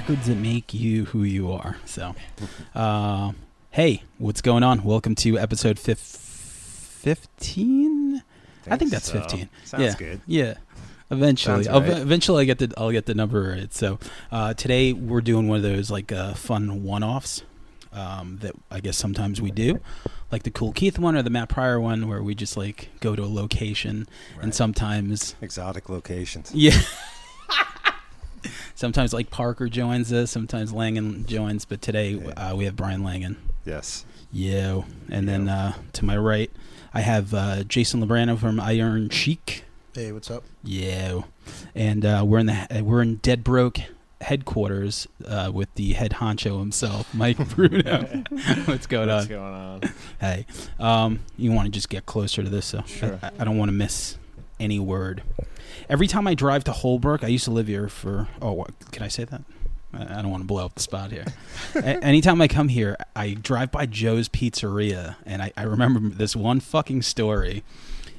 records that make you who you are. So, hey, what's going on? Welcome to episode 15. I think that's 15. Sounds good. Yeah. Eventually, I'll get the number right. So, today we're doing one of those like fun one-offs that I guess sometimes we do, like the Cool Keith one or the Matt Pryor one, where we just like go to a location and sometimes exotic locations. Yeah. Sometimes like Parker joins us, sometimes Langan joins, but today we have Brian Langan. Yes. Yeah, and then to my right, I have Jason Lebrano from Iron Chic. Hey, what's up? Yeah, and we're in Dead Broke headquarters with the head honcho himself, Mike Bruno. What's going on? What's going on? Hey, you want to just get closer to this, so sure. I don't want to miss any word. Every time I drive to Holbrook, I used to live here for. Oh, what, can I say that? I don't want to blow up the spot here. Anytime I come here, I drive by Joe's Pizzeria, and I remember this one fucking story.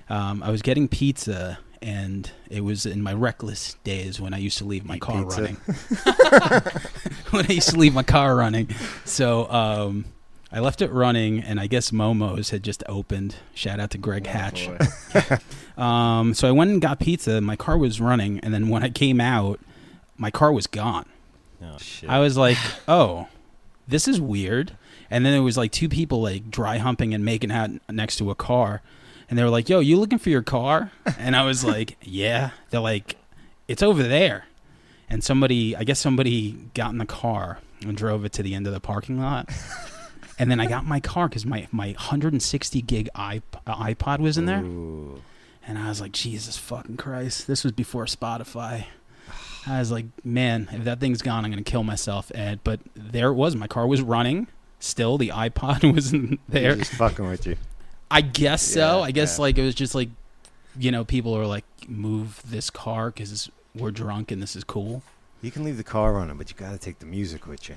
I was getting pizza, and it was in my reckless days when I used to leave my car running. When I used to leave my car running. So I left it running, and I guess Momo's had just opened. Shout out to Greg Hatch. So I went and got pizza. My car was running, and then when I came out, my car was gone. Oh, shit. I was like, oh, this is weird. And then there was like two people like dry humping and making out next to a car. And they were like, yo, you looking for your car? And I was like, yeah. They're like, it's over there. And I guess somebody got in the car and drove it to the end of the parking lot. And then I got my car because my 160 gig iPod was in there. Ooh. And I was like, Jesus fucking Christ. This was before Spotify. I was like, man, if that thing's gone, I'm going to kill myself. But there it was. My car was running. Still, the iPod wasn't there. He's just fucking with you. I guess so. I guess like it was just like, people are like, move this car because we're drunk and this is cool. You can leave the car running, but you got to take the music with you.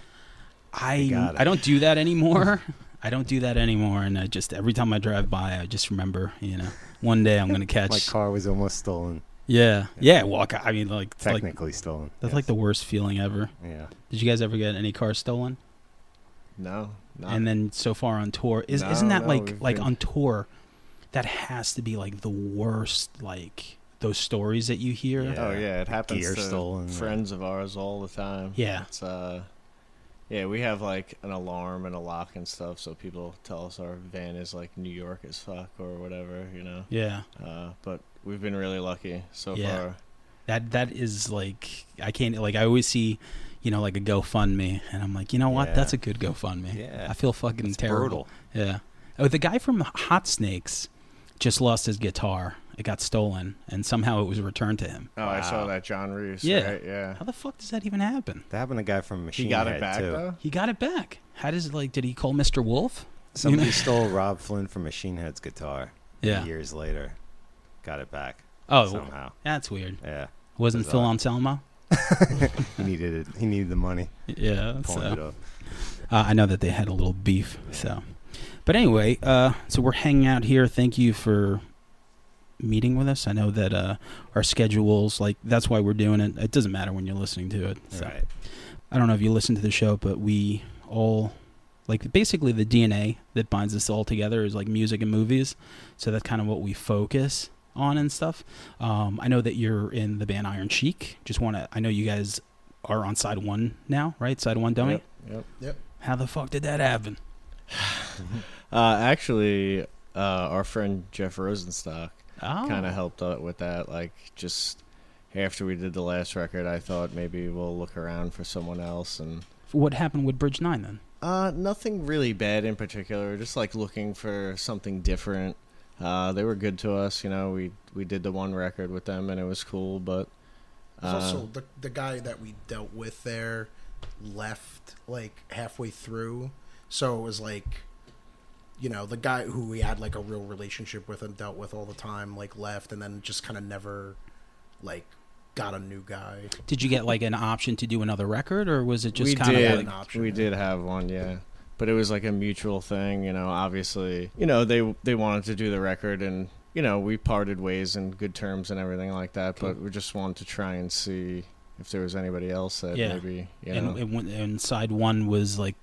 I don't do that anymore. And I just, every time I drive by, I just remember, one day I'm going to catch. My car was almost stolen. Yeah. Well, I mean, like technically stolen. That's like the worst feeling ever. Yeah. Did you guys ever get any cars stolen? No. And then so far on tour, isn't that like on tour, that has to be like the worst, like those stories that you hear? Yeah. Oh yeah, it happens Gear to stolen, friends of ours all the time. Yeah. It's we have like an alarm and a lock and stuff, so people tell us our van is like New York as fuck or whatever, Yeah. But we've been really lucky so far. That is like, I can't, like I always see, like a GoFundMe, and I'm like, you know what? Yeah. That's a good GoFundMe. Yeah. I feel fucking terrible. Brutal. Yeah. Oh, the guy from Hot Snakes just lost his guitar. It got stolen, and somehow it was returned to him. Oh, Wow. I saw that, John Reese. Yeah. Right? Yeah. How the fuck does that even happen? That happened to a guy from Machine He got Head it back too. though. He got it back. How does it, like, did he call Mr. Wolf? Somebody stole Rob Flynn from Machine Head's guitar. Yeah. Years later, got it back. Oh, somehow. That's weird. Yeah. Wasn't Bizarre. Phil Anselmo? He needed it. He needed the money. Yeah. Pulling it up. I know that they had a little beef. So, but anyway, so we're hanging out here. Thank you for meeting with us. I know that our schedules, like, that's why we're doing it. It doesn't matter when you're listening to it. So. Right. I don't know if you listen to the show, but we all, like, basically the DNA that binds us all together is like music and movies. So that's kind of what we focus on and stuff. I know that you're in the band Iron Chic. I know you guys are on side one now, right? Side one dummy. Yep. How the fuck did that happen? Actually, our friend Jeff Rosenstock Oh. kind of helped out with that. Like, just after we did the last record, I thought maybe we'll look around for someone else. And What happened with Bridge 9 then? nothing really bad in particular. Just like looking for something different. They were good to us, We did the one record with them, and it was cool. But Also, the guy that we dealt with there left like halfway through, so it was like, the guy who we had like a real relationship with and dealt with all the time, like, left, and then just kind of never like got a new guy. Did you get like an option to do another record, or was it just we kind did. of an option, We yeah. did have one, yeah. But it was like a mutual thing, obviously. They wanted to do the record, and we parted ways in good terms and everything like that. Cool. But we just wanted to try and see if there was anybody else that Yeah. maybe, you know. And side one was like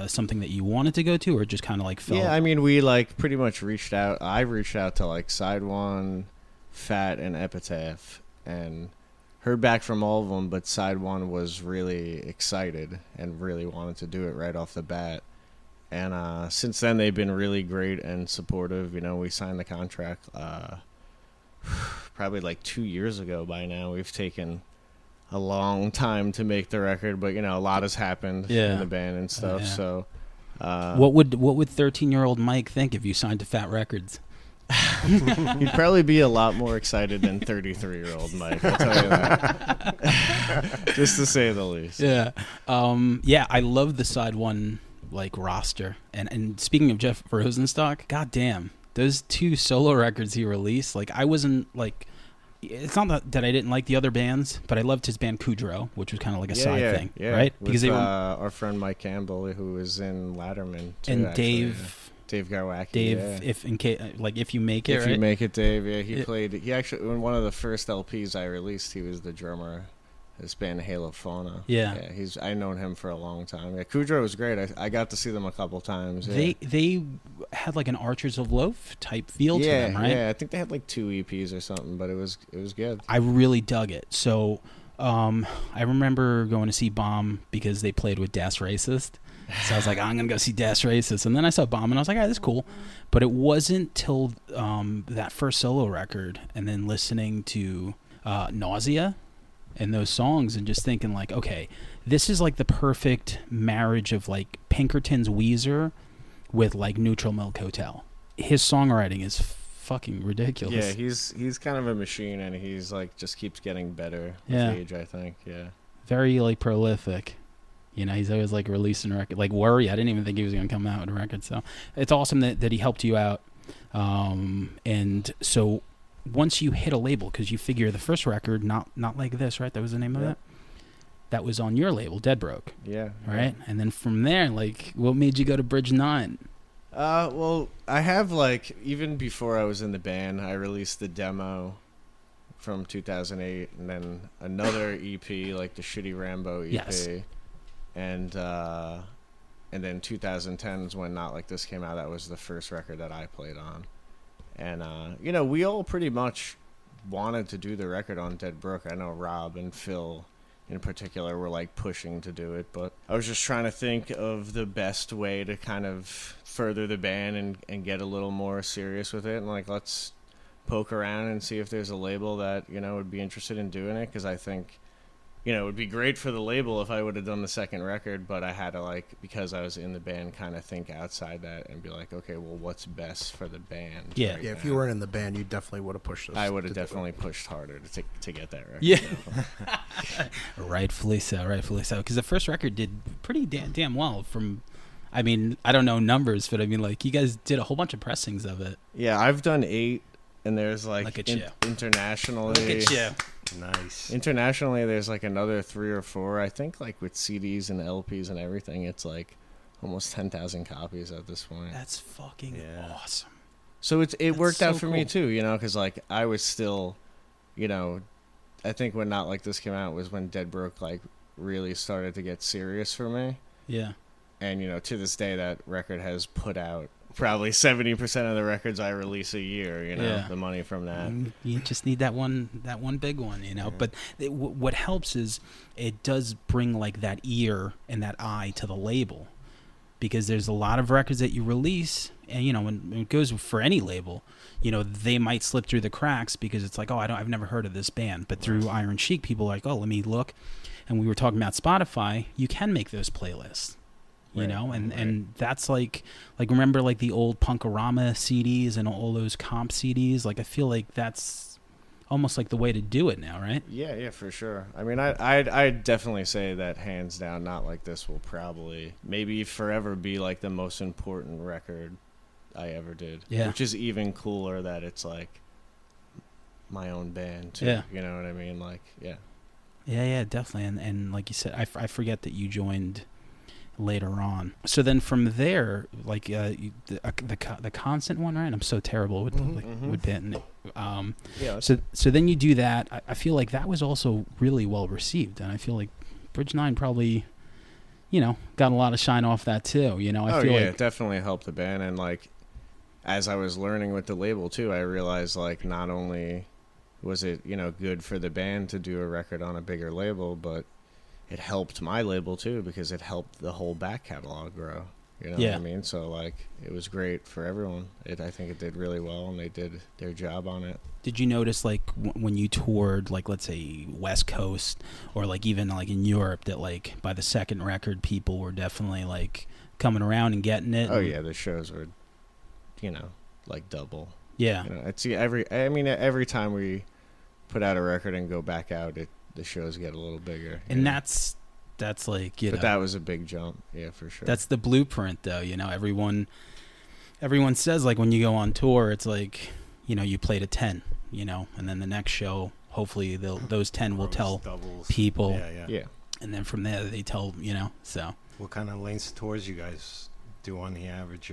something that you wanted to go to, or just kind of like felt. Yeah, I mean, we like pretty much reached out. I reached out to like Side One, Fat, and Epitaph, and heard back from all of them. But Side One was really excited and really wanted to do it right off the bat. And since then, they've been really great and supportive. You know, we signed the contract probably like 2 years ago by now. We've taken a long time to make the record, but you know, a lot has happened in the band and stuff. Yeah. So, what would 13-year-old Mike think if you signed to Fat Records? he'd probably be a lot more excited than 33-year-old Mike. I'll tell you that, just to say the least. Yeah, yeah. I love the side one like roster. And speaking of Jeff Rosenstock, goddamn, those 2 solo records he released. Like I wasn't like. It's not that I didn't like the other bands, but I loved his band Kudrow, which was kind of like a side thing, right? With, because they were our friend Mike Campbell, who was in Latterman, too, and actually, Dave Garwacki. Dave, if in case like if you make it, if right? you make it, Dave. Yeah, he played. He actually, in one of the first LPs I released, he was the drummer. This band Halo Fauna. Yeah. I known him for a long time. Yeah, Kudrow was great. I got to see them a couple times. Yeah. They had like an Archers of Loaf type feel to them, right? Yeah, I think they had like 2 EPs or something, but it was good. I really dug it. So I remember going to see Bomb because they played with Das Racist. So I was like, I'm going to go see Das Racist. And then I saw Bomb and I was like, this is cool. But it wasn't till that first solo record and then listening to Nausea and those songs and just thinking like, okay, this is like the perfect marriage of like Pinkerton's Weezer with like Neutral Milk Hotel. His songwriting is fucking ridiculous. Yeah, he's kind of a machine, and he's like just keeps getting better with age, I think. Yeah, very like prolific. You know, he's always like releasing a record. Like Worry, I didn't even think he was gonna come out with a record. So it's awesome that he helped you out. And so once you hit a label, because you figure the first record, not like this, right? That was the name of it. That was on your label, Dead Broke. Yeah. Right? And then from there, like, what made you go to Bridge 9? Well, I have, like, even before I was in the band, I released the demo from 2008, and then another EP, like the Shitty Rambo EP. Yes. And then 2010 is when Not Like This came out. That was the first record that I played on. And, you know, we all pretty much wanted to do the record on Dead Brook. I know Rob and Phil in particular were like pushing to do it, but I was just trying to think of the best way to kind of further the band and get a little more serious with it, and like let's poke around and see if there's a label that, you know, would be interested in doing it, because I think, you know, it would be great for the label if I would have done the second record, but I had to, like, because I was in the band, kind of think outside that and be like, okay, well, what's best for the band? Yeah. right Yeah, if now? you weren't in the band, you definitely would have pushed us. I would have to do it. definitely pushed harder to get that record. Yeah. Rightfully so. Because the first record did pretty damn well from, I mean, I don't know numbers, but I mean, like, you guys did a whole bunch of pressings of it. Yeah, I've done 8, and there's like Look at you. internationally. Look at you. Nice. Internationally, there's like another 3 or 4. I think like with CDs and LPs and everything, it's like almost 10,000 copies at this point. That's fucking awesome. So it That's worked out so for me cool. too, you know, because like I was still, you know, I think when Not Like This came out was when Dead Broke like really started to get serious for me. Yeah. And, you know, to this day, that record has put out probably 70% of the records I release a year, you know, Yeah. the money from that. You just need that one big one, you know. Yeah. But what helps is it does bring like that ear and that eye to the label, because there's a lot of records that you release, and you know, when it goes for any label, you know, they might slip through the cracks because it's like, oh, I've never heard of this band, but through Iron Chic, people are like, oh, let me look. And we were talking about Spotify, you can make those playlists. You Right, know, and, right. and that's like remember like the old Punkorama CDs and all those comp CDs? Like, I feel like that's almost like the way to do it now, right? Yeah, for sure. I mean, I'd definitely say that hands down, Not Like This will probably, maybe forever be like the most important record I ever did. Yeah. Which is even cooler that it's like my own band too. Yeah. You know what I mean? Like, yeah. Yeah, definitely. And like you said, I forget that you joined later on. So then from there, like the constant one, right? I'm so terrible with with band. Yeah. So then you do that. I feel like that was also really well received, and I feel like Bridge 9 probably, got a lot of shine off that too. I feel like it definitely helped the band, and like as I was learning with the label too, I realized like not only was it good for the band to do a record on a bigger label, but it helped my label too because it helped the whole back catalog grow. You know what I mean? So like it was great for everyone. I think it did really well, and they did their job on it. Did you notice like when you toured, like let's say West Coast or like even like in Europe, that like by the second record people were definitely like coming around and getting it? Oh yeah, the shows were, like double. Yeah. It's every time we put out a record and go back out, the shows get a little bigger. And that's like, but that was a big jump. Yeah, for sure. That's the blueprint though. Everyone says like when you go on tour, it's like, you played a 10, and then the next show, hopefully those 10 will tell doubles. people. Yeah. And then from there they tell, so. What kind of lengths of tours you guys do on the average?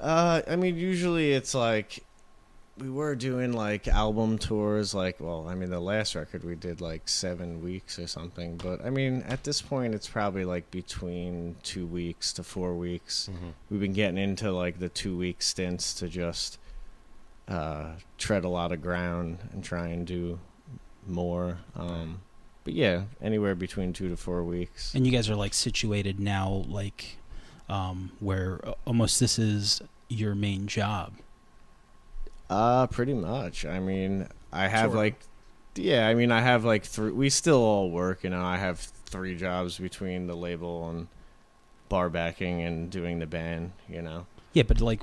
Usually it's like we were doing like album tours, like, the last record we did like 7 weeks or something. But at this point, it's probably like between 2 weeks to 4 weeks. Mm-hmm. We've been getting into like the 2-week stints to just tread a lot of ground and try and do more. But yeah, anywhere between 2 to 4 weeks. And you guys are like situated now, like where almost this is your main job. Pretty much. I have I have like 3. We still all work, I have 3 jobs between the label and bar backing and doing the band, Yeah, but like,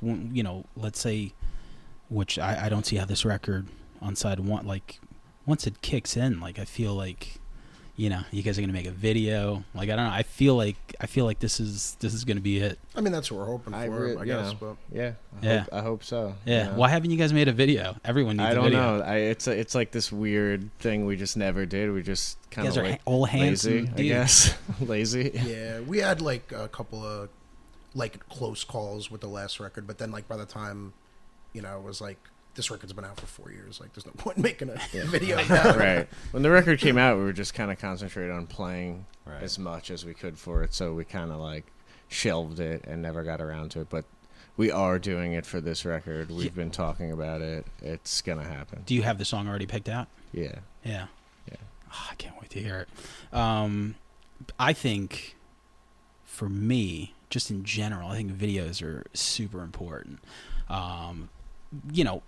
let's say, which I don't see how this record on side one, like once it kicks in, like I feel like, you guys are gonna make a video. Like I don't know. I feel like this is gonna be it. That's what we're hoping for. I guess. But I hope so. Yeah. Why haven't you guys made a video? Everyone needs a video. I don't know. It's like this weird thing we just never did. We just kind of like all handsome lazy, I guess. Lazy. Yeah, we had like a couple of like close calls with the last record, but then like by the time, it was like, this record's been out for 4 years. Like, there's no point in making a video now. Right. When the record came out, we were just kind of concentrated on playing as much as we could for it. So we kind of like shelved it and never got around to it. But we are doing it for this record. We've been talking about it. It's going to happen. Do you have the song already picked out? Yeah. Yeah. Yeah. Oh, I can't wait to hear it. I think for me, just in general, I think videos are super important.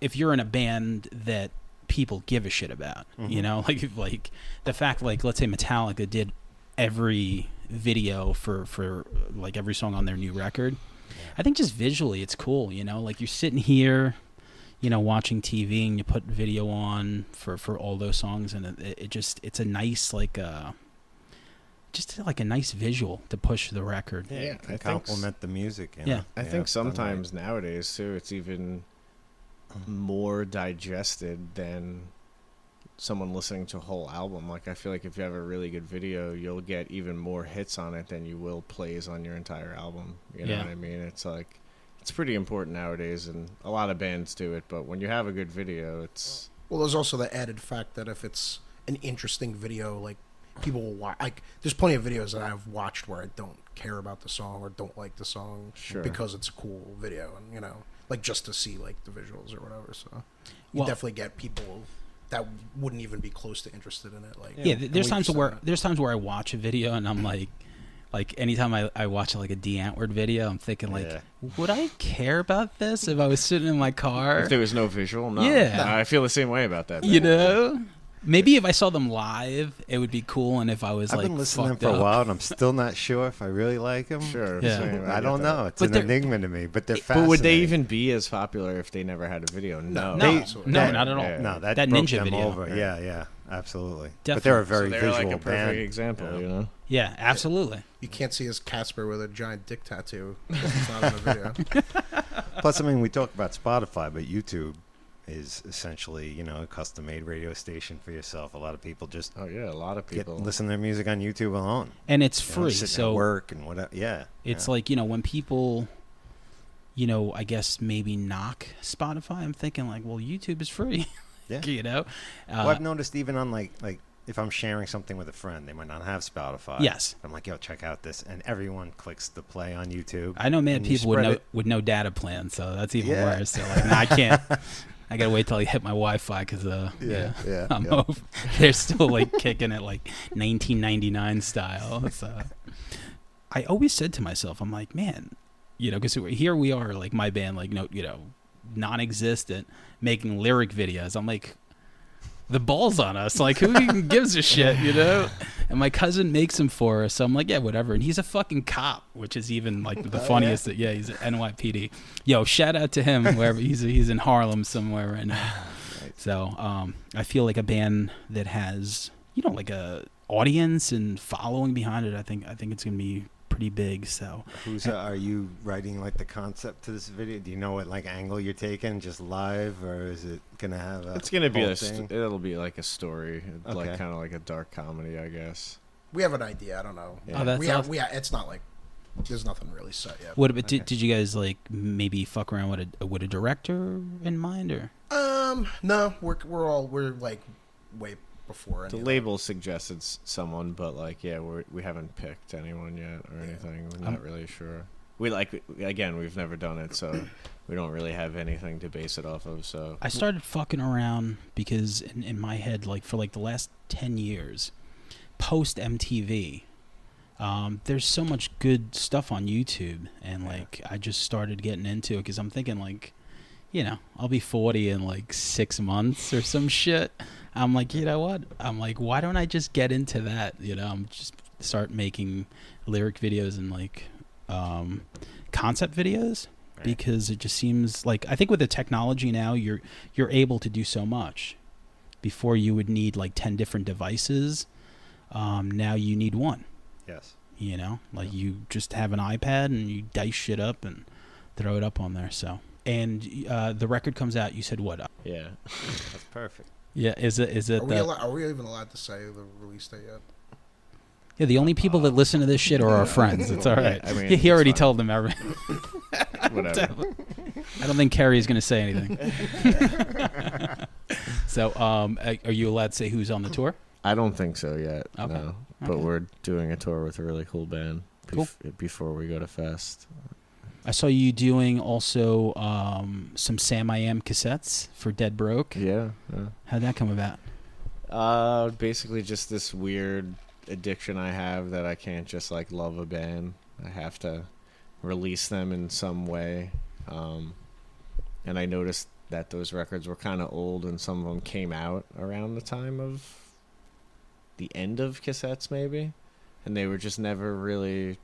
If you're in a band that people give a shit about, like the fact, like let's say Metallica did every video for like every song on their new record. I think just visually it's cool, like you're sitting here, watching TV and you put video on for all those songs, and it's a nice just like a nice visual to push the record. Yeah, I complement the music. I think sometimes nowadays too, it's even more digested than someone listening to a whole album. Like I feel like if you have a really good video, you'll get even more hits on it than you will plays on your entire album. You know what I mean? It's like it's pretty important nowadays, and a lot of bands do it. But when you have a good video, it's there's also the added fact that if it's an interesting video, like people will watch. Like there's plenty of videos that I've watched where I don't care about the song or don't like the song because it's a cool video, and like just to see like the visuals or whatever. So you definitely get people that wouldn't even be close to interested in it. Like there's times where I watch a video and I'm like anytime I watch like a D Antwoord video, I'm thinking like, would I care about this if I was sitting in my car? If there was no visual, no. Yeah, no, I feel the same way about that. Maybe if I saw them live, it would be cool. And if I was I've been listening for a while, and I'm still not sure if I really like them. Sure. Yeah. I don't know. It's an enigma to me, but they're fascinating. But would they even be as popular if they never had a video? No, not at all. Yeah. No, that Ninja broke them video. over. Right. Yeah, absolutely. Definitely. But they're a very they're visual like a perfect band. example, Yeah, absolutely. You can't see his Casper with a giant dick tattoo. It's not in the video. Plus, we talk about Spotify, but YouTube is essentially, a custom-made radio station for yourself. A lot of people just Oh yeah, a lot of people listen to their music on YouTube alone. And it's You know, free, sitting so at work and whatever. Yeah, it's yeah. like, when people, I guess maybe knock Spotify, I'm thinking like, well, YouTube is free. Yeah. Well, I've noticed even on like if I'm sharing something with a friend, they might not have Spotify. Yes. I'm like, yo, check out this, and everyone clicks the play on YouTube. I know mad and you people with spread no it. with no data plan, so that's even Yeah. worse. So like, nah, I can't. I gotta wait till I hit my Wi-Fi because Yeah. I'm yeah. over. They're still like kicking it like 1999 style. So I always said to myself, I'm like, man, because here we are, like my band, like non-existent, making lyric videos. I'm like, the ball's on us. Like, who even gives a shit, And my cousin makes them for us, so I'm like, yeah, whatever. And he's a fucking cop, which is even like the funniest. Yeah, he's an NYPD. Yo, shout out to him wherever he's in Harlem somewhere right now. So I feel like a band that has like a audience and following behind it. I think it's gonna be pretty big. So Are you writing like the concept to this video? Do you know what like angle you're taking, just live, or is it gonna have a? It's gonna be whole thing? it'll be like a story, like Okay. kind of like a dark comedy, I guess. We have an idea. I don't know. Yeah. Oh, that's awesome. It's not like there's nothing really set yet. What about Okay. did you guys like maybe fuck around with a director in mind or? No, we're like way before The any of label suggested someone, but like, yeah, we haven't picked anyone yet or Yeah. anything. We're not really sure. We've never done it, so we don't really have anything to base it off of. So I started fucking around because in my head, like for like the last 10 years, post MTV, there's so much good stuff on YouTube, and like I just started getting into it because I'm thinking like, I'll be 40 in like 6 months or some shit. I'm like, you know what? I'm like, why don't I just get into that? I'm just start making lyric videos and like concept videos. Right. Because it just seems like, I think with the technology now, you're able to do so much. Before you would need like 10 different devices. Now you need one. Yes. Like you just have an iPad and you dice shit up and throw it up on there. So, and the record comes out. You said what? yeah, That's perfect. Yeah, is it? Are we even allowed to say the release date yet? Yeah, the only people that listen to this shit are our friends. It's all right. I mean, he it's already fine. told them everything. whatever. I don't think Carrie's going to say anything. So, are you allowed to say who's on the tour? I don't think so yet. Okay. No, but Okay. we're doing a tour with a really cool band Cool. before we go to Fest. I saw you doing also some Sam I Am cassettes for Dead Broke. Yeah. How'd that come about? Basically just this weird addiction I have that I can't just like love a band. I have to release them in some way. And I noticed that those records were kind of old and some of them came out around the time of the end of cassettes maybe. And they were just never really...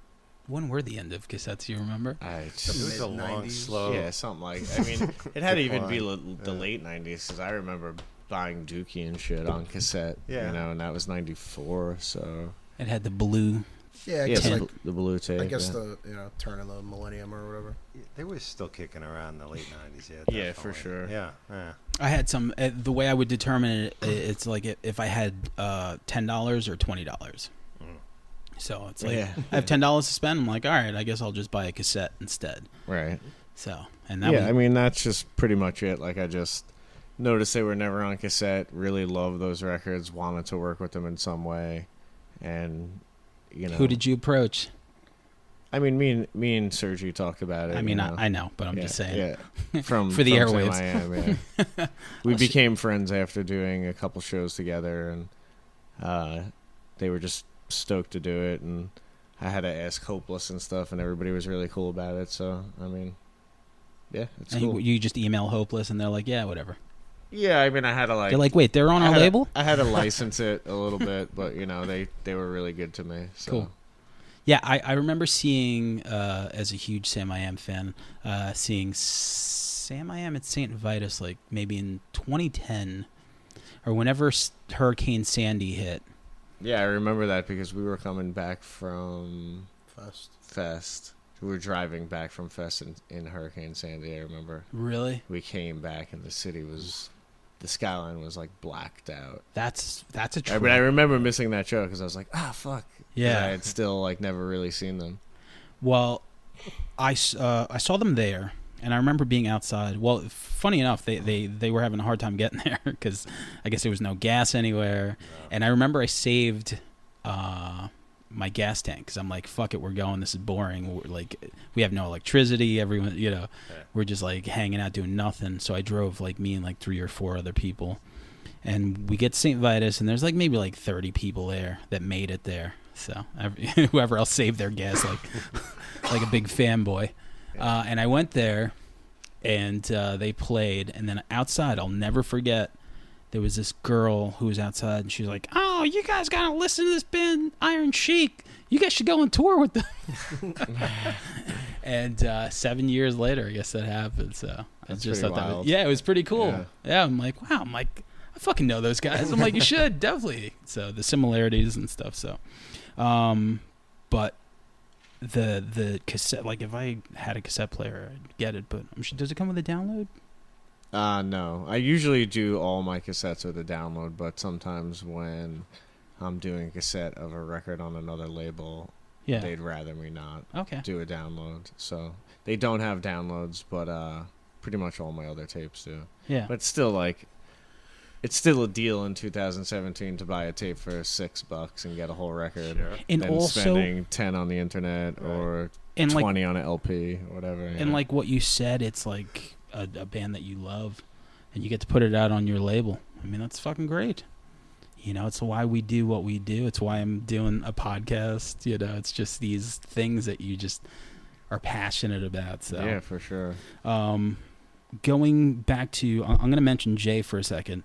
When were the end of cassettes? You remember? It was a long, mid-90s. slow. Yeah, something like... I mean, it had to even be decline. the late 90s because I remember buying Dookie and shit on cassette, Yeah. and that was 94, so... It had the blue. Yeah, I Yeah, guess Tin. like the blue tape. I guess yeah. the turn of the millennium or whatever. They were still kicking around in the late 90s. Yeah, for definitely. sure. Yeah, yeah. I had some. The way I would determine it, it's like if I had $10 or $20. So it's like Yeah. I have $10 to spend. I'm like, all right, I guess I'll just buy a cassette instead. Right. So and that Yeah, was, I mean, that's just pretty much it. Like, I just noticed they were never on cassette, really loved those records, wanted to work with them in some way, and, who did you approach? I mean, me and Sergi talked about it. I mean, you know. I know, but I'm Yeah, just saying. Yeah, from For the from airwaves. Sam I Am, yeah. We became friends after doing a couple shows together, and they were just stoked to do it, and I had to ask Hopeless and stuff, and everybody was really cool about it. So, I mean, yeah, it's And cool. you just email Hopeless, and they're like, yeah, whatever. Yeah, I mean, I had to They're like, wait, they're on our label? I had to license it a little bit, but they were really good to me. So. Cool. Yeah, I remember seeing, as a huge Sam I Am fan, seeing Sam I Am at St. Vitus, like maybe in 2010, or whenever Hurricane Sandy hit. Yeah, I remember that because we were coming back from Fest. Fest, We were driving back from Fest in Hurricane Sandy. I remember Really? we came back and the city was, the skyline was like blacked out. That's a But trip. I remember missing that show because I was like, fuck. 'Cause Yeah. I had still like never really seen them. Well, I saw them there, and I remember being outside. Well, funny enough, they were having a hard time getting there because I guess there was no gas anywhere. And I remember I saved my gas tank because I'm like, fuck it, we're going. This is boring. We have no electricity. Everyone, we're just like hanging out doing nothing. So I drove me and like 3 or 4 other people, and we get to St. Vitus, and there's maybe 30 people there that made it there. So whoever else saved their gas like a big fanboy. And I went there, and they played, and then outside, I'll never forget, there was this girl who was outside, and she was like, "Oh, you guys gotta listen to this band, Iron Chic. You guys should go on tour with them." And 7 years later, I guess that happened. So I just thought that was, it was pretty cool. Yeah, I'm like, wow. I'm like, I fucking know those guys. I'm like, you should definitely. So the similarities and stuff. So, but the cassette, if I had a cassette player, I'd get it. But does it come with a download? No. I usually do all my cassettes with a download, but sometimes when I'm doing a cassette of a record on another label, they'd rather me not do a download. So they don't have downloads, but pretty much all my other tapes do. Yeah. But still, it's still a deal in 2017 to buy a tape for $6 and get a whole record. Sure. And than also spending 10 on the internet or 20 on an LP or whatever. And what you said, it's like a band that you love, and you get to put it out on your label. I mean, that's fucking great. It's why we do what we do. It's why I'm doing a podcast. It's just these things that you just are passionate about. So yeah, for sure. Going back to, I'm going to mention Jay for a second,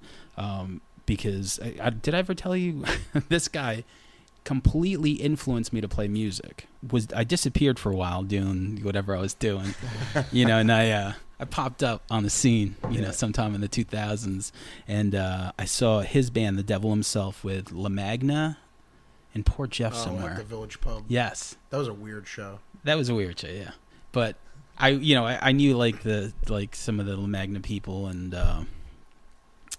because did I ever tell you this guy completely influenced me to play music? I disappeared for a while doing whatever I was doing, and I popped up on the scene, sometime in the 2000s, and I saw his band, The Devil Himself, with La Magna in Port Jeff somewhere. At the Village Pub. Yes. That was a weird show. That was a weird show, yeah. But I knew some of the La Magna people and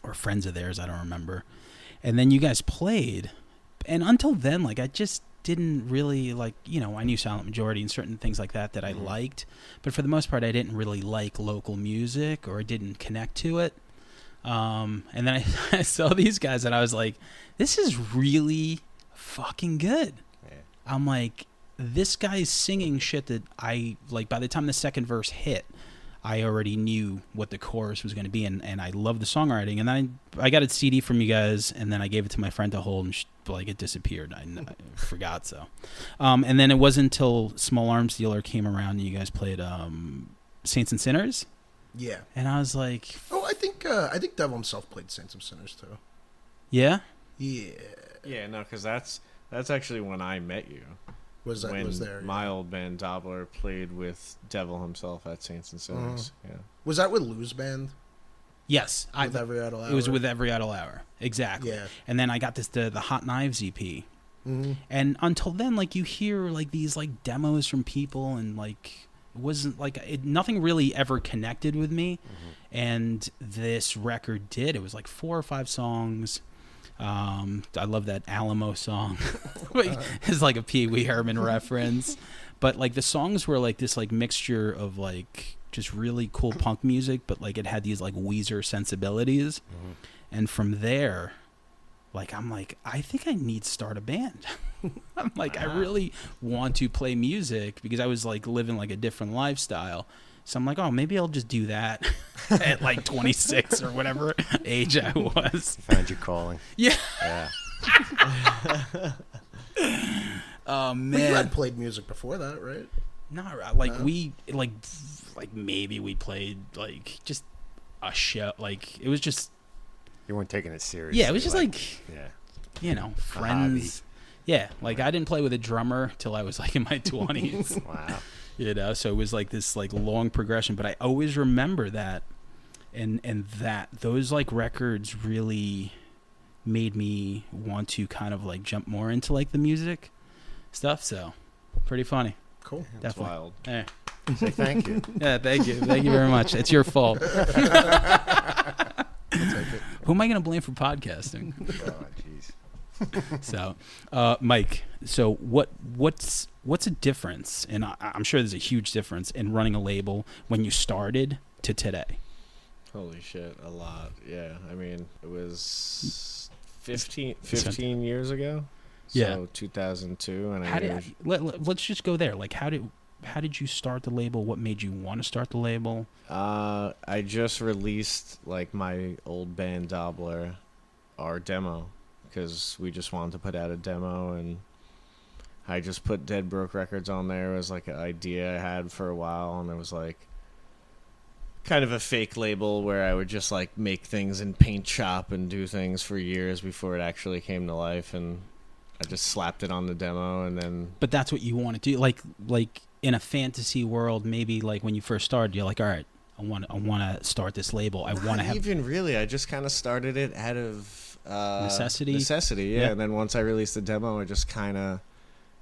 or friends of theirs, I don't remember. And then you guys played, and until then, I just didn't really I knew Silent Majority and certain things like that I liked, but for the most part I didn't really like local music, or I didn't connect to it. And then I saw these guys and I was like, this is really fucking good. Yeah. I'm like, this guy's singing shit that I by the time the second verse hit, I already knew what the chorus was going to be, and I loved the songwriting. And then I got a CD from you guys, and then I gave it to my friend to hold, and it disappeared. I forgot. So, and then it wasn't until Small Arms Dealer came around and you guys played Saints and Sinners. Yeah. And I was like, oh, I think Devil Himself played Saints and Sinners too. Yeah. Yeah. Yeah, no, because that's actually when I met you. Was there? My old band Dobbler played with Devil Himself at Saints and Sinners. Yeah. Was that with Lou's band? Yes, With Every Idle Hour. It was with Every Idle Hour, exactly. Yeah. And then I got the Hot Knives EP, and until then, you hear these demos from people, and it wasn't nothing really ever connected with me, and this record did. It was 4 or 5 songs. I love that Alamo song. It's a Pee Wee Herman reference, but the songs were this mixture of just really cool punk music, but it had these Weezer sensibilities, and from there, I'm I think I need to start a band. I'm I really want to play music because I was living a different lifestyle. So I'm oh, maybe I'll just do that at 26 or whatever age I was. You found your calling. Yeah. Yeah. Oh man. But you had played music before that, right? Not we maybe we played just a show. It was just. You weren't taking it seriously. Yeah, it was just yeah. Friends. Yeah, I didn't play with a drummer till I was in my 20s. Wow. So it was this long progression, but I always remember that, and that those records really made me want to kind of jump more into the music stuff. So pretty funny. Cool. That's Definitely. wild. Eh. Say thank you. Yeah, thank you. Thank you very much. It's your fault. I'll take it. Who am I going to blame for podcasting? Oh, jeez. So, Mike, so what's a difference, and I'm sure there's a huge difference in running a label when you started to today? Holy shit, a lot. Yeah, I mean, it was 15 years ago. So Yeah. 2002, and How let's just go there. Like, how did you start the label? What made you want to start the label? I just released like my old band Dobbler, our demo, because we just wanted to put out a demo, and I just put Dead Broke Records on there. It was like an idea I had for a while, and it was like kind of a fake label where I would just like make things in paint shop and do things for years before it actually came to life, and I just slapped it on the demo, and then. But that's what you want to do. Like in a fantasy world, maybe like when you first started, you're like, all right, I want to start this label. I want to have. Even really, I just kind of started it out of Necessity? Necessity, yeah. Yeah. And then once I released the demo, I just kind of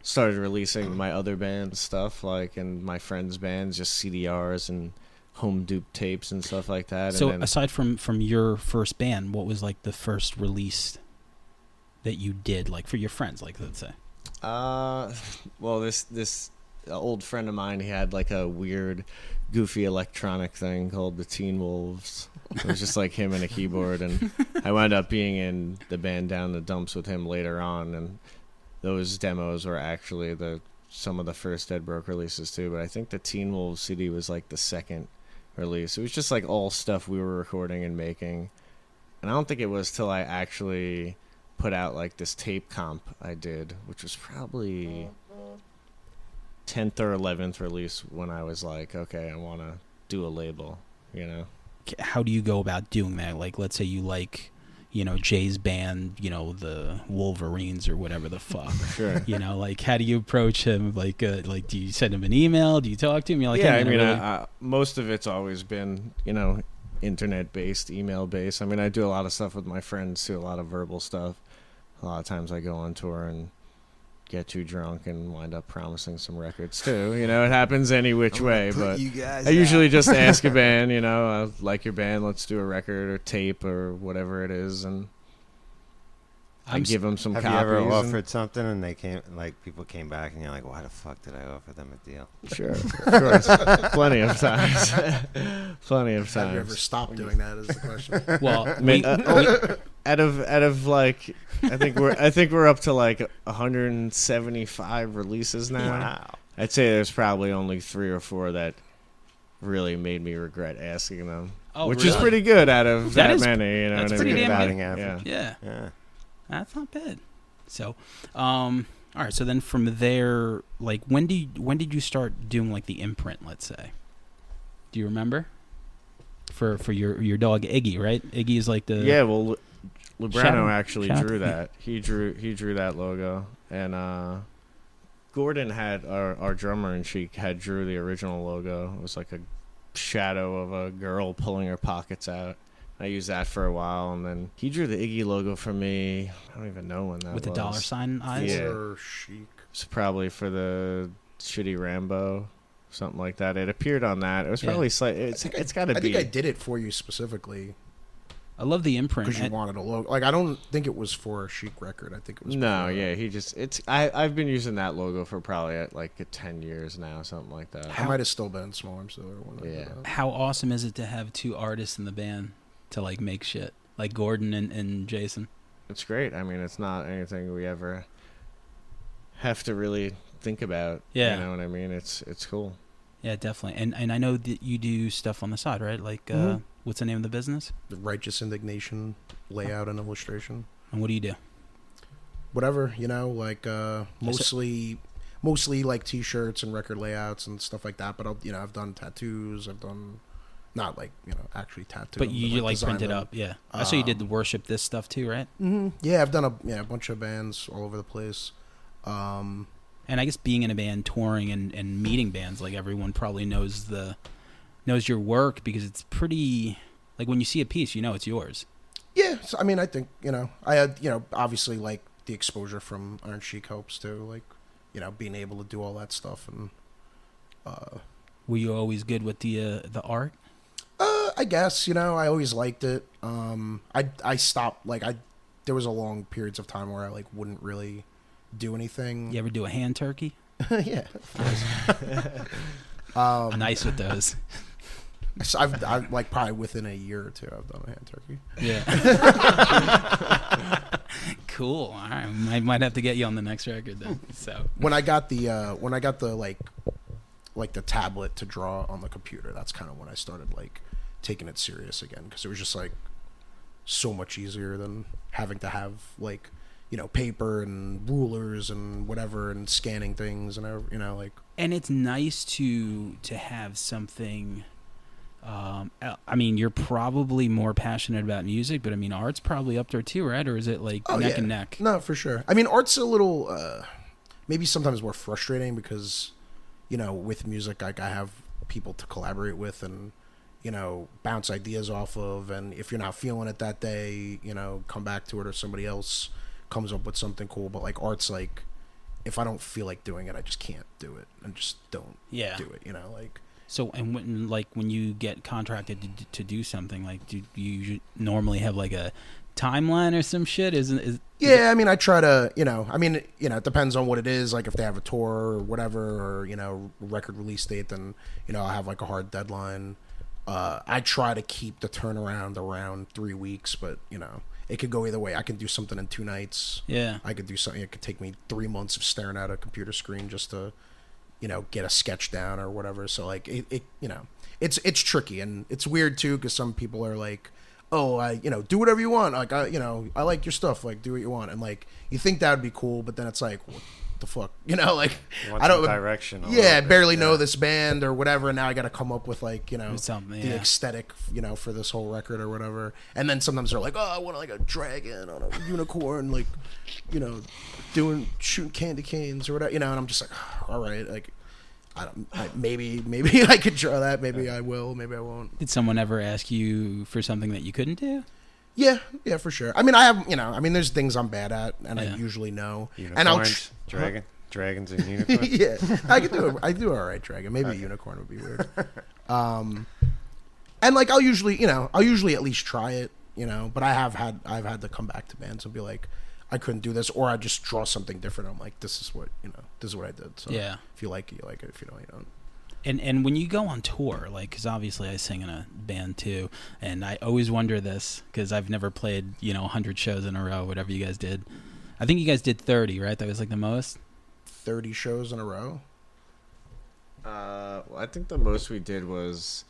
started releasing my other band stuff, like, and my friends' bands, just CDRs and home dupe tapes and stuff like that. So and then, aside from your first band, what was like the first release that you did, like for your friends, like let's say? well, this old friend of mine, he had like a weird, goofy electronic thing called the Teen Wolves. It was just like him and a keyboard, and I wound up being in the band Down the Dumps with him later on, and those demos were actually some of the first Dead Broke releases too. But I think the Teen Wolves CD was like the second release. It was just like all stuff we were recording and making, and I don't think it was till I actually put out like this tape comp I did, which was probably 10th or 11th release, when I was like, okay, I want to do a label, you know. How do you go about doing that? Like, let's say you like, Jay's band, the Wolverines or whatever the fuck. Sure. Like, how do you approach him? Like, do you send him an email? Do you talk to him? You're like, Yeah, hey, I man, mean, really- most of it's always been, internet-based, email-based. I mean, I do a lot of stuff with my friends too, a lot of verbal stuff. A lot of times I go on tour and get too drunk and wind up promising some records too. It happens any which way, but you guys I usually just ask a band, I like your band, let's do a record or tape or whatever it is, and I give them some Have copies. you ever and- offered something and people came back and you're like, why the fuck did I offer them a deal? Sure, of course. Plenty of times. Plenty of Have you ever times. stopped doing that? Is the question. well, I mean, out of like, I think we're up to like 175 releases now. Wow. I'd say there's probably only 3 or 4 that really made me regret asking them, which is really? pretty good out of That that is- many. You know that's what I pretty mean? damn batting good. average. Yeah. yeah, Yeah. that's not bad. So, all right. So then from there, like, when did you start doing like the imprint? Let's say, do you remember? For your dog Iggy, right? Iggy is like the Yeah, well, Lubrano Shout- actually shout- drew that. He drew that logo, and Gordon had our drummer in Chic had drew the original logo. It was like a shadow of a girl pulling her pockets out. I used that for a while, and then he drew the Iggy logo for me. I don't even know when that with was. the $sign eyes. Yeah. Or Chic. It's probably for the shitty Rambo, something like that. It appeared on that. It was probably it's got to I be. think I did it for you specifically I love the imprint. because you And- wanted a logo. Like, I don't think it was for a Chic record. I think it was. No, for, yeah, I've been using that logo for probably like 10 years now, something like that. I might have still been small arms though. Yeah. How awesome is it to have 2 artists in the band to like make shit like Gordon and Jason? It's great. I mean, it's not anything we ever have to really think about. Yeah. You know what I mean? It's cool. Yeah, definitely. And I know that you do stuff on the side, right? Like, Mhm. what's the name of the business? The Righteous Indignation layout and illustration. And what do you do? Whatever, like mostly like T-shirts and record layouts and stuff like that. But I've done tattoos. I've done not like actually tattoos. But you like design print it them. up, yeah. I saw you did the worship this stuff too, right? Yeah, I've done a bunch of bands all over the place. And I guess being in a band, touring and meeting bands, like everyone probably knows your work because it's pretty. Like when you see a piece, it's yours. Yeah, so, I mean, I think I had obviously like the exposure from Iron Chic helps too, like being able to do all that stuff and Were you always good with the art? I guess, you know, I always liked it. I stopped, like, there was a long periods of time where I, like, wouldn't really do anything. You ever do a hand turkey? Yeah. I'm nice with those. So I've, like, probably within a year or two, I've done a hand turkey. Yeah. Cool. All right. I might have to get you on the next record then. So when I got the like the tablet to draw on the computer, that's kind of when I started, like, taking it serious again, because it was just, like, so much easier than having to have, like, you know, paper and rulers and whatever and scanning things and, you know, like. And it's nice to have something. I mean, you're probably more passionate about music, but I mean, art's probably up there too, right? Or is it like neck and neck? No, for sure. I mean, art's a little maybe sometimes more frustrating because, you know, with music, like, I have people to collaborate with and, you know, bounce ideas off of, and if you're not feeling it that day, you know, come back to it, or somebody else comes up with something cool. But, like, art's like, if I don't feel like doing it, I just can't do it, and just don't do it, you know, like. So, and when you get contracted to do something, like, do you normally have, like, a timeline or some shit? I mean, I try to, you know, it depends on what it is. Like, if they have a tour or whatever, or, you know, record release date, then, you know, I have, like, a hard deadline. I try to keep the turnaround around 3 weeks, but, you know, it could go either way. I can do something in 2 nights. Yeah. I could do something. It could take me 3 months of staring at a computer screen just to, you know, get a sketch down or whatever. So, like, it you know, it's tricky, and it's weird too, because some people are like, oh, you know, do whatever you want. Like, you know, I like your stuff. Like, do what you want. And, like, you think that would be cool, but then it's like, what the fuck, you know, like, I don't direction. Yeah, I barely know this band or whatever. And now I got to come up with, like, you know, something, the aesthetic, you know, for this whole record or whatever. And then sometimes they're like, oh, I want, like, a dragon on a unicorn, like, you know, shooting candy canes or whatever, you know. And I'm just like, oh, all right, like, maybe I could draw that. Maybe I will. Maybe I won't. Did someone ever ask you for something that you couldn't do? Yeah, for sure. I mean, I have, you know, there's things I'm bad at, and I usually know. Unicorns, and dragons and unicorns. Yeah, I could do it. I do all right, dragon. Maybe a unicorn would be weird. And, like, I'll usually at least try it, you know. But I've had to come back to bands and be like, I couldn't do this, or I just draw something different. I'm like, this is what I did. So yeah, if you like it, you like it. If you don't, you don't. And when you go on tour, like, because obviously I sing in a band too, and I always wonder this, because I've never played, you know, 100 shows in a row, whatever you guys did. I think you guys did 30, right? That was, like, the most? 30 shows in a row? Well, I think the most we did was...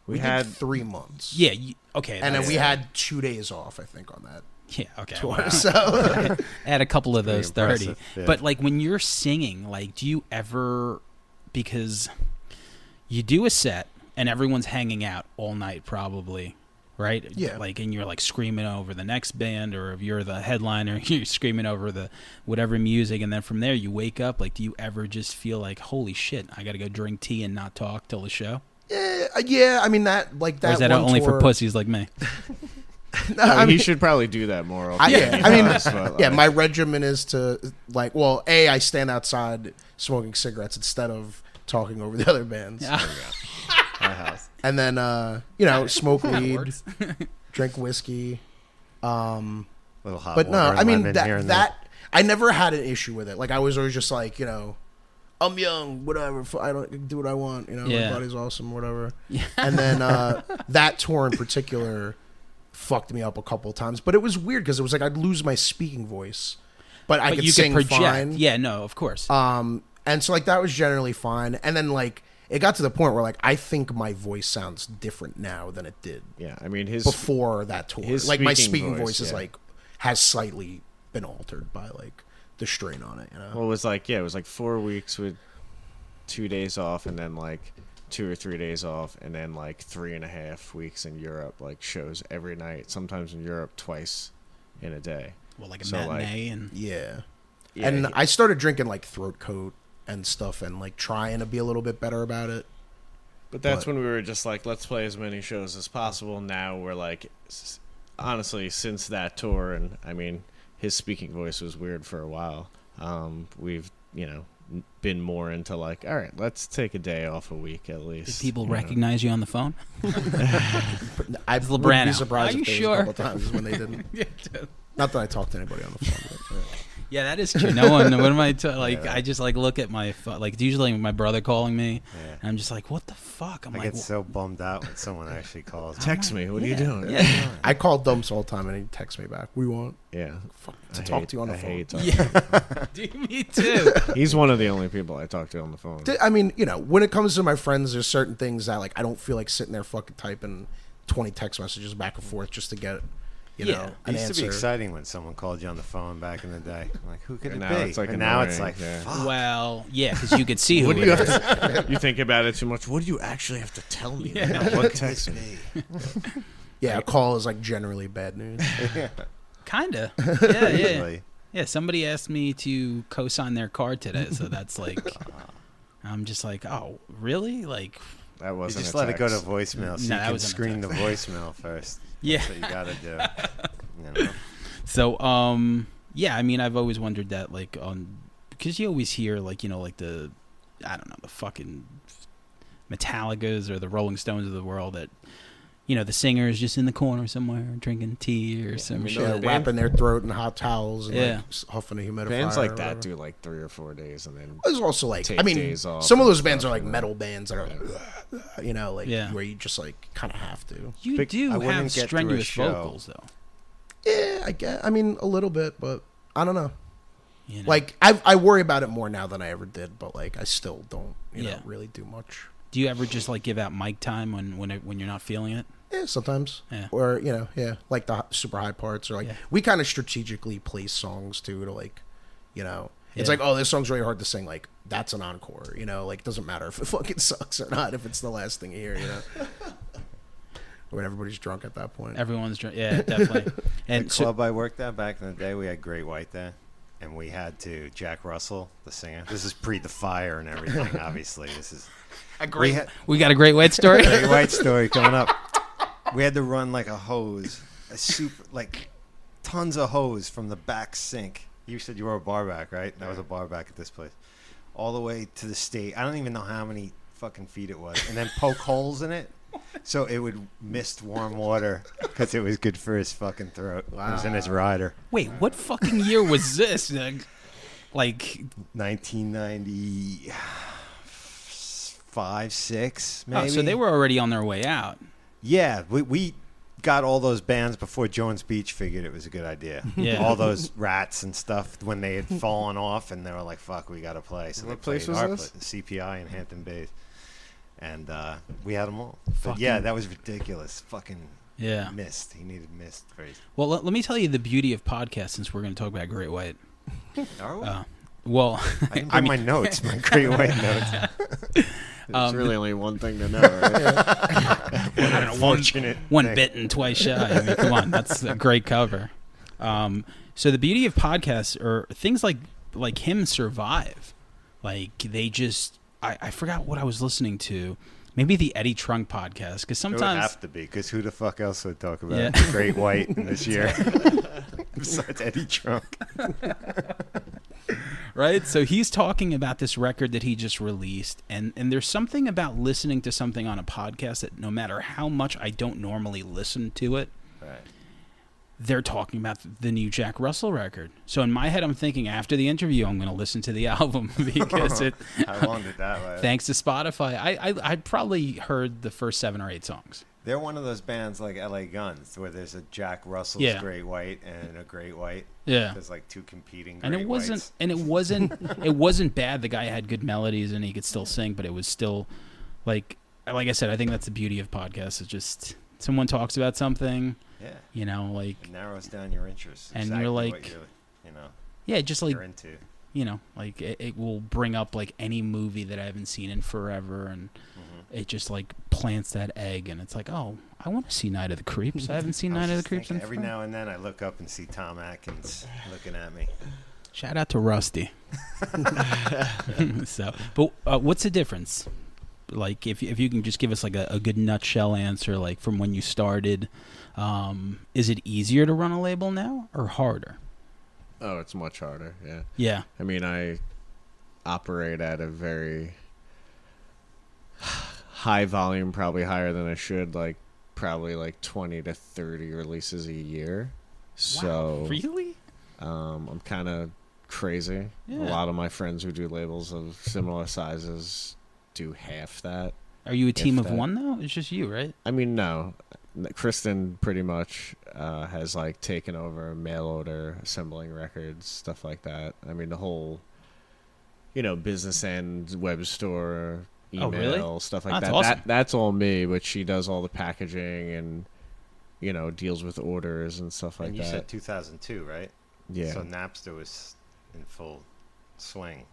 We had 3 months. Yeah, okay. And then we had 2 days off, I think, on that. Yeah, okay. Tour, wow. So add a couple of those 30. Yeah. But, like, when you're singing, like, do you ever... Because you do a set and everyone's hanging out all night probably, right? Yeah. Like, and you're, like, screaming over the next band, or if you're the headliner, you're screaming over the whatever music, and then from there you wake up. Like, do you ever just feel like, holy shit, I got to go drink tea and not talk till the show? Yeah. I mean, that, like, that. Or is that only for pussies like me? No, I mean, he should probably do that more often. Yeah, my regimen is to, like, well, I stand outside smoking cigarettes instead of talking over the other bands. Yeah. My house. And then, you know, smoke weed, drink whiskey. Little hot but no, water, I mean, lemon that I never had an issue with it. Like, I was always just like, you know, I'm young, whatever. I don't do what I want. You know, my body's awesome, whatever. Yeah. And then that tour in particular fucked me up a couple of times, but it was weird because it was like I'd lose my speaking voice, but I could sing fine. Yeah, no, of course. And so, like, that was generally fine. And then, like, it got to the point where, like, I think my voice sounds different now than it did. Yeah, I mean, before that tour, like, my speaking voice is like has slightly been altered by, like, the strain on it. You know. Well, it was like 4 weeks with 2 days off, and then, like, 2 or 3 days off, and then, like, 3.5 weeks in Europe, like, shows every night. Sometimes in Europe twice in a day. Well, like a matinee, like, and yeah. And I started drinking, like, throat coat and stuff, and, like, trying to be a little bit better about it. But that's when we were just like, let's play as many shows as possible. Now we're like, honestly, since that tour, and I mean, his speaking voice was weird for a while. we've been more into like, all right, let's take a day off a week at least. Did people recognize you on the phone? I It's would Lebrano. be surprised Are if you there sure? was a couple times when they didn't. Not that I talked to anybody on the phone. But, Yeah, that is true. No one. What am I like? Yeah. I just like look at my like. It's usually my brother calling me, Yeah. and I'm just like, what the fuck? I'm I like, get so bummed out when someone actually calls. Text me. What are you doing? Yeah. I call Dumps all the time and he texts me back. We want Yeah. to talk to you on the I phone. hate talking. yeah. Dude, me too. He's one of the only people I talk to on the phone. I mean, when it comes to my friends, there's certain things that like I don't feel like sitting there fucking typing 20 text messages back and forth just to get, Yeah. an It used to be answer. exciting when someone called you on the phone back in the day. I'm like, who could And it now be? it's, like, and now it's annoying, like, yeah. fuck. Well, yeah, because you could see who What do it you is. have to, you think about it too much? What do you actually have to tell me? Yeah. Now, Who what could text this me? be? Yeah, a call is like generally bad news. Kinda. Yeah, yeah. Usually. Yeah, somebody asked me to co-sign their card today, so that's like, I'm just like, oh, really? Like, That You wasn't just a let it go to text. voicemail so No, you that can wasn't a screen the voicemail first. yeah. That's what you gotta do. So, yeah, I mean, I've always wondered that, like, because you always hear, like, like the, I don't know, the fucking Metallicas or the Rolling Stones of the world that, the singer is just in the corner somewhere drinking tea or some shit. Yeah, band- wrapping their throat in hot towels and Yeah. like huffing a humidifier. Bands or like that whatever. do like 3 or 4 days, and then There's also like, take I mean, days off some of and those bands are stuff, like and metal bands that are like, Yeah. where you just like kind of have to. You Big- do I wouldn't have get through a strenuous show. vocals, though. Yeah, I mean, a little bit, but I don't know. You know? Like, I worry about it more now than I ever did, but like, I still don't, Yeah. really do much. Do you ever just like give out mic time when you're not feeling it? Yeah, sometimes. Yeah. Or, like the super high parts, or like, Yeah. we kind of strategically place songs too to like, it's Yeah. like, oh, this song's really hard to sing. Like, that's an encore, like, it doesn't matter if it fucking sucks or not, if it's the last thing you hear, When everybody's drunk at that point. Everyone's yeah, definitely. And The so, club I worked at back in the day, we had Great White there. And we had to, Jack Russell, the singer. This is pre the fire and everything, obviously. This is we got a great wet story. Great White story coming up. We had to run like a hose, tons of hose from the back sink. You said you were a bar back, right? That was a bar back at this place. All the way to the state. I don't even know how many fucking feet it was. And then poke holes in it so it would mist warm water because it was good for his fucking throat. It was in his rider. Wait, what fucking year was this? Like 1995, 6, maybe. oh, so they were already on their way out. Yeah, we got all those bands before Jones Beach figured it was a good idea. Yeah. All those rats and stuff when they had fallen off and they were like, fuck, we got to play. So What they place played was our this? place, CPI in Hampton Bays. And we had them all. But Fucking- yeah, that was ridiculous. Fucking Yeah. mist. He needed mist. Crazy. Well, let me tell you the beauty of podcasts since we're going to talk about Great White. Are we? Well, I didn't bring my notes, my Great White notes. there's really only one thing to know, right? Unfortunate. one thing. bitten, twice shy. I mean, come on, that's a great cover. So the beauty of podcasts are things like him survive. Like they just, I forgot what I was listening to. Maybe the Eddie Trunk podcast, because It would sometimes have to be, because who the fuck else would talk about Yeah. Great White in this year? Besides Eddie Trunk. right? So he's talking about this record that he just released, and there's something about listening to something on a podcast that no matter how much I don't normally listen to it, Right. they're talking about the new Jack Russell record. So in my head, I'm thinking after the interview, I'm going to listen to the album because it. How long did that last? Thanks to Spotify, I probably heard the first 7 or 8 songs. They're one of those bands like LA Guns, where there's a Jack Russell's Yeah. Great White and a Great White. Yeah. There's like two competing. And Great it wasn't, Whites. and it wasn't bad. The guy had good melodies and he could still sing, but it was still like I said, I think that's the beauty of podcasts. It's just someone talks about something, Yeah. like It narrows down your interests. And exactly you're what like- you're, just like you're into. like it will bring up like any movie that I haven't seen in forever, and it just like plants that egg, and it's like, oh, I want to see Night of the Creeps. I haven't seen I was Night of the just Creeps in thinking, every forever. now and then I look up and see Tom Atkins looking at me. Shout out to Rusty. So, but what's the difference? Like, if you can just give us like a good nutshell answer, like from when you started, is it easier to run a label now or harder? Oh, it's much harder. Yeah. Yeah. I mean, I operate at a very high volume, probably higher than I should, like probably like 20 to 30 releases a year. So Really? I'm kind of crazy. Yeah. A lot of my friends who do labels of similar sizes do half that. Are you a team If of that- one though? It's just you, right? I mean, no. Kristen pretty much has like taken over mail order, assembling records, stuff like that. I mean, the whole, business end, web store, email, Oh, really? stuff like That's that. awesome. That's all me, but she does all the packaging and, deals with orders and stuff like And you that. said 2002, right? Yeah. So Napster was in full swing.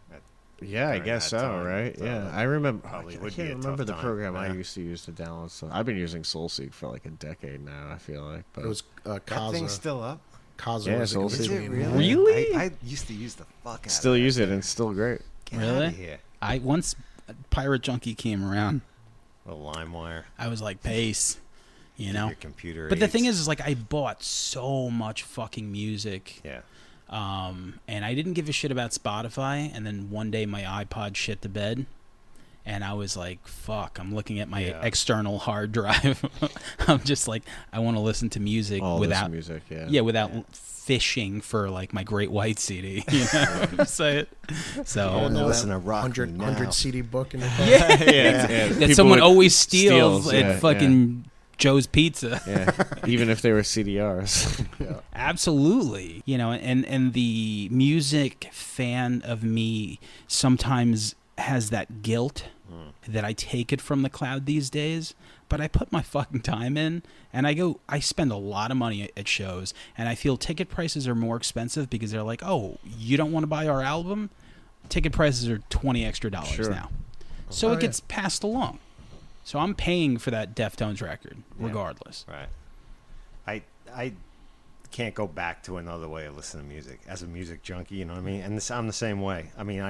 Yeah, I during guess that so, time, right? so Yeah, that I remember. probably I would can't be a remember tough the time, program I yeah. used to use to download stuff. I've been using SoulSeek for like a decade now. I feel like, but It was That Kaza. thing's still up? Kaza Yeah, was so in it's- Is it between. really? Really? I used to use the fuck out of still that use it thing. and it's still great. Get Really? out of here. I once Pirate Junkie came around. A LimeWire. I was like, pace, you know. Your computer. But the thing aids. is like I bought so much fucking music, Yeah. and I didn't give a shit about Spotify. And then one day my iPod shit the bed, and I was like, "Fuck!" I'm looking at my Yeah. external hard drive. I'm just like, I want to listen to music All without, this music, yeah. yeah, without fishing for like my Great White CD. You know, say it. So Oh, no, that listen to rock 100, me now. 100 CD book in your car. yeah, yeah. that People someone would- always steals steals, at yeah, fucking Joe's Pizza. Yeah, even if they were CDRs. Absolutely. You know, and the music fan of me sometimes has that guilt that I take it from the cloud these days, but I put my fucking time in and I spend a lot of money at shows, and I feel ticket prices are more expensive because they're like, "Oh, you don't want to buy our album? Ticket prices are $20 extra Sure. now." So Oh, it yeah. gets passed along. So I'm paying for that Deftones record Yeah. regardless. Right. I can't go back to another way of listening to music as a music junkie. You know what I mean? And I'm the same way. I mean,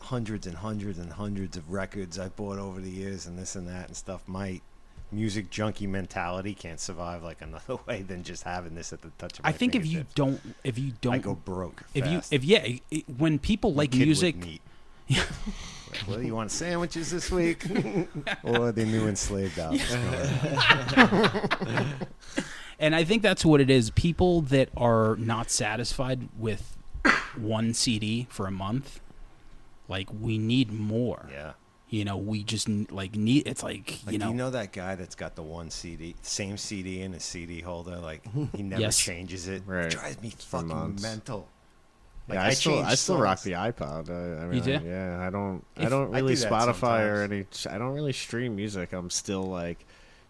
hundreds and hundreds and hundreds of records I bought over the years and this and that and stuff. My music junkie mentality can't survive like another way than just having this at the touch of my I think if you fingertips. don't I go broke. if fast. when people like Kid with music, meat. Like, well, you want sandwiches this week, or the new enslaved album? and I think that's what it is. People that are not satisfied with one CD for a month, like we need more. Yeah. You know, we just need. It's like Like, you know that guy that's got the one CD, same CD in his CD holder? Like, he never Yes. changes it. Right. It drives me For fucking months. mental. Like, Yeah, I still change rock songs. the iPod. I mean, You do? yeah, I don't If- really I do that Spotify or sometimes. I don't really stream music. I'm still like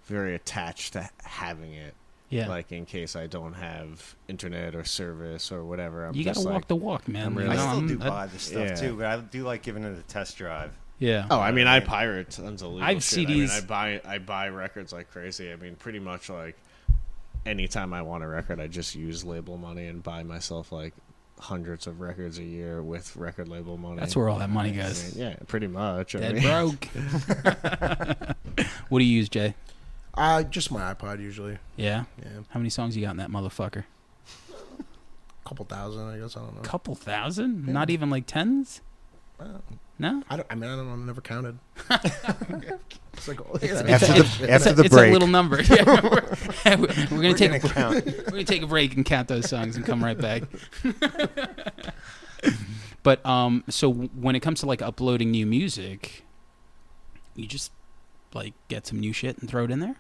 very attached to having it. yeah. Like in case I don't have internet or service or whatever. I'm You got just to like, walk the walk, man. I'm You really- I know, still I'm- do buy the stuff yeah. too, but I do like giving it a test drive. Yeah. Oh, I mean, I pirate tons of legal I have shit. I mean, CDs. I buy records like crazy. I mean, pretty much like anytime I want a record, I just use label money and buy myself like hundreds of records a year with record label money. That's where all that money I goes. mean, yeah, pretty much. I Dead mean, broke. What do you use, Jay? Just my iPod usually. Yeah. Yeah, How many songs you got in that motherfucker? a couple thousand, I guess. I don't know. Couple thousand? Yeah. Not even like tens? Well, No. I don't know. I've never counted. It's like After the It's break. a little number. Yeah, we're gonna We're take gonna count. we're gonna take a break and count those songs and come right back. But so when it comes to like uploading new music, you just like get some new shit and throw it in there.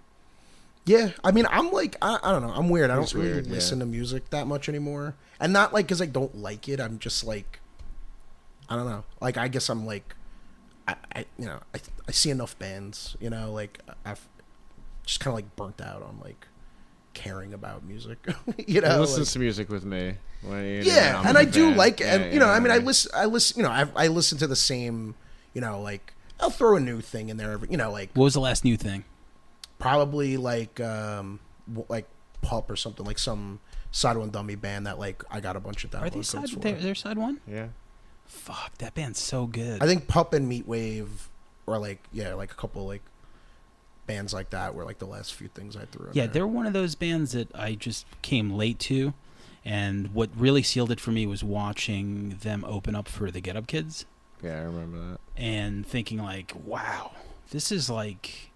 Yeah, I mean, I'm like, I don't know. I'm weird. I It's don't really weird, yeah. listen to music that much anymore, and not like because I don't like it. I'm just like, I don't know. Like, I guess I'm like, I see enough bands. You know, like I've just kind of like burnt out on like caring about music. You he know, listens like- to music with me. When, yeah, I'm and a I do fan. like it. Yeah, And, you know, yeah, I mean, yeah. I listen. You know, I listen to the same. You know, like I'll throw a new thing in there. You know, like What was the last new thing? probably like Pulp or something, like some Side One Dummy band that like I got a bunch of download Are they codes side? for. They're side one? Yeah. Fuck, that band's so good. I think Pup and Meatwave or like like a couple like bands like that were like the last few things I threw in Yeah, there. they're one of those bands that I just came late to, And what really sealed it for me was watching them open up for the Get Up Kids. Yeah, I remember that. And thinking like, wow, this is like,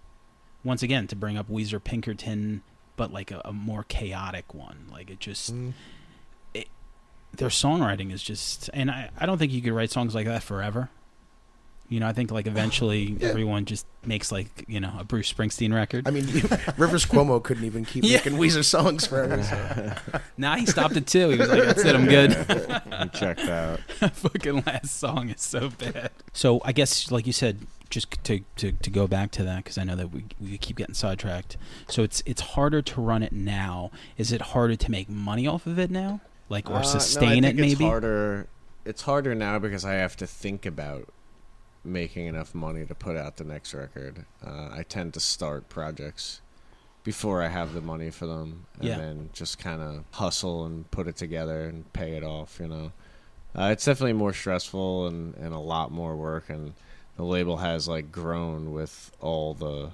once again, to bring up Weezer Pinkerton, but like a more chaotic one. Like it just, their songwriting is just, and I don't think you could write songs like that forever. You know, I think like eventually everyone just makes like, you know, a Bruce Springsteen record. I mean, Rivers Cuomo couldn't even keep making Weezer songs forever. So. Nah, he stopped it too. He was like, that's it, I'm good. He checked out. Fucking last song is so bad. So I guess, like you said, just to go back to that, because I know that we keep getting sidetracked. So it's harder to run it now. Is it harder to make money off of it now? Like, or sustain no, I it think maybe? It's harder now because I have to think about making enough money to put out the next record. I tend to start projects before I have the money for them, and then just kind of hustle and put it together and pay it off, you know. It's definitely more stressful and a lot more work, and the label has like grown with all the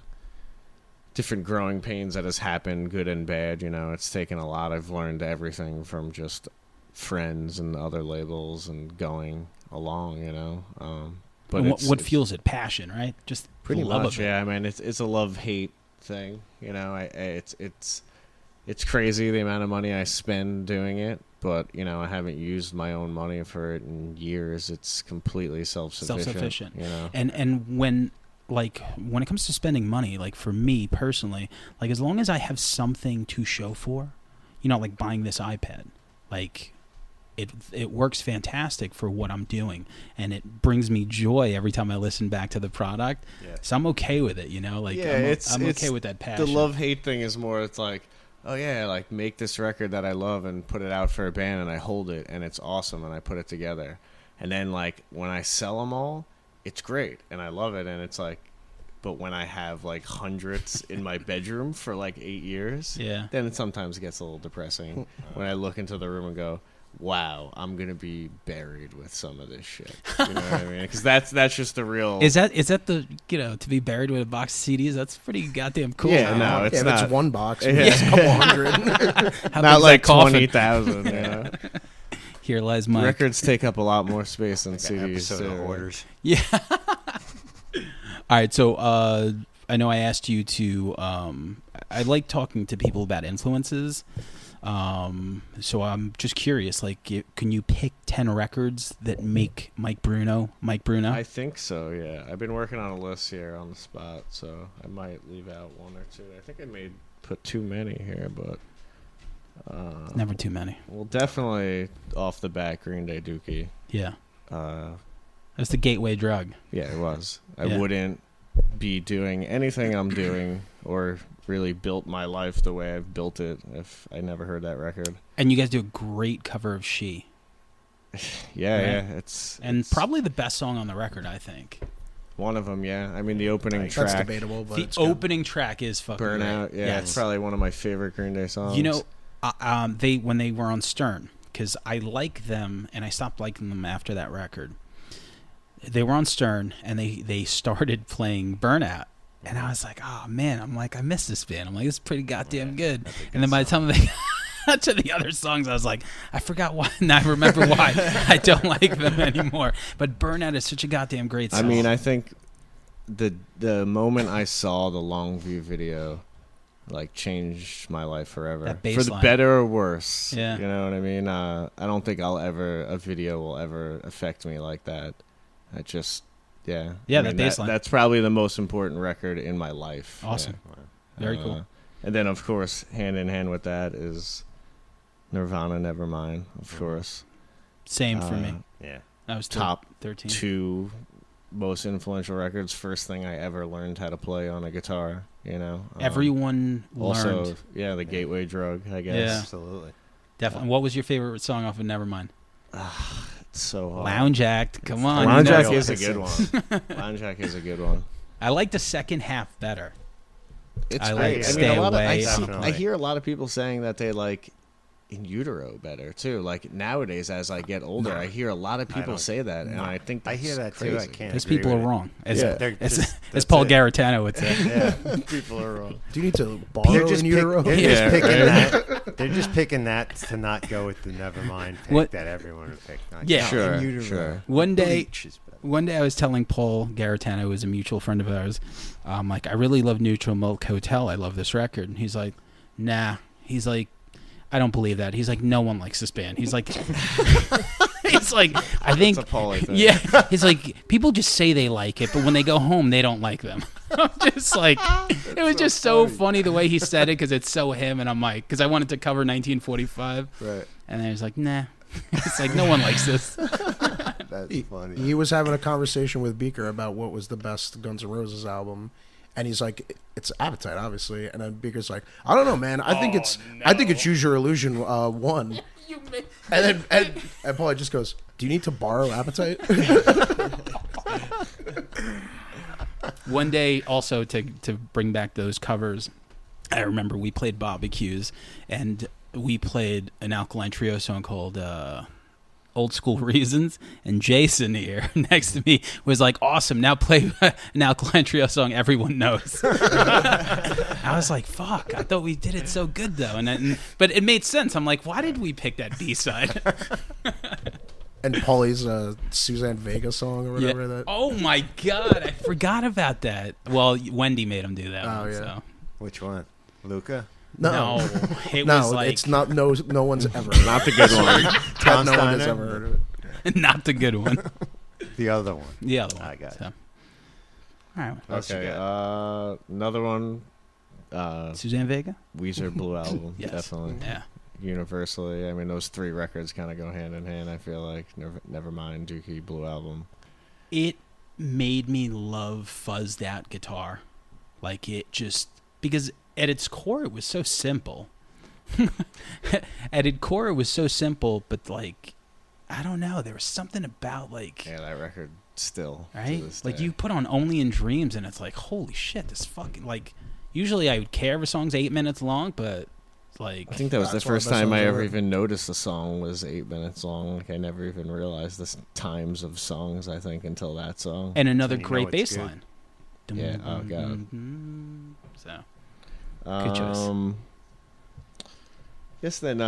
different growing pains that has happened, good and bad, you know. It's taken a lot. I've learned everything from just friends and other labels and going along, you know. But what fuels it? Passion, right? Just pretty love much, of it. yeah. I mean, it's a love-hate thing, you know. It's crazy the amount of money I spend doing it, but you know, I haven't used my own money for it in years. It's completely self-sufficient. You know, and when it comes to spending money, like for me personally, like as long as I have something to show for, you know, like buying this iPad, like. It works fantastic for what I'm doing, and it brings me joy every time I listen back to the product. Yeah. So I'm okay with it, you know. Like I'm okay with that passion. The love-hate thing is more. It's like, oh yeah, like make this record that I love and put it out for a band, and I hold it, and it's awesome, and I put it together, and then like when I sell them all, it's great, and I love it, and it's like, but when I have like hundreds in my bedroom for like 8 years, then it sometimes gets a little depressing when I look into the room and go, wow, I'm gonna be buried with some of this shit. You know what I mean? Because that's just the real. Is that the, you know, to be buried with a box of CDs? That's pretty goddamn cool. Yeah, no, it's not. It's one box. It's a couple hundred. Not like 20,000. You know. Here lies Mike. Records take up a lot more space than CDs. Episode of orders. Yeah. All right, so I know I asked you to. I like talking to people about influences. So I'm just curious, like, can you pick 10 records that make Mike Bruno? I think so, yeah. I've been working on a list here on the spot, so I might leave out one or two. I think I may put too many here, but never too many. Well, definitely off the bat, Green Day Dookie. Yeah. That's the gateway drug. Yeah, it was. I wouldn't be doing anything I'm doing or really built my life the way I've built it if I never heard that record. And you guys do a great cover of She. Yeah, it's probably the best song on the record, I think. One of them, yeah. I mean, the opening track. That's debatable, but the opening track is fucking Burnout. great. Yeah, it's probably one of my favorite Green Day songs. You know, when they were on Stern, because I like them, and I stopped liking them after that record. They were on Stern, and they started playing Burnout. And I was like, oh, man. I'm like, I miss this band. I'm like, it's pretty goddamn good. And then by the time they got to the other songs, I was like, I forgot why. And I remember why I don't like them anymore. But Burnout is such a goddamn great song. I mean, I think the moment I saw the Longview video, like, changed my life forever. That bass for the line. better or worse. Yeah. You know what I mean? I don't think a video will ever affect me like that. I just... Yeah, I mean, that baseline. That's probably the most important record in my life. Awesome. Yeah. Very cool. And then, of course, hand in hand with that is Nirvana, Nevermind, of course. Same for me. Yeah. I was top 13. 2 most influential records. First thing I ever learned how to play on a guitar, you know. Everyone also, learned. yeah, the gateway drug, I guess. Yeah. Absolutely. Definitely. What was your favorite song off of Nevermind? It's so hard. Lounge Act. Come on. Lounge you know. Act is a good one. Lounge Act is a good one. I like the second half better. It's I great. like I Stay mean, Away. I hear a lot of people saying that they like in utero better too. Like nowadays, as I get older, I hear a lot of people say that, and I think I that's hear that crazy. too. I can't. Those agree people are with it. wrong. They're As Paul Garatano would say. Yeah, people are wrong. Do you need to borrow in utero? They're Yeah, just picking right. that. They're just picking that to not go with the Nevermind pick What- that everyone would pick. Like, Yeah. no, in Sure, utero. sure. One day, Bleach is better. One day I was telling Paul Garatano, who is a mutual friend of ours, like, I really love Neutral Milk Hotel. I love this record. And he's like, nah. He's like, I don't believe that. He's like, no one likes this band. He's like, he's like, I think, That's a Paulie thing. yeah. He's like, people just say they like it, but when they go home, they don't like them. I'm just like, it was just so funny the way he said it because it's so him. And I'm like, because I wanted to cover 1945. Right. And then he was like, nah. It's like, no one likes this. That's funny. He was having a conversation with Beaker about what was the best Guns N' Roses album, and he's like, "It's Appetite, obviously." And then Beaker's like, "I don't know, man. I think it's Use Your Illusion 1." And then and Paul just goes, "Do you need to borrow Appetite?" One day, also to bring back those covers, I remember we played barbecues, and we played an Alkaline Trio song called Old School Reasons, and Jason here next to me was like, awesome, now play an Alkaline Trio song everyone knows. I was like, fuck, I thought we did it so good though. But it made sense. I'm like, why did we pick that B-side? And Paulie's Suzanne Vega song or whatever that. Oh my God, I forgot about that. Well, Wendy made him do that Oh, one, yeah. so. Which one? Luca? No, it no, was like it's not. No one's ever. Not the good one. God, no one Steiner? has ever heard of it. not the good one. The other one. The other one. I got it. So. All right. What else you Okay, got? another one. Suzanne Vega? Weezer Blue Album, Yes. definitely. Yeah. Universally, I mean, those three records kind of go hand in hand. I feel like Nevermind, Dookie, Blue Album. It made me love fuzzed out guitar. Like it just, because at its core it was so simple. At its core it was so simple, but like, I don't know, there was something about like, Yeah, that record still. to right? this Like day. you put on Only in Dreams and it's like, holy shit, this fucking, like, usually I would care if a song's 8 minutes long, but like, I think that was the That's one of first the best time I songs ever ever. even noticed a song was 8 minutes long. Like I never even realized the times of songs. I think until that song. and another So you know great it's bass good. line. Yeah, oh, God. So, good choice. Guess then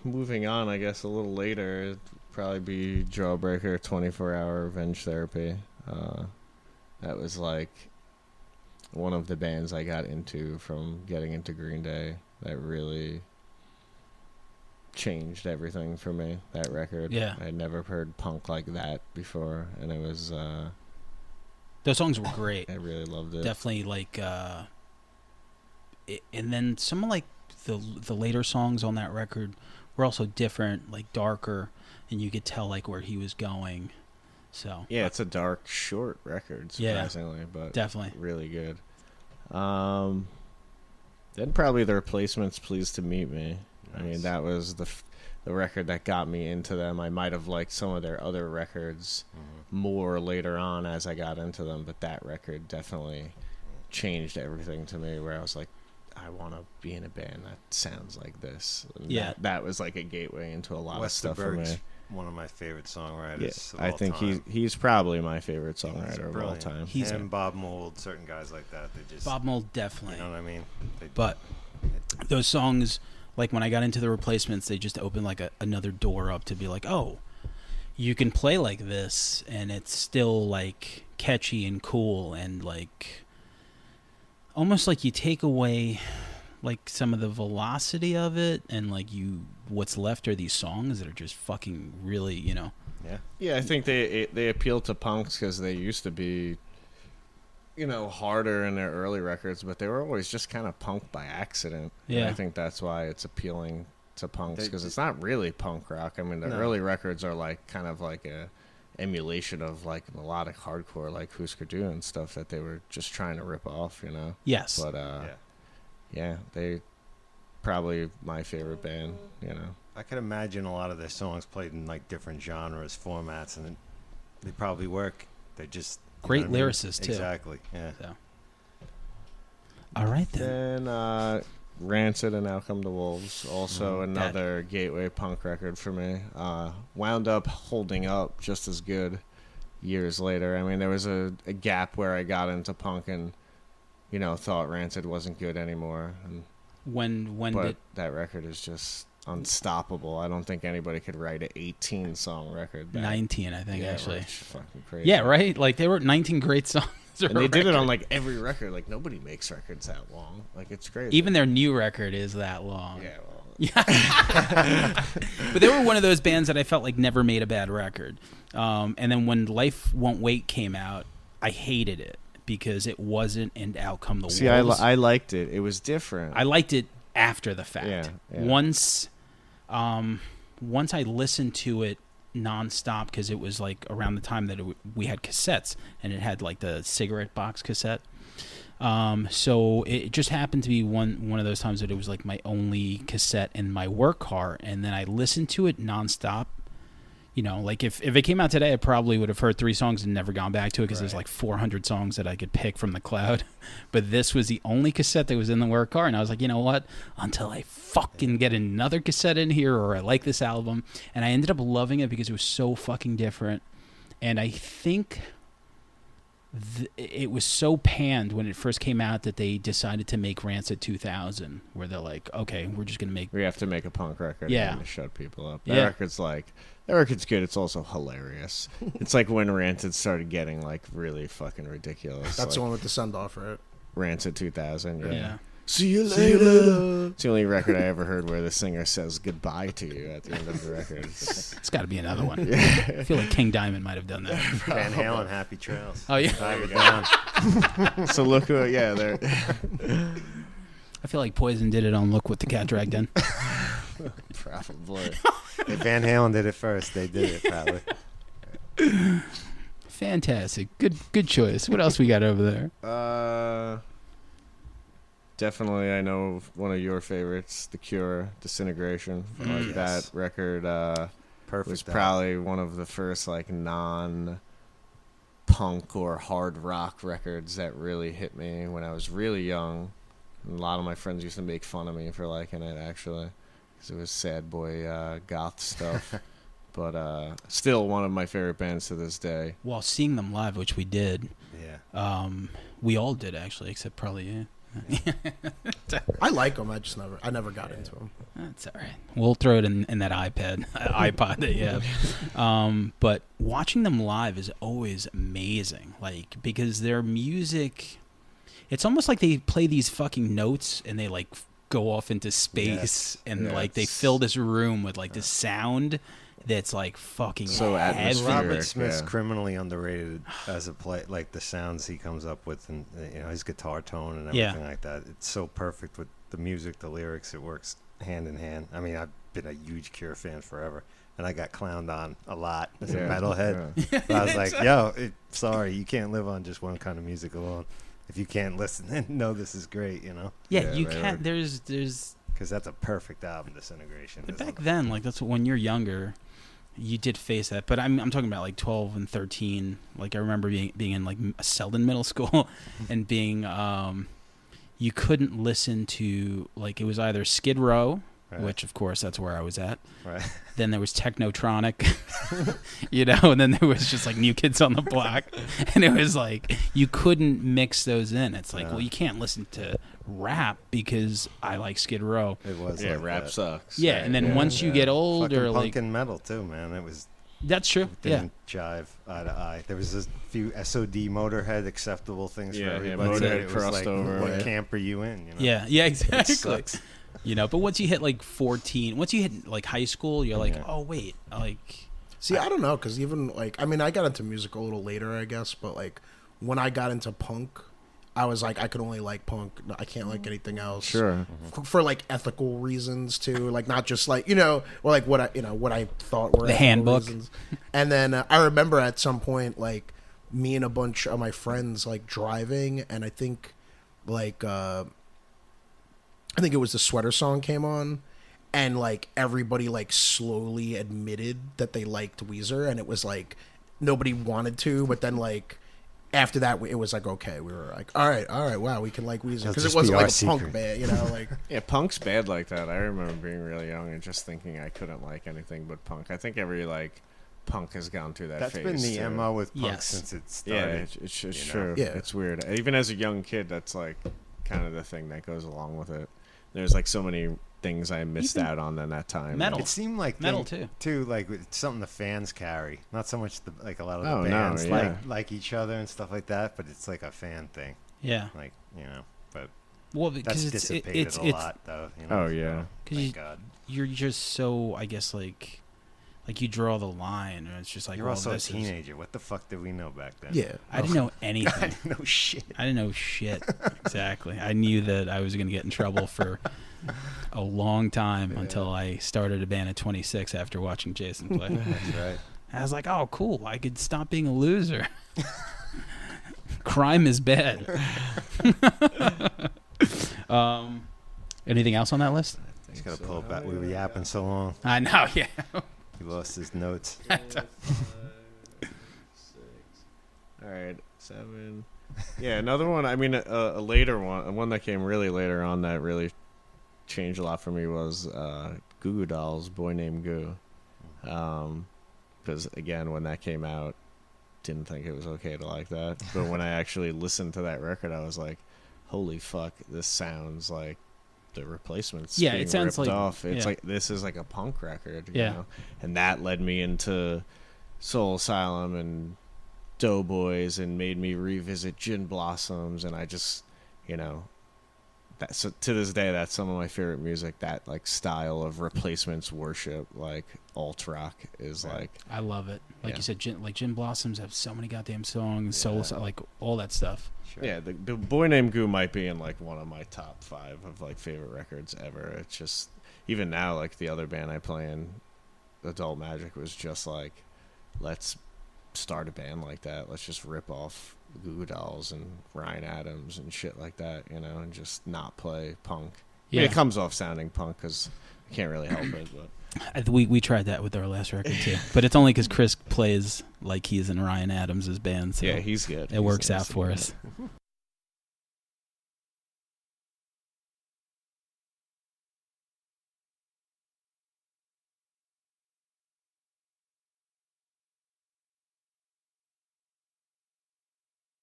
moving on, I guess a little later, it'd probably be Jawbreaker 24-Hour Revenge Therapy. That was like one of the bands I got into from getting into Green Day. That really changed everything for me, that record. Yeah. I had never heard punk like that before, and it was Those songs were great. I really loved it. Definitely like and then some of like the later songs on that record were also different, like darker, and you could tell like where he was going. So Yeah, it's a dark, short record, Yeah. surprisingly, but definitely. really good. Then probably the Replacements, Pleased to Meet Me. I mean, Nice. that was the record that got me into them. I might have liked some of their other records more later on as I got into them, but that record definitely changed everything to me, where I was like, I want to be in a band that sounds like this. And Yeah. that was like a gateway into a lot of stuff for me. Westerberg's one of my favorite songwriters. Yeah, of I all think time. he's probably my favorite He's songwriter of all brilliant. time. He's- Him, Bob Mould, certain guys like that. They just Bob Mould definitely. You know what I mean? But those songs, like when I got into the Replacements, they just opened like another door up to be like, oh, you can play like this and it's still like catchy and cool, and like almost like you take away like some of the velocity of it, and like what's left are these songs that are just fucking really, you know. Yeah. Yeah, I think they appeal to punks because they used to be, you know, harder in their early records, but they were always just kind of punk by accident. And Yeah. I think that's why it's appealing to punks, They- because it's not really punk rock. I mean, the No. early records are like kind of like a emulation of like melodic hardcore, like Husker Du and stuff that they were just trying to rip off, you know. Yes. But yeah, they probably my favorite band, you know. I could imagine a lot of their songs played in like different genres, formats, and they probably work. They're just you Great know what I mean? lyricists, too. Exactly. Yeah. So. All right then. Then Rancid and Now Come the Wolves, also another gateway punk record for me. Wound up holding up just as good years later. I mean, there was a gap where I got into punk and, thought Rancid wasn't good anymore. And, but that record is just unstoppable. I don't think anybody could write an 18-song record. 19, I think, actually. Fucking crazy. Yeah, right? Like, they wrote 19 great songs. And they did it on, like, every record. Like, nobody makes records that long. Like, it's crazy. Even their new record is that long. Yeah, well. Yeah. But they were one of those bands that I felt like never made a bad record. And then when Life Won't Wait came out, I hated it because it wasn't an Out Come the Wolves. See, I liked it. It was different. I liked it after the fact. Yeah. Once I listened to it nonstop, because it was like around the time that we had cassettes, and it had like the cigarette box cassette. So it just happened to be one of those times that it was like my only cassette in my work car, and then I listened to it nonstop. Like if it came out today, I probably would have heard 3 songs and never gone back to it, because there's like 400 songs that I could pick from the cloud. But this was the only cassette that was in the work car, and I was like, you know what? Until I fucking get another cassette in here, or I like this album. And I ended up loving it because it was so fucking different. And I think it was so panned when it first came out that they decided to make Rancid 2000, where they're like, okay, we're just gonna we have to make a punk record to shut people up. That record's good. It's also hilarious. It's like when Rancid started getting like really fucking ridiculous. That's the one with the send off, right? Rancid 2000. Yeah. See you later. It's the only record I ever heard where the singer says goodbye to you at the end of the record. It's got to be another one. I feel like King Diamond might have done that. Van Halen, Happy Trails. Oh, yeah. Dive it down. So look who, they're... I feel like Poison did it on Look What the Cat Dragged In. Probably. If Van Halen did it first, they did it probably. Fantastic. Good choice. What else we got over there? Definitely, I know one of your favorites, The Cure, Disintegration. Like that record was probably one of the first like non-punk or hard rock records that really hit me when I was really young. And a lot of my friends used to make fun of me for liking it, actually, because it was sad boy goth stuff. But still one of my favorite bands to this day. While seeing them live, which we did, we all did actually, except probably you. I like them. I never got into them. That's all right. We'll throw it in that iPod that you have. But watching them live is always amazing. Like, because their music, it's almost like they play these fucking notes and they like go off into space and like they fill this room with like this sound that's like fucking so heavy. Robert Smith's criminally underrated as a play, like the sounds he comes up with, and his guitar tone and everything like that. It's so perfect with the music, the lyrics. It works hand in hand. I mean, I've been a huge Cure fan forever, and I got clowned on a lot as a metalhead. But I was like, sorry, you can't live on just one kind of music alone. If you can't listen and know this is great, Yeah, you can't. There's because that's a perfect album, Disintegration. But back then, like that's when you're younger. You did face that, but I'm talking about like 12 and 13. Like I remember being in like Selden Middle School, and being you couldn't listen to, like, it was either Skid Row, which of course that's where I was at. Right. Then there was Technotronic, and then there was just like New Kids on the Block, and it was like you couldn't mix those in. It's like, well, you can't listen to rap because I like Skid Row. It was rap sucks. Yeah, and then once you get older, fucking like punk and metal too, man. It was. That's true. Didn't jive eye to eye. There was a few SOD Motorhead acceptable things for everybody. Motorhead it was crossed like, over. What camp are you in? Yeah, exactly. But once you hit like 14, once you hit like high school, you're like, oh wait, like. See, I don't know, because even like, I mean, I got into music a little later, I guess, but like when I got into punk, I was like, I could only like punk. I can't like anything else. Sure. For like ethical reasons too, like not just like or like what I thought were the handbook. Reasons. And then I remember at some point, like me and a bunch of my friends like driving, and I think like I think it was the Sweater Song came on, and like everybody like slowly admitted that they liked Weezer, and it was like nobody wanted to, but then like after that, it was like, okay, we were like, all right, wow, we can like Weezer. It'll Because it just wasn't be like our a punk secret. band, you know, like. Yeah, punk's bad like that. I remember being really young and just thinking I couldn't like anything but punk. I think every like punk has gone through that That's phase. been the too. MO with punk Yes. since it Yeah, started. it's you know? true. Yeah. It's weird. Even as a young kid, that's like kind of the thing that goes along with it. There's like so many things I missed Even out on in that time. metal. It seemed like Metal, too, like it's something the fans carry, not so much like a lot of the Oh, no, bands yeah. like each other and stuff like that, but it's like a fan thing, Yeah. like But Well, that's because dissipated it's a lot, though. You know? Oh, yeah. Because Thank God. you're just so, I guess, like you draw the line, and it's just like, You're well, also a this is. teenager. What the fuck did we know back then? Yeah. I didn't know I anything. didn't know shit. I didn't know shit. Exactly. I knew that I was going to get in trouble for a long time until I started a band at 26 after watching Jason play. That's right. I was like, oh, cool. I could stop being a loser. Crime is bad. Anything else on that list? Just gotta pull it back. We were yapping so long. I know, yeah. He lost his notes. 5, 6. All right, 7. Yeah, another one. I mean, a later one that came really later on that really changed a lot for me was Goo Goo Dolls' "Boy Named Goo," because again, when that came out, didn't think it was okay to like that. But when I actually listened to that record, I was like, "Holy fuck, this sounds like." The Replacements. Yeah, being it sounds ripped like- off. It's yeah. like this is like a punk record. You Yeah. know? And that led me into Soul Asylum and Doughboys and made me revisit Gin Blossoms, and I just, that, so to this day, that's some of my favorite music. That like style of Replacements worship, like alt rock, is Right. like I love it. Like Yeah. you said, Gin Blossoms have so many goddamn songs, Yeah. like all that stuff. Sure. yeah. The Boy Named Goo might be in like one of my top 5 of like favorite records ever. It's just even now, like the other band I play in, Adult Magic, was just like, let's start a band like that. Let's just rip off Goo Goo Dolls and Ryan Adams and shit like that, and just not play punk. I mean, Yeah, it comes off sounding punk because I can't really help it. But we tried that with our last record too, but it's only because Chris plays like he's in Ryan Adams' band, so yeah, he's good. it works out for us.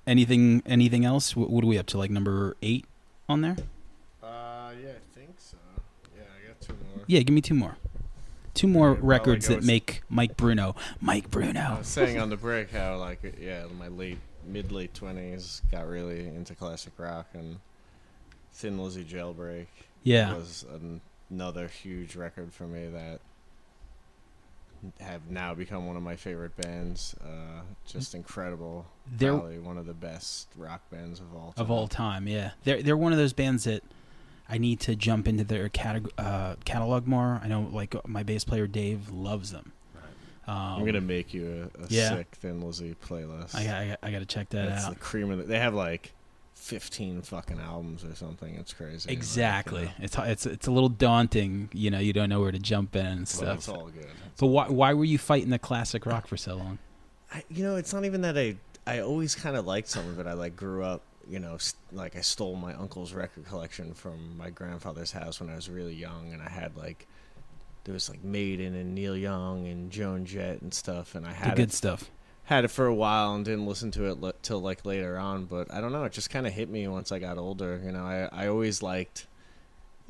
Anything else? What are we up to? Like number 8 on there? Yeah, I think so. Yeah, I got 2 more. Yeah, give me 2 more. 2 more Okay, well, records like I that was- make Mike Bruno. I was saying on the break how my mid-late 20s got really into classic rock, and Thin Lizzy Jailbreak Yeah. was another huge record for me that have now become one of my favorite bands. Just incredible. They're Probably one of the best rock bands of all time. of all time. Yeah, they're one of those bands that I need to jump into their catalog more. I know, like my bass player Dave loves them. I'm gonna make you a yeah. sick Thin Lizzy playlist. I got to check that That's out. the cream of they have like 15 fucking albums or something. It's crazy. Exactly. Like, It's a little daunting. You don't know where to jump in and well, stuff. it's all good. But why were you fighting the classic rock for so long? It's not even that I always kind of liked some of it. I like grew up, like I stole my uncle's record collection from my grandfather's house when I was really young, and I had like there was like Maiden and Neil Young and Joan Jett and stuff, and I The had good it, stuff. had it for a while and didn't listen to it till like later on. But I don't know, it just kind of hit me once I got older. I always liked.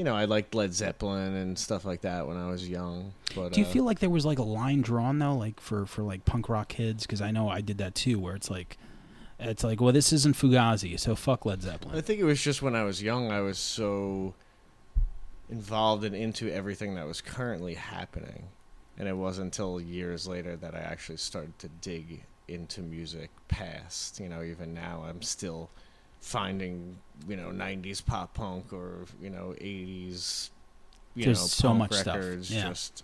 I liked Led Zeppelin and stuff like that when I was young. But Do you feel like there was like a line drawn though, like for like punk rock kids? Because I know I did that too, where it's like, well, this isn't Fugazi, so fuck Led Zeppelin. I think it was just when I was young, I was so involved and into everything that was currently happening. And it wasn't until years later that I actually started to dig into music past. Even now I'm still finding, 90s pop punk or, 80s, There's so punk much stuff. records, Yeah. just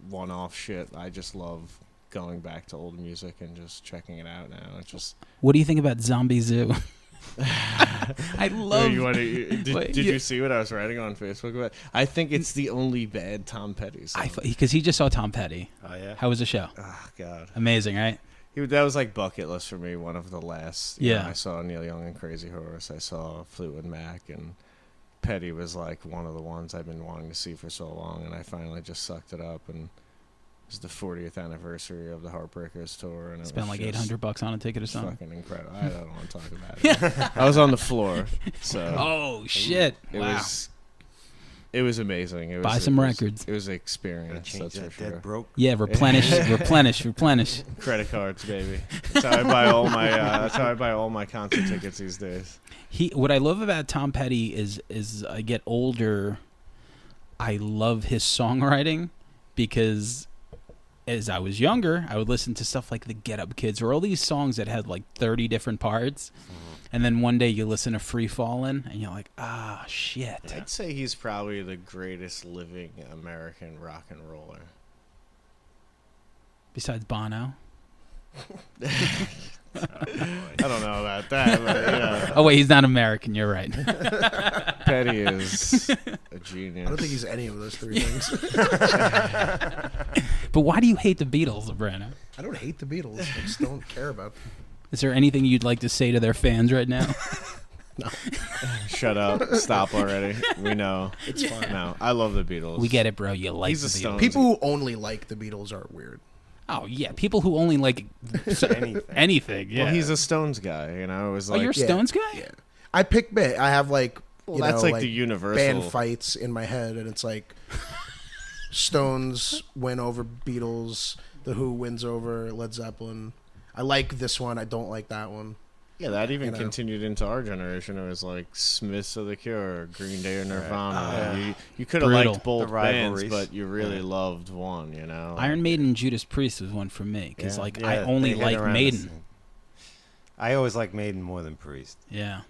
one-off shit. I just love going back to old music and just checking it out now. It's just... What do you think about Zombie Zoo? I love. Did you see what I was writing on Facebook about? I think it's the only bad Tom Petty song. Because he just saw Tom Petty. Oh yeah. How was the show? Oh God. Amazing, right? that was like bucket list for me. One of the last. Yeah. I saw Neil Young and Crazy Horse. I saw Fleetwood Mac, and Petty was like one of the ones I've been wanting to see for so long, and I finally just sucked it up. And it was the 40th anniversary of the Heartbreakers tour, and it Spent was like just $800 on a ticket or something. fucking incredible. I don't want to talk about it. I was on the floor, so Oh shit! Wow. It was amazing. Buy some records. It was an Gonna experience. change That's that for sure. dead broke. Yeah, replenish. Credit cards, baby. That's how I buy all my. That's how I buy all my concert tickets these days. What I love about Tom Petty is I get older, I love his songwriting, because as I was younger, I would listen to stuff like the Get Up Kids or all these songs that had like 30 different parts. And then one day you listen to Free Fallin' and you're like, ah, shit. I'd say he's probably the greatest living American rock and roller. Besides Bono. I don't know about that, but yeah. Oh, wait, he's not American. You're right. Petty is a genius. I don't think he's any of those three things. But why do you hate the Beatles, Brandon? I don't hate the Beatles. I just don't care about them. Is there anything you'd like to say to their fans right now? No. Shut up. Stop already. We know. It's fine. No, I love the Beatles. We get it, bro. You like He's the a Beatles. Stones. People who only like the Beatles are weird. Oh, yeah. People who only like anything. Yeah. Well, he's a Stones guy, you know. It was like, you're a Stones guy? Yeah. I pick band. I have like, well, you that's know, like the universal band fights in my head, and it's like Stones win over Beatles, The Who wins over Led Zeppelin. I like this one. I don't like that one. Yeah, that even You know. continued into our generation. It was like Smiths of the Cure, Green Day, or Nirvana. Right. You could have Brutal. liked both The bands, rivalries. but you really loved one, you know? Iron Maiden and Judas Priest was one for me, because Yeah. like Yeah, I only they hit like around the Maiden. same. I always like Maiden more than Priest, Yeah.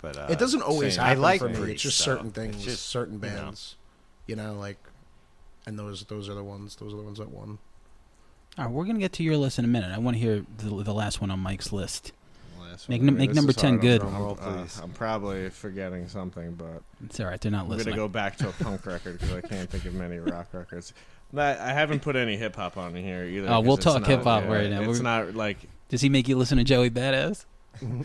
but It doesn't always same. happen I like for me. Priest, It's just though. certain things, It's just, certain you know. bands. You know, like, and those are the ones. Those are the ones that won. All right, we're gonna get to your list in a minute. I want to hear the last one on Mike's list. Make This number is 10 hard. good. Drum roll, please. I'm probably forgetting something, but It's all right. They're not I'm listening. gonna go back to a punk record because I can't think of many rock records. But I haven't put any hip hop on here either. Oh, we'll 'cause it's talk not- hip-hop yeah, right now. It's We're- not like Does he make you listen to Joey Badass?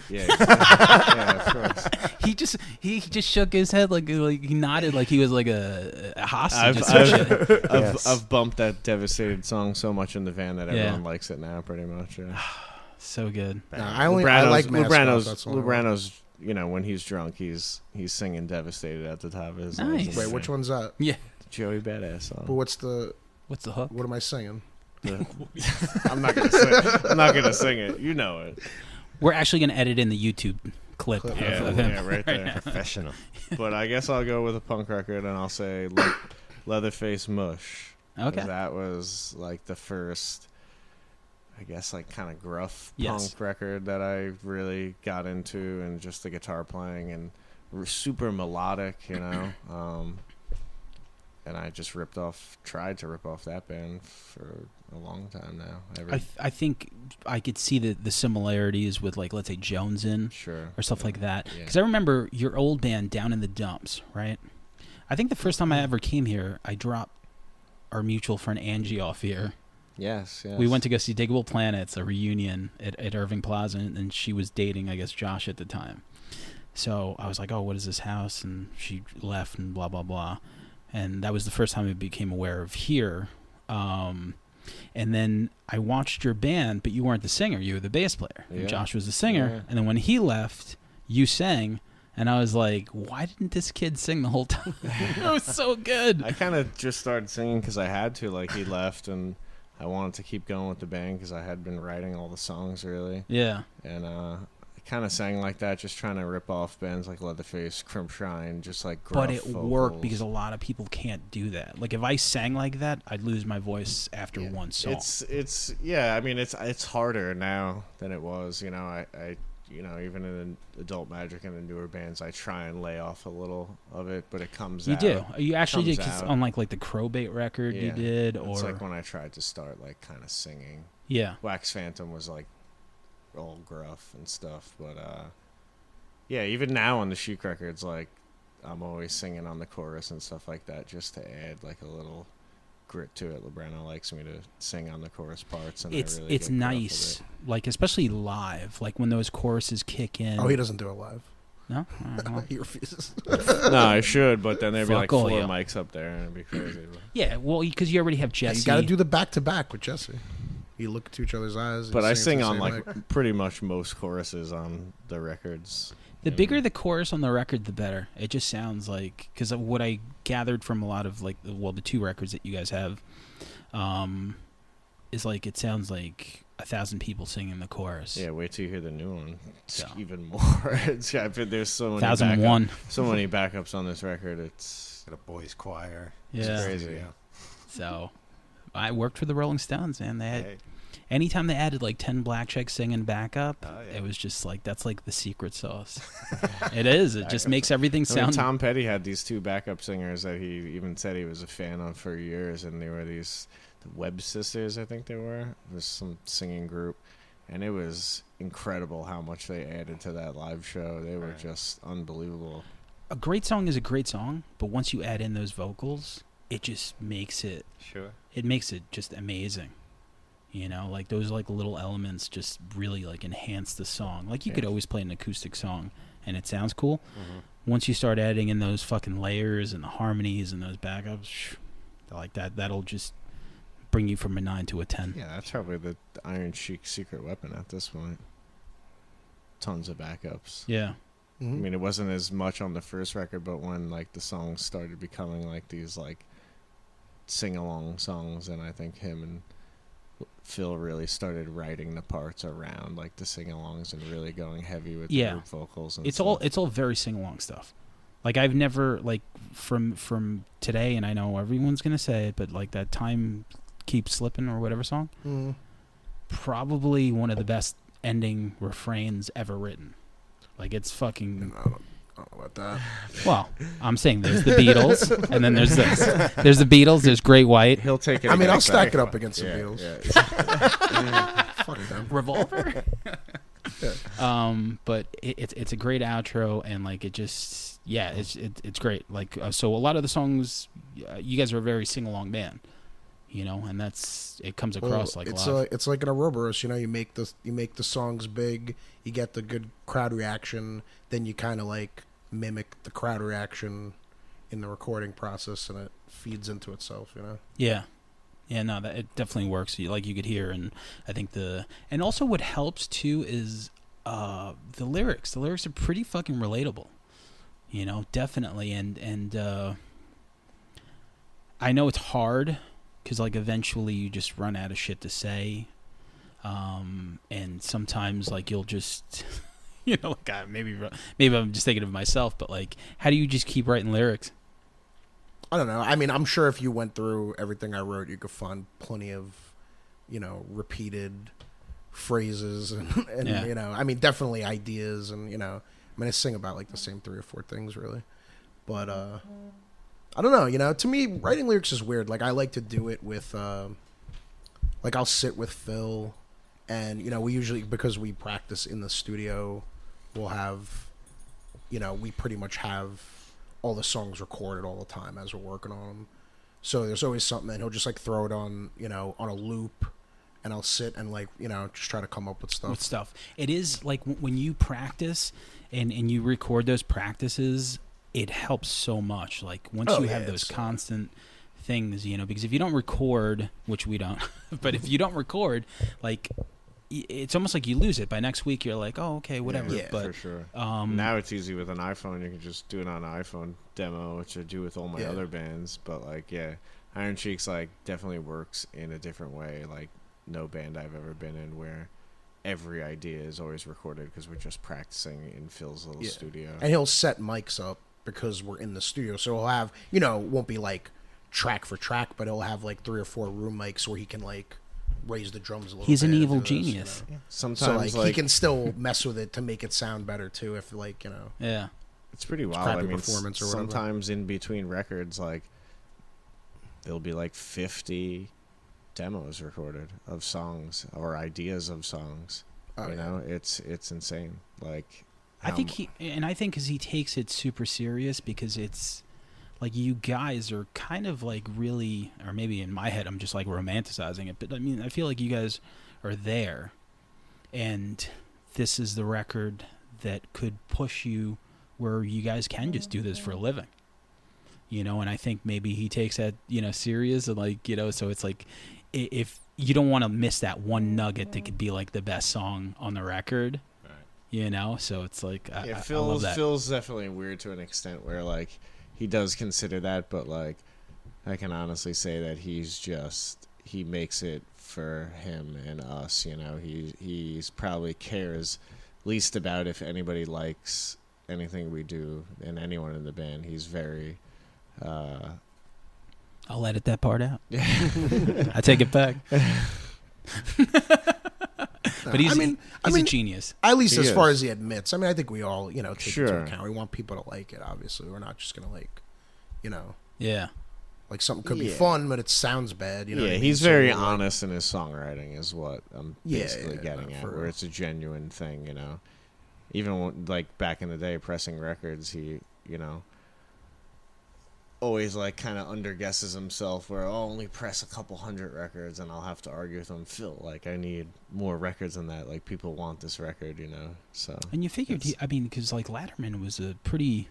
yeah, yeah, of course. He just shook his head like he nodded like he was like a hostage. or some shit. Yes. I've bumped that Devastated song so much in the van that Yeah. everyone likes it now, pretty much. Yeah. So good. Nah, I like Mascot. That's all I like. Lubrano's, you know, when he's drunk, he's singing "Devastated" at the top of his lungs. Nice. Wait, which one's that? Yeah. Joey Badass song. But what's the? What's the hook? What am I singing? I'm not gonna sing. I'm not gonna sing it. You know it. We're actually gonna edit in the YouTube clip. Clip. Yeah, of him. yeah, right there. Professional. But I guess I'll go with a punk record, and I'll say Leatherface Mush. Okay. That was like the first, I guess, like kind of gruff Yes. punk record that I really got into, and just the guitar playing and super melodic, you know. And I just tried to rip off that band for a long time now. I think I could see the similarities with, like, let's say Jonesin Sure. or stuff Yeah. like that. Yeah. Because I remember your old band, Down in the Dumps, right? I think the first time I ever came here, I dropped our mutual friend Angie off here. Yes. We went to go see Diggable Planets, a reunion at Irving Plaza, and she was dating, I guess, Josh at the time. So I was like, oh, what is this house? And she left and blah, blah, blah. And that was the first time I became aware of here. And then I watched your band, but you weren't the singer. You were the bass player. And Yeah. Josh was the singer. Yeah. And then when he left, you sang. And I was like, why didn't this kid sing the whole time? It was so good. I kind of just started singing because I had to. Like, he left, and I wanted to keep going with the band because I had been writing all the songs, really. Yeah. And I kind of sang like that, just trying to rip off bands like Leatherface, Crimpshrine, just like gruff But it vocals. worked because a lot of people can't do that. Like, if I sang like that, I'd lose my voice after Yeah. one song. It's yeah. I mean, it's harder now than it was. You know, I you know, even in Adult Magic and the newer bands, I try and lay off a little of it, but it comes You out. do. You actually did, Comes 'cause out. on like the Crowbait record you Yeah. did, It's or like when I tried to start like kind of singing. yeah. Wax Phantom was like all gruff and stuff, but yeah, even now on the Chic records, like I'm always singing on the chorus and stuff like that, just to add like a little grit to it. Librano likes me to sing on the chorus parts, and It's I really it's get caught up with nice, it. like especially live, like when those choruses kick in. Oh, he doesn't do it live. No, all right, well. He refuses. No, I should, but then there'd be like Fuck all 4 you. mics up there, and it'd be crazy. Yeah, well, because you already have Jesse. You got to do the back to back with Jesse. You look into each other's eyes. But I sing into the on same like mic. pretty much most choruses on the records. The you bigger know. the chorus on the record, the better. It just sounds like, because of what I gathered from a lot of like, well, the 2 records that you guys have, is like it sounds like 1,000 people singing the chorus. Yeah, wait till you hear the new one. It's So. even more. There's so many 1,001. so many backups on this record. It's Got a boys' choir. Yeah. crazy. So I worked for the Rolling Stones, man. They had, Hey, anytime they added like 10 black chicks singing backup, Oh, yeah. it was just like, that's like the secret sauce. It is. It just Backups. makes everything I mean, sound. Tom Petty had these 2 backup singers that he even said he was a fan of for years, and they were these the Webb sisters, I think they were. It was some singing group, and it was incredible how much they added to that live show. They were Right. just unbelievable. A great song is a great song, but once you add in those vocals, it just makes it Sure. just amazing. You know, like those like little elements just really like enhance the song. Like you could Yeah. always play an acoustic song and it sounds cool. Mm-hmm. Once you start adding in those fucking layers and the harmonies and those backups, like that'll just bring you from a 9 to a 10. Yeah, that's probably the Iron Chic secret weapon at this point. Tons of backups. Yeah. I Mhm. mean, it wasn't as much on the first record, but when like the songs started becoming like these like sing-along songs, and I think him and Phil really started writing the parts around like the sing-alongs and really going heavy with Yeah. the group vocals. And It's stuff. all very sing-along stuff. Like I've never like from today, and I know everyone's gonna say it, but like that Time Keeps Slipping or whatever song, Mhm. probably one of the best ending refrains ever written. Like it's fucking. I don't know about that. Well, I'm saying there's the Beatles, and then there's this. There's the Beatles. There's Great White. He'll take it. I mean, I'll against stack that. it up against the Yeah, Beatles. yeah. Fuck them. Revolver. But it's a great outro, and like it just it's great. Like so a lot of the songs, you guys are a very sing along band, you know, and it comes across like it's live. it's like an Ouroboros, you know. You make the songs big, you get the good crowd reaction, then you kind of like mimic the crowd reaction in the recording process, and it feeds into itself, you know. Yeah, no, that it definitely works. Like you could hear, and I think and also what helps too is the lyrics. The lyrics are pretty fucking relatable, you know, definitely. And I know it's hard because like eventually you just run out of shit to say, and sometimes like you'll just, you know, like maybe I'm just thinking of myself, but like, how do you just keep writing lyrics? I don't know. I mean, I'm sure if you went through everything I wrote, you could find plenty of, you know, repeated phrases and Yeah. you know, I mean, definitely ideas, and you know, I mean, I sing about like the same 3 or 4 things really, but I don't know. You know, to me, writing lyrics is weird. Like I like to do it with, like I'll sit with Phil, and you know, we usually, because we practice in the studio, we'll have, you know, we pretty much have all the songs recorded all the time as we're working on them. So there's always something, and he'll just like throw it on, you know, on a loop, and I'll sit and like, you know, just try to come up with stuff. It is like when you practice and you record those practices, it helps so much. Like once Oh, you yeah, have those it's, constant things, you know, because if you don't record, which we don't, but if you don't record, like it's almost like you lose it. By next week, you're like, oh, okay, whatever. Yeah, but for sure. um, Now it's easy with an iPhone. You can just do it on an iPhone demo, which I do with all my Yeah. other bands. But like, yeah, Iron Cheeks like definitely works in a different way. Like no band I've ever been in where every idea is always recorded because we're just practicing in Phil's little Yeah. studio. And he'll set mics up because we're in the studio. So he'll have, you know, won't be like track for track, but he'll have like 3 or 4 room mics where he can like raise the drums a little he's bit an and evil do this, you genius. know. Sometimes So like, he can still mess with it to make it sound better too, if like, you know. Yeah. it's pretty wild. crappy I mean, performance or whatever. sometimes in between records, like there'll be like 50 demos recorded of songs or ideas of songs. Oh, you yeah. know, it's insane. Like I think because he takes it super serious, because it's like you guys are kind of like really, or maybe in my head I'm just like romanticizing it, but I mean I feel like you guys are there, and this is the record that could push you where you guys can just do this for a living, you know. And I think maybe he takes that, you know, serious, and like, you know, so it's like if you don't want to miss that one nugget that could be like the best song on the record, you know. So it's like I love that. Phil's definitely weird to an extent where like he does consider that, but like I can honestly say that he makes it for him and us, you know. He's probably cares least about if anybody likes anything we do and anyone in the band. He's very I'll edit that part out. I take it back. But he's a genius. At least as He far is. as he admits. I mean, I think we all, you know, take into Sure. account. We want people to like it, obviously. We're not just going to, like, you know, Yeah. like something could be Yeah. fun, but it sounds bad. You know what I mean? he's So very we're, like, honest in his songwriting is what I'm basically getting no, at, for where real. it's a genuine thing, you know. Even when, like back in the day pressing records, he, you know, always like kind of underguesses himself where I'll only press a couple hundred records, and I'll have to argue with him, Phil, like I need more records than that, like people want this record, you know. So And you figured, I mean, because like Latterman was a pretty,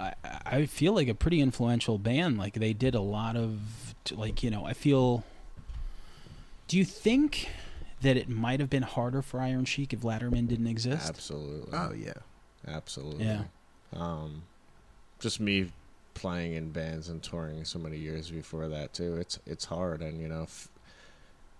I feel like a pretty influential band. Like they did a lot of, like, you know, I feel. Do you think that it might have been harder for Iron Chic if Latterman didn't exist? absolutely, Oh, yeah. absolutely, Yeah. Just me playing in bands and touring so many years before that too. It's hard, and you know,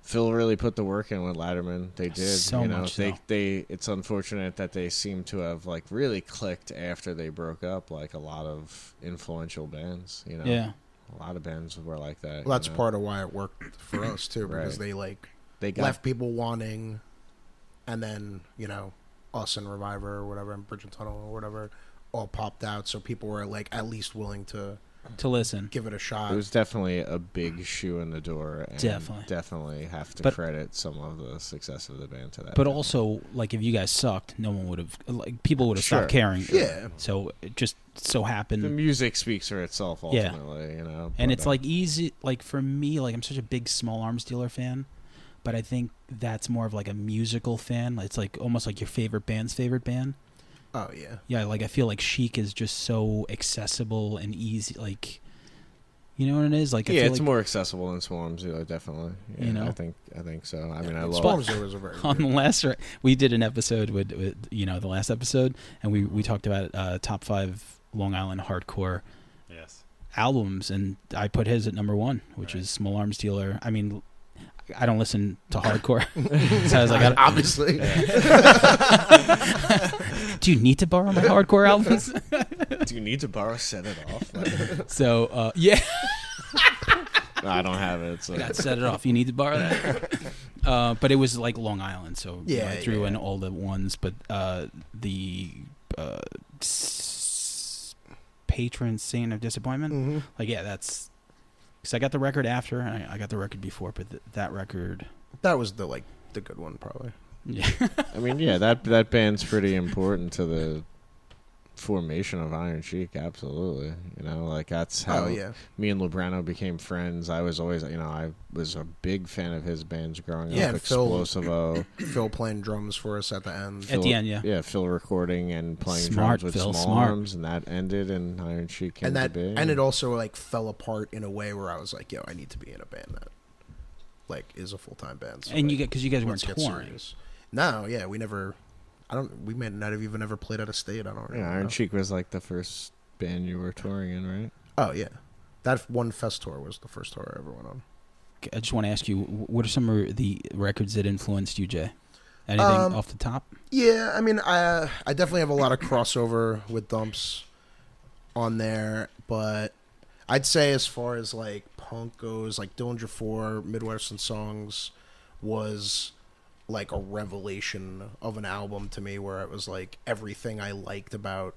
Phil really put the work in with Latterman. They did. So you know, much so. they. It's unfortunate that they seem to have like really clicked after they broke up. Like a lot of influential bands, you know. Yeah. A lot of bands were like that. Well, that's you know? part of why it worked for us, too, because Right. they, like, They got left people wanting, and then, you know, us and Reviver or whatever, and Bridge and Tunnel or whatever, all popped out, so people were, like, at least willing to To listen. give it a shot. It was definitely a big shoe in the door, and Definitely. have to But- credit some of the success of the band to that. But also, like, if you guys sucked, no one would have, like, people would have stopped Sure. caring. Yeah. So it just so the happened. music speaks for itself Yeah. ultimately, you know. And but, it's like easy, like for me, like I'm such a big Small Arms Dealer fan, but I think that's more of like a musical fan. It's like almost like your favorite band's favorite band. Oh, yeah. Yeah, like I feel like Chic is just so accessible and easy. Like, you know what it is? Like, I yeah, feel it's like more accessible than Swarms, definitely. Yeah, You know? I think so. I mean, I love. Storms there was a very on the last, we did an episode with you know, the last episode, and we talked about top 5 Long Island hardcore Yes. albums, and I put his at number 1, which is Small Arms Dealer. I mean, I don't listen to hardcore, so I was like, obviously. do you need to borrow my hardcore albums? Do you need to borrow Set It Off? Like, So yeah, no, I don't have it. So. I got Set It Off. You need to borrow that. But it was like Long Island, so you know, Yeah, I threw yeah. in all the ones. But the patron saint of disappointment, Mm-hmm. like yeah, that's because I got the record after, and I got the record before, but that record, That was the good one, probably. yeah, I mean, yeah, that band's pretty important to the formation of Iron Chic. Absolutely, you know, like that's how Oh, yeah. me and Lubrano became friends. I was always, you know, I was a big fan of his bands growing Yeah, up. and Phil- Explosivo, Phil playing drums for us at the end. At the end, yeah. yeah, Phil recording and playing Smart, drums with Phil, Small smart. Arms, and that ended, and Iron Chic came And to be. and it also, like, fell apart in a way where I was like, yo, I need to be in a band that, like, is a full-time band. So, and like, you get because you guys weren't let's get touring. serious. No, yeah, we never. We may not have even ever played out of state. I don't really yeah, Iron know. Chic was like the first band you were touring in, right? Oh, yeah. That one fest tour was the first tour I ever went on. I just want to ask you, what are some of the records that influenced you, Jay? Anything off the top? Yeah, I mean, I definitely have a lot of crossover with Dumps on there, but I'd say as far as, like, punk goes, like, Dillinger 4, Midwestern Songs was, like, a revelation of an album to me where it was, like, everything I liked about,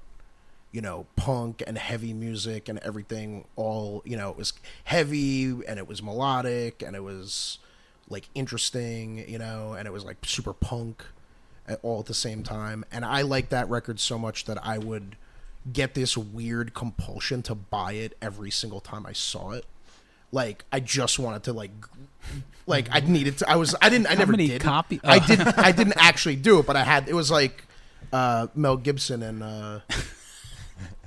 you know, punk and heavy music and everything all, you know, it was heavy and it was melodic and it was, like, interesting, you know, and it was, like, super punk all at the same time. And I liked that record so much that I would get this weird compulsion to buy it every single time I saw it. Like I just wanted to like I needed to. I never did. I didn't actually do it, but I had. It was like Mel Gibson and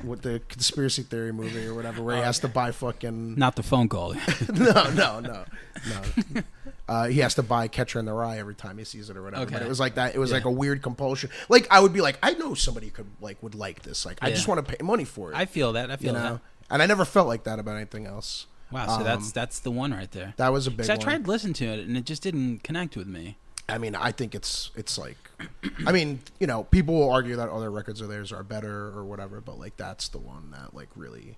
with the conspiracy theory movie or whatever, where he has to buy fucking Not the phone call. no. He has to buy Catcher in the Rye every time he sees it or whatever. Okay. But it was like that. It was like a weird compulsion. Like I would be like, I know somebody would like this. Like I just want to pay money for it. I feel that. That. And I never felt like that about anything else. Wow, so that's the one right there. That was a big one. I tried listening to it and it just didn't connect with me. I mean, I think it's like, I mean, people will argue that other records of theirs are better or whatever, but like that's the one that like really,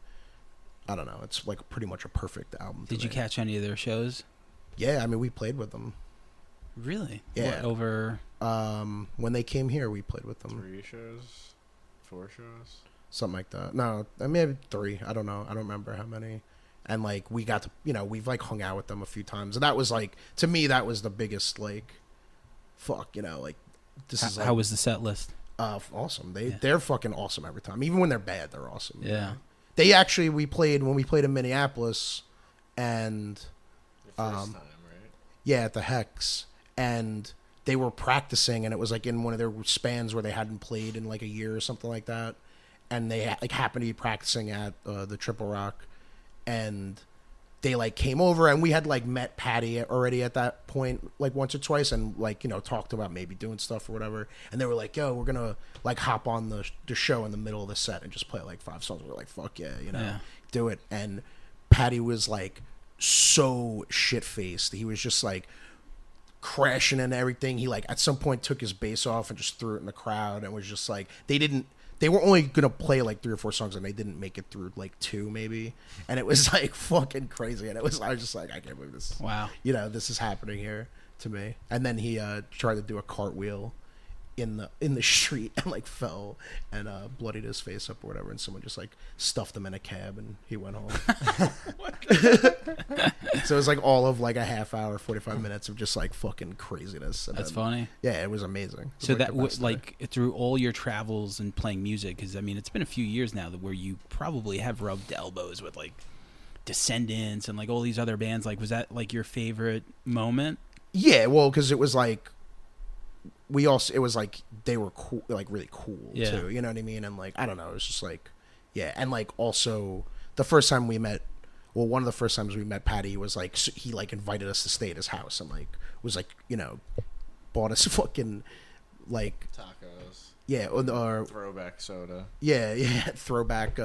I don't know, it's like pretty much a perfect album. Did you catch any of their shows? Yeah, I mean, we played with them. Really? Yeah. What, over? When they came here, we played with them. 3 shows, 4 shows, something like that. No, I mean 3. I don't know. I don't remember how many. And like we got to, we've like hung out with them a few times, and that was like to me that was the biggest like. Fuck, like this is like, how was the set list? Awesome. They're fucking awesome every time. Even when they're bad, they're awesome. Yeah. They actually when we played in Minneapolis, and your first time, right? Yeah, at the Hex, and they were practicing, and it was like in one of their spans where they hadn't played in like a year or something like that, and they like happened to be practicing at the Triple Rock, and they like came over, and we had like met Patty already at that point like once or twice, and like talked about maybe doing stuff or whatever, and they were like, yo, we're gonna like hop on the show in the middle of the set and just play like 5 songs. We're like, fuck yeah, do it. And Patty was like so shit-faced. He was just like crashing and everything. He like at some point took his bass off and just threw it in the crowd, and was just like they were only gonna play like 3 or 4 songs, and they didn't make it through like 2 maybe, and it was like fucking crazy. And I was just like, I can't believe this. Wow. This is happening here to me. And then he tried to do a cartwheel in the street and like fell and bloodied his face up or whatever, and someone just like stuffed him in a cab and he went home. So it was like all of like a half hour, 45 minutes of just like fucking craziness. And That's funny. Yeah, it was amazing. It was So like that the best like through all your travels and playing music, because I mean it's been a few years now where you probably have rubbed elbows with like Descendants and like all these other bands. Like, was that like your favorite moment? Yeah, well, because it was like it was like they were cool, like really cool too. You know what I mean? And like I don't know, it was just like and like also the first time we met. Well, one of the first times we met Patty was like he like invited us to stay at his house and like was like bought us fucking like tacos, or throwback soda, throwback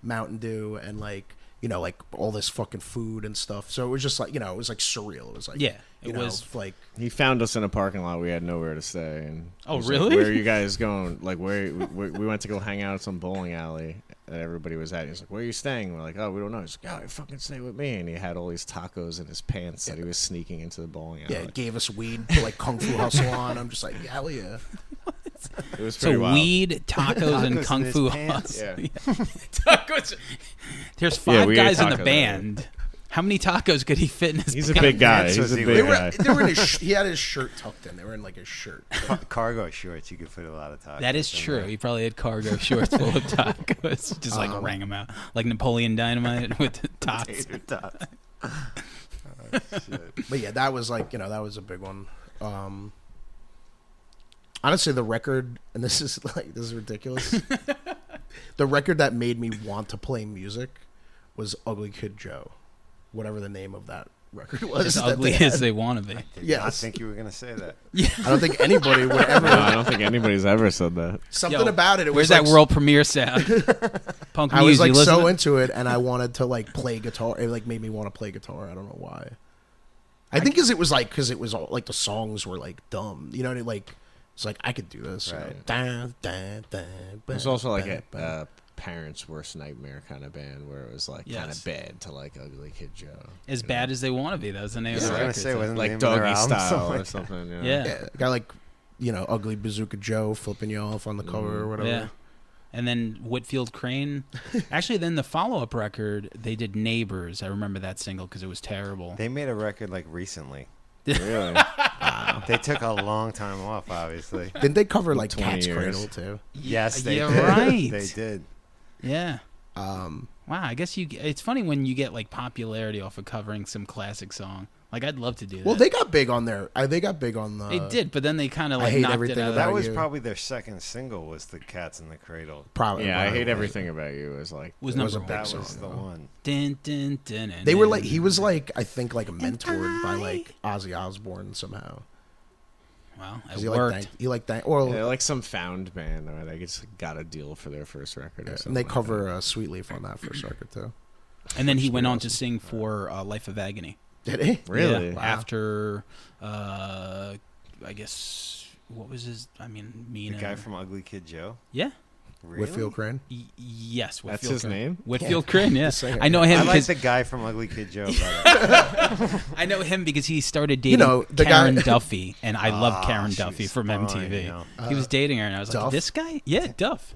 Mountain Dew, and like like all this fucking food and stuff. So it was just like it was like surreal. It was like it was like he found us in a parking lot. We had nowhere to stay. And really? Like, where are you guys going? Like we went to go hang out at some bowling alley that everybody was at. He's like, where are you staying? We're like, oh, we don't know. He's like, oh, fucking stay with me. And he had all these tacos in his pants that he was sneaking into the bowling alley. Yeah, gave us weed to like Kung Fu Hustle on. I'm just like, hell yeah. It was pretty wild. Weed, tacos, and Kung Fu Hustle. Yeah. Tacos. There's 5 guys in the band. How many tacos could he fit in his He's band? a big guy. He's a big guy. They were in he had his shirt tucked in. They were in like his shirt. Cargo shorts. You could fit a lot of tacos. That is true. He probably had cargo shorts full of tacos. Just like rang them out. Like Napoleon Dynamite with tots. Tater tots. Shit. But yeah, that was like, that was a big one. Honestly, the record, and this is ridiculous. The record that made me want to play music was Ugly Kid Joe. Whatever the name of that record was. As ugly as they want to be. I think you were going to say that. Yeah. I don't think anybody would ever. No, I don't think anybody's ever said that. Something about it. Where's was that world premiere sound? Punk I was music. like so into it, and I wanted to like play guitar. It like made me want to play guitar. I don't know why. I think because it was all like the songs were like dumb. You know what I mean? Like it's like I could do this. Right. It's also like a parents' worst nightmare kind of band where it was like kind of bad to like Ugly Kid Joe. As bad as they want to be. That was the name of the record. Say, wasn't like the name of their Doggy album Style or something. Yeah. Got like Ugly Bazooka Joe flipping you off on the cover or whatever. Yeah. And then Whitfield Crane. Actually, then the follow-up record, they did Neighbors. I remember that single because it was terrible. They made a record like recently. Really? They took a long time off, obviously. Didn't they cover like 20 Cat's years. Cradle too? Yes, they You're did. right. They did. Yeah. Wow, I guess it's funny when you get like popularity off of covering some classic song. Like I'd love to do that. Well, they got big on there. They got big on the. They did, but then they kind of like hate knocked everything it out. about That was you. probably their second single. Was the Cats in the Cradle? Probably. Yeah, I probably hate everything about you. Is like Was It number was a one. big That song, was the though. one. Dun, dun, dun, dun, They were dun. like he was like I think like mentored by like Ozzy Osbourne somehow. Well, 'Cause it he worked. liked that. Or yeah, like some found band, or they just got a deal for their first record. Or something and they like cover that. Sweet Leaf on that first record too. And then he Which went was on to awesome. sing for Life of Agony. Did he? Really? Yeah, Wow. after, I guess, what was his? I mean, The Mina. guy from Ugly Kid Joe. Yeah. Really? Whitfield Crane. Yes. That's Whitfield his Crane. name? Whitfield Crane. Yeah. The singer, I know yeah. him I like because the guy from Ugly Kid Joe. Better. I know him because he started dating the Karen guy- Duffy, and I love Ah, Karen she Duffy was from fine, MTV. you know. He was dating her, and I was like, Duff? "This guy? Yeah, Duff."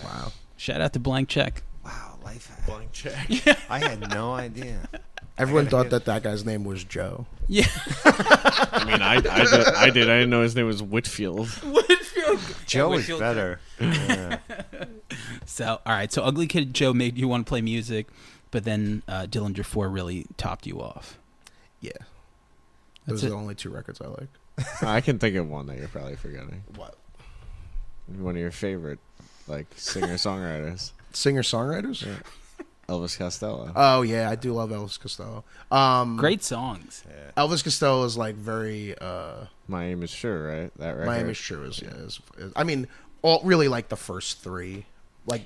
Wow. Shout out to Blank Check. Wow, life. Blank check. I had no idea. Everyone gotta thought that guy's name was Joe. Yeah. I mean, I did. I didn't know his name was Whitfield. Whitfield. Joe Yeah, was Whitfield better. Yeah. So, all right. So, Ugly Kid Joe made you want to play music, but then Dillinger 4 really topped you off. Yeah. That's Those are it. the only two records I like. I can think of one that you're probably forgetting. What? One of your favorite, like singer songwriters, Singer songwriters? Yeah. Elvis Costello. Oh yeah, I do love Elvis Costello. Great songs. Yeah. Elvis Costello is like very My Aim Is Sure, right? That record. Miami Sure is I mean, all really like the first three. Like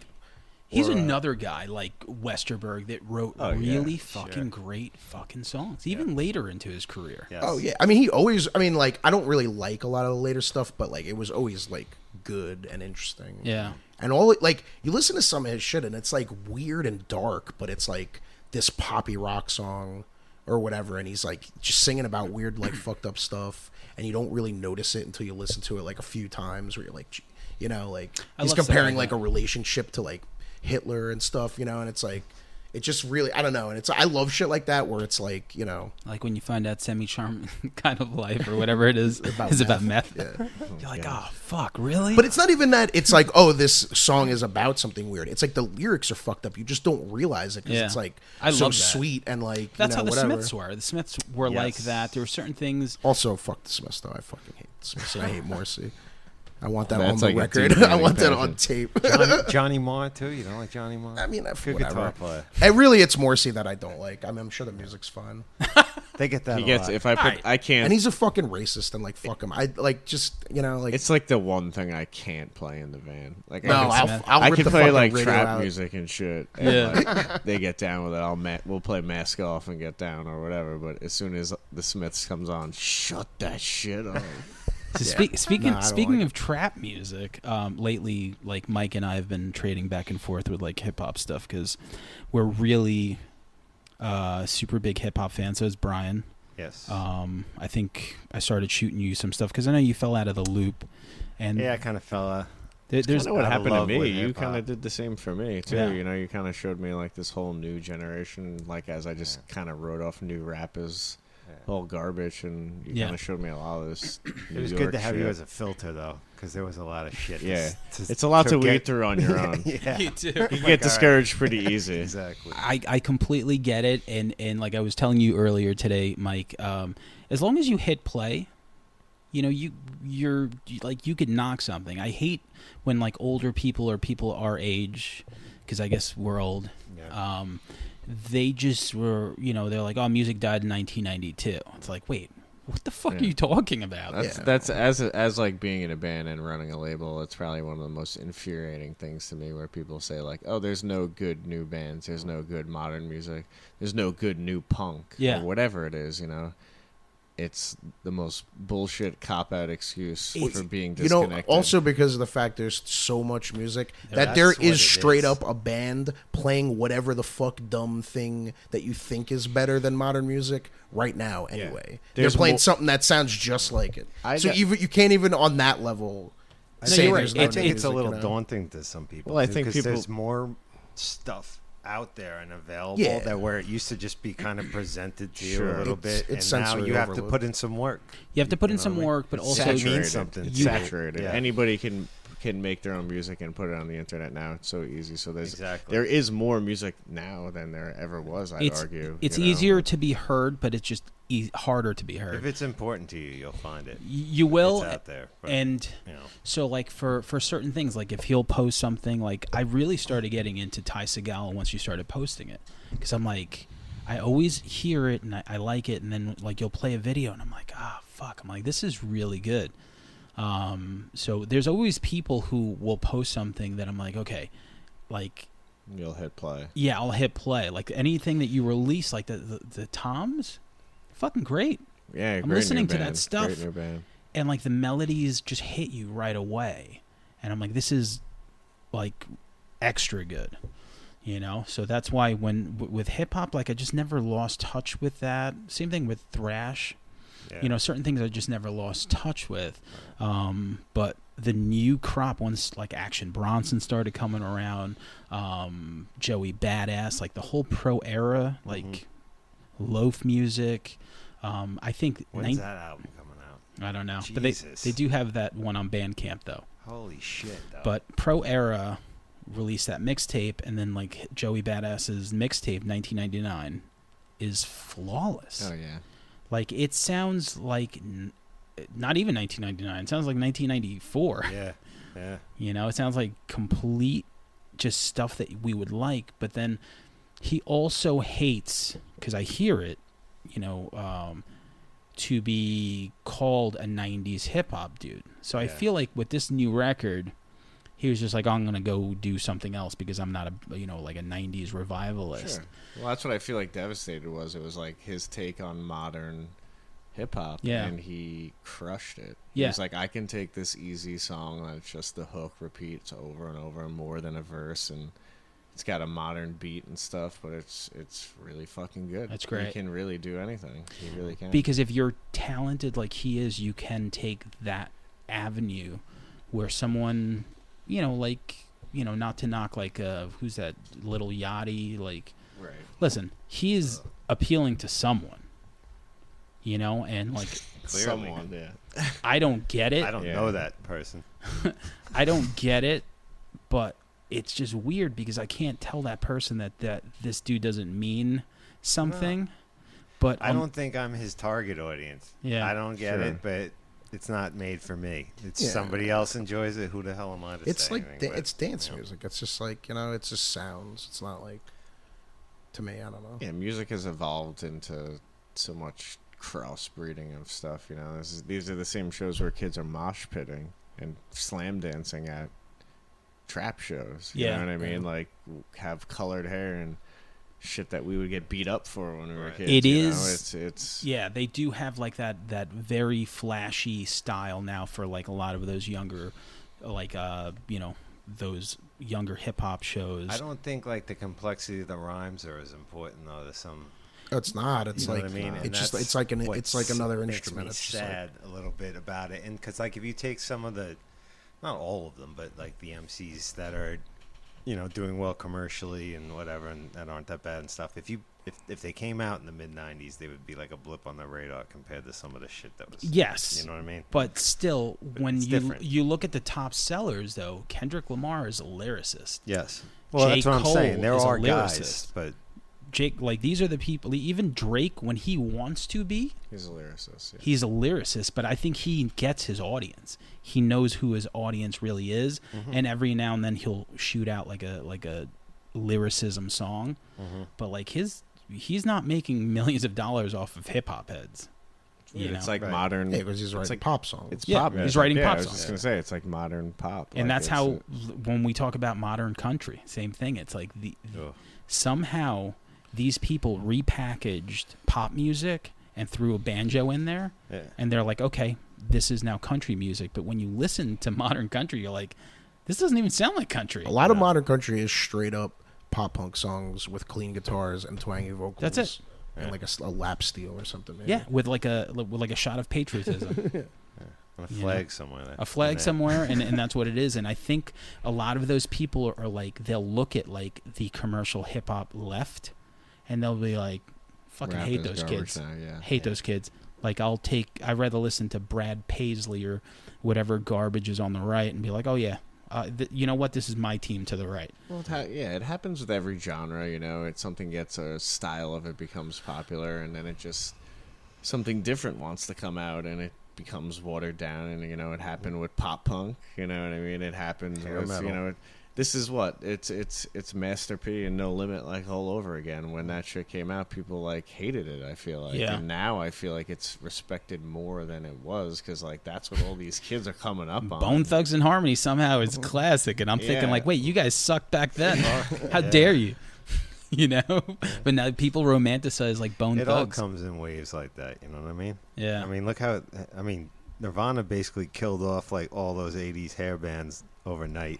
He's or, another guy like Westerberg that wrote Oh, yeah, really sure. fucking great fucking songs, even later into his career. Yes. Oh yeah, I mean he always. I mean like I don't really like a lot of the later stuff, but like it was always like good and interesting. Yeah. And all like you listen to some of his shit and it's like weird and dark, but it's like this poppy rock song or whatever, and he's like just singing about weird like fucked up stuff, and you don't really notice it until you listen to it like a few times, where you're like, gee, you know, like I he's love stuff comparing like like that. a relationship to like Hitler and stuff, you know, and it's like it just really I don't know, and it's I love shit like that where it's like you know Like when you find out Semi-Charm Kind of Life or whatever it is is about meth. Yeah. You're like, oh fuck, really? But it's not even that. It's like, oh, this song is about something weird. It's like the lyrics are fucked up. You just don't realize it because Yeah. it's like I so love that. sweet and like That's you know, how the whatever. Smiths were. The Smiths were like Yes. that. There were certain things. Also, fuck the Smiths though. I fucking hate the Smiths and I hate Morrissey. I want that That's on the like a record. deep I want that passion. on tape. Johnny Marr too. You don't like Johnny Marr? I mean, Good whatever. guitar player. And really, it's Morrissey that I don't like. I mean, I'm sure the music's fun. They get that. He a gets lot. if I put Alright. I can't. And he's a fucking racist and like fuck him. I like just you know like It's like the one thing I can't play in the van. Like no. I can, Smith. I'll I rip can the play fucking like radio trap out. music and shit. And Yeah. like, they get down with it. We'll play Mask Off and get down or whatever. But as soon as the Smiths comes on, shut that shit off. So Yeah. speaking No, I don't speaking like of trap music, lately, like Mike and I have been trading back and forth with like hip hop stuff because we're really super big hip hop fans. So is Brian. Yes. I think I started shooting you some stuff because I know you fell out of the loop, and yeah, I kind of fell. there's Kind of what out of happened to love me. with You hip-hop. kind of did the same for me too. Yeah. You know, you kind of showed me like this whole new generation. Like as I just kind of wrote off new rap as all garbage, and you Yeah. kind of showed me a lot of this. It was good to have you as a filter though, because there was a lot of shit. Yeah, it's a lot to weed get through on your own. Yeah, you too. You get discouraged pretty easy. exactly. I completely get it, and like I was telling you earlier today, Mike. As long as you hit play, you know you're like you could knock something. I hate when like older people or people our age, because I guess we're old. Yeah. They just were, you know, they're like, oh, music died in 1992. It's like, wait, what the fuck are you talking about? That's as like being in a band and running a label. It's probably one of the most infuriating things to me, where people say like, "Oh, there's no good new bands. There's no good modern music. There's no good new punk, Yeah. or whatever it is." You know, it's the most bullshit cop out excuse for being you know, disconnected. also because of the fact there's so much music that That's there what is it straight is. up a band playing whatever the fuck dumb thing that you think is better than modern music right now anyway. They're There's playing more- something that sounds just like it. I So got- you can't even on that level say you're right. there's I no think it's a music, little you know? daunting to some people. Well, I too, think 'cause people- there's more stuff out there and available Yeah. that where it used to just be kind of presented to you Sure. a little It's- bit, it's and now sensory you have to overload. put in some work. You have to put in You know some what I mean? work, but It's also saturated. saturated. something. It's You- saturated. Yeah. Anybody can can make their own music and put it on the internet now. It's so easy. So Exactly. there is more music now than there ever was. I'd argue. It's you know? easier to be heard, but it's just harder to be heard. If it's important to you, you'll find it. You will. It's out there. But, And you know. so, like, for certain things, like if he'll post something, like I really started getting into Ty Segala once you started posting it, because I'm like, I always hear it and I like it, and then like you'll play a video and I'm like, fuck, I'm like, this is really good. So there's always people who will post something that I'm like, okay, like You'll hit play. yeah, I'll hit play. Like anything that you release, like the Toms, fucking great. Yeah, I'm great listening new to that band. stuff. Great new band. And like the melodies just hit you right away, and I'm like, this is like extra good, you know. So that's why with hip hop, like I just never lost touch with that. Same thing with thrash, you know, certain things I just never lost touch with. But the new crop, once like Action Bronson started coming around, Joey Badass, like the whole pro era, like loaf music. I think When's that album coming out? I don't know, Jesus. but they do have that one on Bandcamp though. Holy shit, though. But Pro Era released that mixtape, and then like Joey Badass's mixtape 1999 is flawless. Oh yeah. Like it sounds like not even 1999. It sounds like 1994. Yeah. You know, it sounds like complete just stuff that we would like. But then he also hates, because I hear it, you know, to be called a 90s hip hop dude. So I feel like with this new record, he was just like, I'm going to go do something else because I'm not a, you know, like a 90s revivalist. Sure. Well, that's what I feel like Devastated was. It was like his take on modern hip hop, and he crushed it. He was like, I can take this easy song that's just the hook repeats over and over, more than a verse, and it's got a modern beat and stuff, but it's really fucking good. That's great. He can really do anything. He really can. Because if you're talented like he is, you can take that avenue where someone, you know, like, you know, not to knock like who's that Little Yachty, like, right. Listen, he is appealing to someone, you know, and like Clearly. Someone, yeah. I don't get it. I don't know that person. I don't get it, but it's just weird because I can't tell that person that this dude doesn't mean something. But I don't think I'm his target audience. Yeah. I don't get it, but it's not made for me. It's somebody else enjoys it. Who the hell am I to It's say like anything? it's dance music. It's just like, you know, it's just sounds. It's not like, to me, I don't know. Yeah, music has evolved into so much crossbreeding of stuff. You know, these are the same shows where kids are mosh pitting and slam dancing at trap shows. You know what I mean? Like, have colored hair and shit that we would get beat up for when we were kids. It you is. know? It's Yeah, they do have like that very flashy style now for like a lot of those younger, like you know, those younger hip hop shows. I don't think like the complexity of the rhymes are as important though to some. It's not. It's You know like what I mean? And it's just that's it's like what another makes instrument. Me It's just like, sad a little bit about it, and because like if you take some of the, not all of them, but like the MCs that are, you know, doing well commercially and whatever, and that aren't that bad and stuff. If they came out in the mid '90s, they would be like a blip on the radar compared to some of the shit that was. Yes, you know what I mean. But still, when it's you different. you look at the top sellers, though, Kendrick Lamar is a lyricist. Yes. Well, J. that's what I'm Cole saying. There is a are guys, lyricist. but Jake, like these are the people. Even Drake, when he wants to be, he's a lyricist. Yeah. he's a lyricist. But I think he gets his audience. He knows who his audience really is, and every now and then he'll shoot out like a lyricism song. But like he's not making millions of dollars off of hip hop heads. You It's know? like modern. yeah, because he's writing like pop songs. It's Yeah, pop. he's writing pop I was songs. just gonna say it's like modern pop, And like that's it's how when we talk about modern country, same thing. It's like somehow these people repackaged pop music and threw a banjo in there, and they're like, okay, this is now country music. But when you listen to modern country, you're like, this doesn't even sound like country. A lot of modern country is straight up pop punk songs with clean guitars and twangy vocals. That's it. And like a lap steel or something. Maybe. Yeah, with like a shot of patriotism. on a flag somewhere. There. A flag somewhere, and that's what it is. And I think a lot of those people are like, they'll look at like the commercial hip hop left, and they'll be like, fucking Rap hate is those garbage kids. now, yeah. Hate those kids. Like I'd rather listen to Brad Paisley or whatever garbage is on the right and be like, oh yeah, you know what, this is my team to the right. Well, it happens with every genre. You know, it's something gets a style of it becomes popular, and then it just something different wants to come out, and it becomes watered down. And it happened with pop punk. You know what I mean? It happened with this is what it's Master P and No Limit like all over again. When that shit came out, people like hated it. I feel like, and now I feel like it's respected more than it was because like that's what all these kids are coming up on. Bone Thugs and Harmony somehow is classic, and I'm thinking like, wait, you guys sucked back then. How dare you? But now people romanticize like Bone Thugs. It all comes in waves like that. You know what I mean? Yeah. I mean, look how. Nirvana basically killed off like all those '80s hair bands overnight.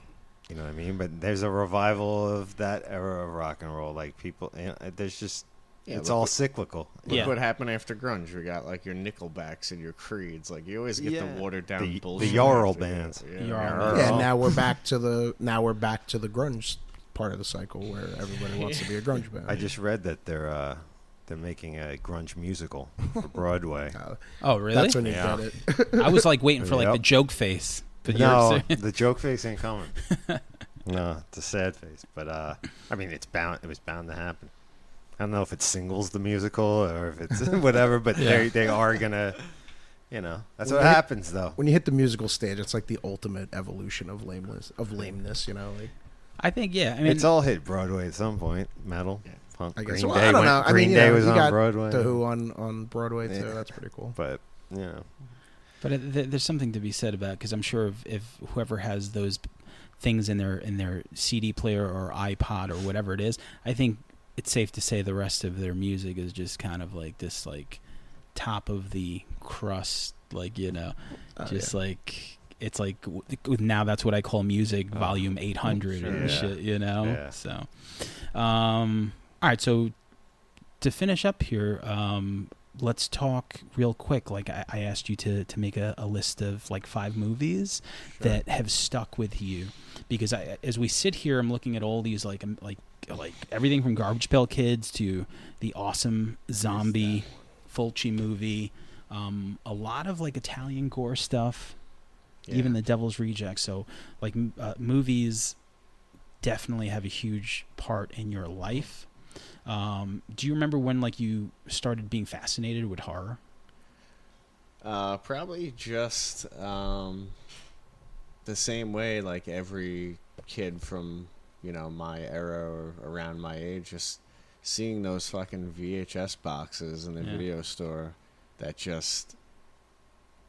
You know what I mean? But there's a revival of that era of rock and roll. Like people, there's just it's all cyclical. Look what happened after grunge. We got like your Nickelbacks and your Creeds. Like you always get the watered down bullshit. The Jarl bands. Now we're back to the grunge part of the cycle where everybody wants to be a grunge band. I just read that they're making a grunge musical for Broadway. Oh, really? That's when you get it. I was like waiting for like the joke face. But no, the joke face ain't coming. No, it's a sad face. But it was bound to happen. I don't know if it's Singles the musical or if it's whatever, but they are gonna, that's what happens though. When you hit the musical stage, it's like the ultimate evolution of lameness. Like I think it's all hit Broadway at some point. Metal, punk. I guess. Green I don't know. Green Day was on got Broadway. The Who on Broadway too. That's pretty cool. But But there's something to be said about because I'm sure if whoever has those things in their CD player or iPod or whatever it is, I think it's safe to say the rest of their music is just kind of like this like top of the crust, like like it's like now that's what I call music volume 800 and shit, Yeah. So, all right, so to finish up here. Let's talk real quick. Like I asked you to make a list of like 5 movies that have stuck with you, because as we sit here, I'm looking at all these like everything from Garbage Pail Kids to the awesome zombie Fulci movie, a lot of like Italian gore stuff, even The Devil's Reject. So like movies definitely have a huge part in your life. Do you remember when like you started being fascinated with horror? Probably just the same way like every kid from my era or around my age, just seeing those fucking VHS boxes in the video store that just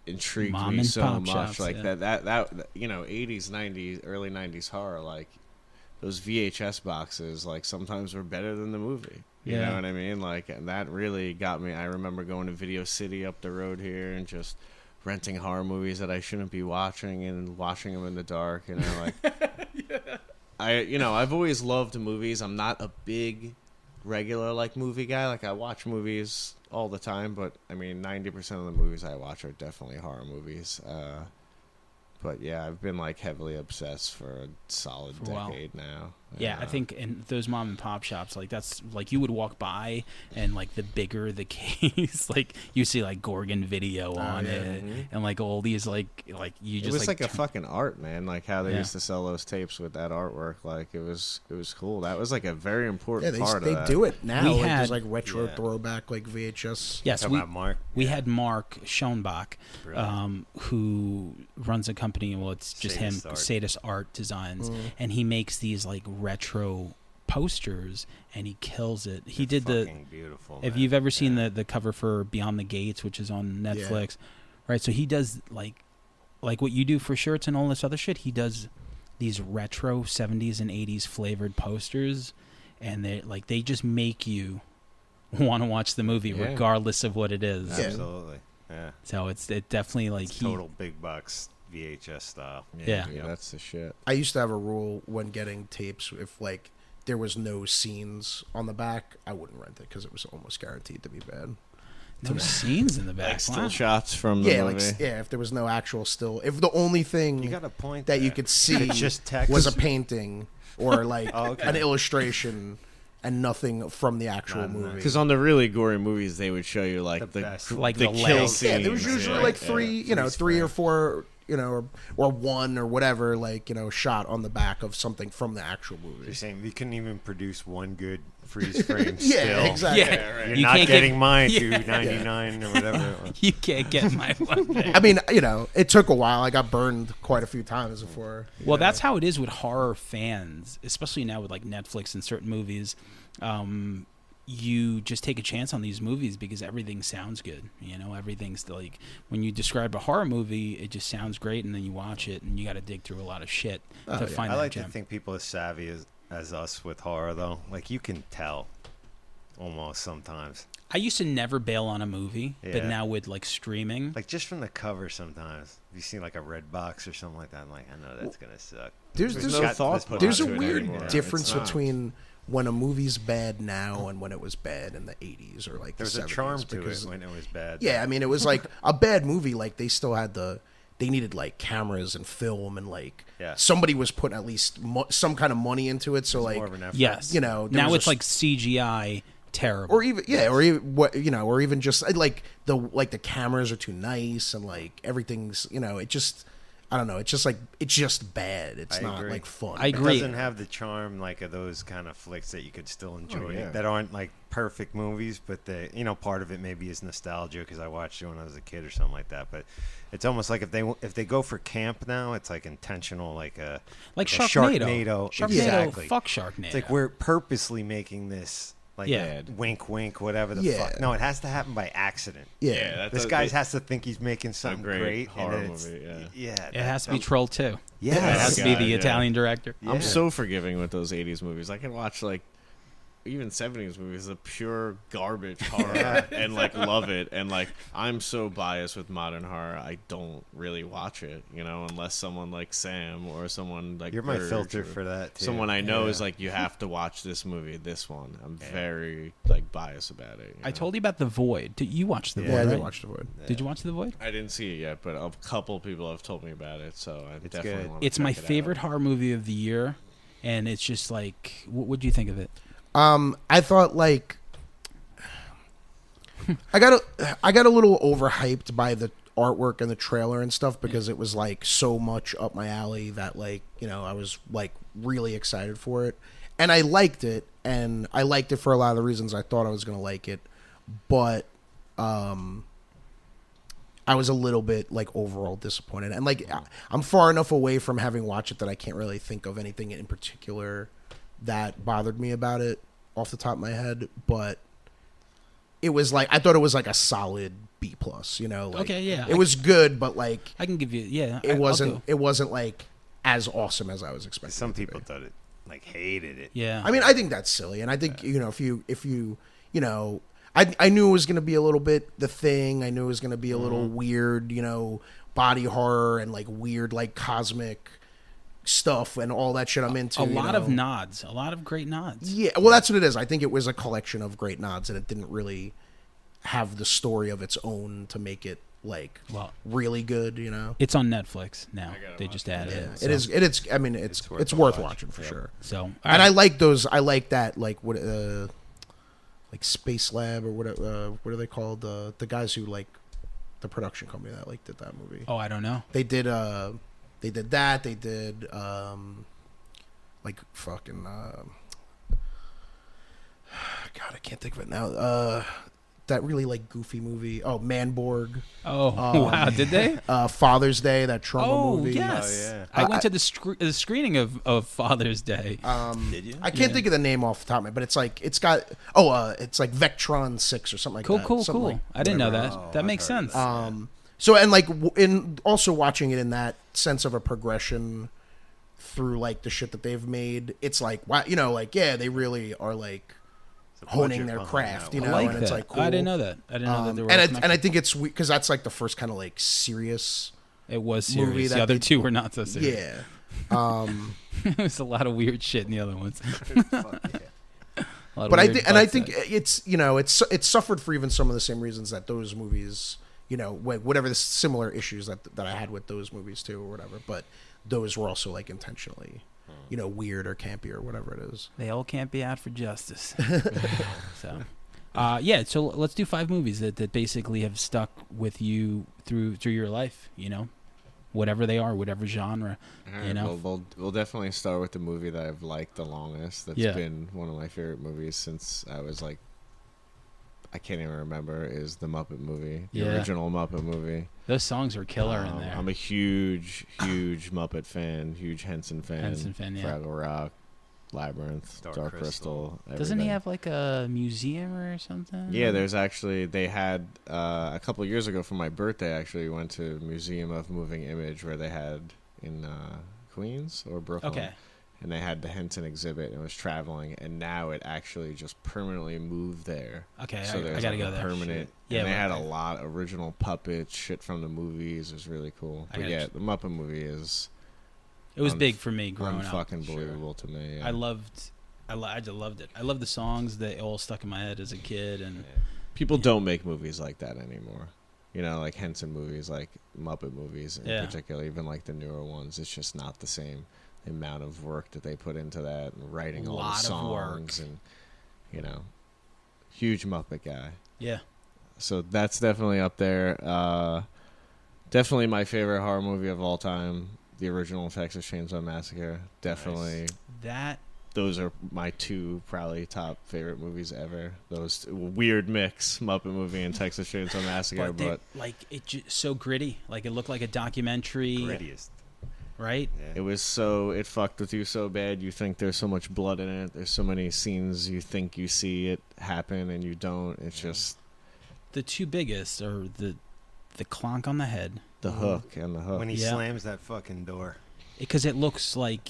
intrigued me so much. Shops, like that 80s, 90s, early 90s horror, like those VHS boxes, like sometimes were better than the movie. You know what I mean? Like, and that really got me. I remember going to Video City up the road here and just renting horror movies that I shouldn't be watching and watching them in the dark. I've always loved movies. I'm not a big regular like movie guy. Like I watch movies all the time, but I mean 90% of the movies I watch are definitely horror movies. But yeah, I've been like heavily obsessed for a solid decade now. Yeah, I think in those mom and pop shops, like that's like you would walk by and like the bigger the case, like you see like Gorgon Video on it, and like all these like you just. It was like a fucking art, man. Like how they used to sell those tapes with that artwork. Like it was cool. That was like a very important part of that. They do it now. There's like retro throwback like VHS. Yes, we had Mark Schoenbach, who runs a company. Well, it's just Sadist Art Designs, and he makes these like retro posters, and he kills it. He did beautiful. If you've ever seen the cover for Beyond the Gates, which is on Netflix, right? So he does like what you do for shirts and all this other shit. He does these retro 70s and 80s flavored posters, and they just make you want to watch the movie regardless of what it is. Absolutely. Yeah. So it definitely like total big bucks VHS style. Yeah, that's the shit. I used to have a rule when getting tapes, if like there was no scenes on the back, I wouldn't rent it because it was almost guaranteed to be bad. No scenes in the back. Like still shots from the movie. If there was no actual still, if the only thing you got a point that there. You could see just text. was a painting or like an illustration. And nothing from the actual movie. Because on the really gory movies, they would show you like the kill scenes. Yeah, there was usually like three or four or one or whatever, like, shot on the back of something from the actual You're movie. saying we couldn't even produce one good freeze frame Yeah, still. exactly. Yeah, right. You're You not can't getting get- my Yeah. 299 or whatever it was. You can't get my one. I mean, it took a while. I got burned quite a few times before. Well, that's how it is with horror fans, especially now with like Netflix and certain movies. You just take a chance on these movies because everything sounds good. Everything's like, when you describe a horror movie, it just sounds great, and then you watch it, and you got to dig through a lot of shit to find I that like gem. to think people as savvy as us with horror, though. Like, you can tell almost sometimes. I used to never bail on a movie, but Yeah. now with like streaming, Like, just from the cover sometimes. If you see, like, a red box or something like that, I'm like, I know that's going to suck. There's no a, thought put there's a onto it weird anymore. difference It's not. between when a movie's bad now and when it was bad in the 80s or like There's the a 70s. charm to because, it when it was bad. Yeah, I mean, it was like a bad movie. Like, they still had they needed like cameras and film, and like Yeah. somebody was putting at least some kind of money into it. So It's like, more of an effort. yes, there now was it's a like CGI terrible. or even or even just like the cameras are too nice, and like everything's it just, I don't know, it's just bad. It's I not agree. like fun. I It agree. doesn't have the charm like of those kind of flicks that you could still enjoy yeah. that aren't like perfect movies, but part of it maybe is nostalgia because I watched it when I was a kid or something like that. But it's almost like if they go for camp now, it's like intentional, like Sharknado. Sharknado. Exactly. Fuck Sharknado. It's like we're purposely making this like Yeah. wink, wink, whatever the Yeah. fuck. No, it has to happen by accident. yeah. This guy has to think he's making something great great, horror and it's, movie, yeah, it has to be Troll 2. Yeah, It has to be God, the yeah. Italian director. Yeah. I'm so forgiving with those 80s movies. I can watch like even 70s movies, the pure garbage horror, and like love it. And like, I'm so biased with modern horror, I don't really watch it, unless someone like Sam or someone like You're my Verge filter or for that too. someone I know Yeah. is like, you have to watch this movie, this one. I'm very like biased about it. I told you about The Void. You watched The Yeah. Void, I right? did watch The Void. Did you watch The Void? I didn't see it yet, but a couple people have told me about it, so I It's definitely good. want to It's my favorite horror movie of the year, and it's just like, what do you think of it? I thought like I got a little overhyped by the artwork and the trailer and stuff because it was like so much up my alley that like I was like really excited for it, and I liked it, for a lot of the reasons I thought I was gonna like it, but I was a little bit like overall disappointed, and like I'm far enough away from having watched it that I can't really think of anything in particular that bothered me about it off the top of my head, but it was like, I thought it was like a solid B plus, like, Okay, yeah. it was good, but like I can give you, yeah. it I'll go. wasn't like as awesome as I was expecting. Some it to people be. thought it like hated it. Yeah. I mean, I think that's silly, and I think if you I knew it was going to be a little bit The Thing. I knew it was going to be a little weird, body horror and like weird like cosmic stuff and all that shit I'm into. a lot of know. nods, a lot of great nods. Yeah, well, that's what it is. I think it was a collection of great nods, and it didn't really have the story of its own to make it like Well, really good. it's on Netflix now. gotta They watch just it. added Yeah, it. it is. It is. I mean, it's worth worth a watch. watching for sure. So, And I like those. I like that. Like what? Like Space Lab or what? What are they called? The guys who like the production company that like did that movie. Oh, I don't know. They did. They did that. They did. Like fucking. God, I can't think of it now. That really like goofy movie. Oh, Manborg. Oh, wow. Did they? Father's Day. That trauma Oh, movie. yes. Oh, yeah. I went to the screening of Father's Day. Did you? I can't think of the name off the top of my head, but it's like it's got it's like Vectron 6 or something like that. Cool. Something like I didn't know whatever. that. Oh, That I've makes heard of sense. that. So and like in also watching it in that sense of a progression through like the shit that they've made, it's like wow, like yeah, they really are like It's a honing budget their behind craft, that you one. know, I like and that. it's like cool. I didn't know that. I didn't know that there were and I think it's because that's like the first kind of like serious it was movie serious. that The other they- two were not so serious. yeah. There was a lot of weird shit in the other ones. But I think, and I think it's it's suffered for even some of the same reasons that those movies, whatever the similar issues that I had with those movies too, or whatever. But those were also like intentionally, weird or campy or whatever it is. they all can't be out for justice. So, so let's do 5 movies that basically have stuck with you through your life. whatever they are, whatever genre. All right, You know? we'll definitely start with the movie that I've liked the longest. That's been one of my favorite movies since I was like, I can't even remember, is the Muppet movie, the original Muppet movie. Those songs are killer in there. I'm a huge Muppet fan, huge Henson fan. Fraggle Rock, Labyrinth, Dark Crystal. Doesn't he have like a museum or something? Yeah, there's actually, they had a couple of years ago for my birthday, actually went to Museum of Moving Image where they had in Queens or Brooklyn. Okay. And they had the Henson exhibit and it was traveling, and now it actually just permanently moved there. Okay, so I gotta go there. Permanent. Yeah, and they had a lot of original puppets, shit from the movies. It was really cool. But yeah, the Muppet movie is. It was big for me growing up. Fucking believable to me. Yeah. I just loved it. I love the songs that all stuck in my head as a kid, and people don't make movies like that anymore. You know, like Henson movies, like Muppet movies in particular, even like the newer ones. It's just not the same amount of work that they put into that and writing all the songs and, you know, huge Muppet guy. Yeah. So that's definitely up there. Definitely my favorite horror movie of all time, the original Texas Chainsaw Massacre. Definitely. Nice. Those are my two probably top favorite movies ever. Those weird mix, Muppet movie and Texas Chainsaw Massacre, but like so gritty. Like it looked like a documentary. Grittiest. Right? Yeah. It fucked with you so bad. You think there's so much blood in it. There's so many scenes you think you see it happen and you don't. It's just the two biggest are the clonk on the head, the hook and the hook when he slams that fucking door. Because it looks like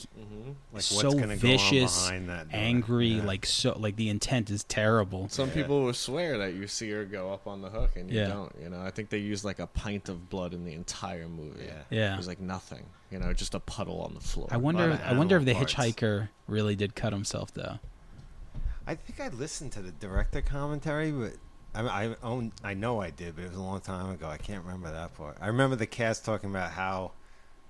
so vicious, angry, like the intent is terrible. Some people will swear that you see her go up on the hook and you don't. You know, I think they used like a pint of blood in the entire movie. Yeah. It was like nothing. You know, just a puddle on the floor. I wonder if the hitchhiker really did cut himself though. I think I listened to the director commentary, but I know I did, but it was a long time ago. I can't remember that part. I remember the cast talking about how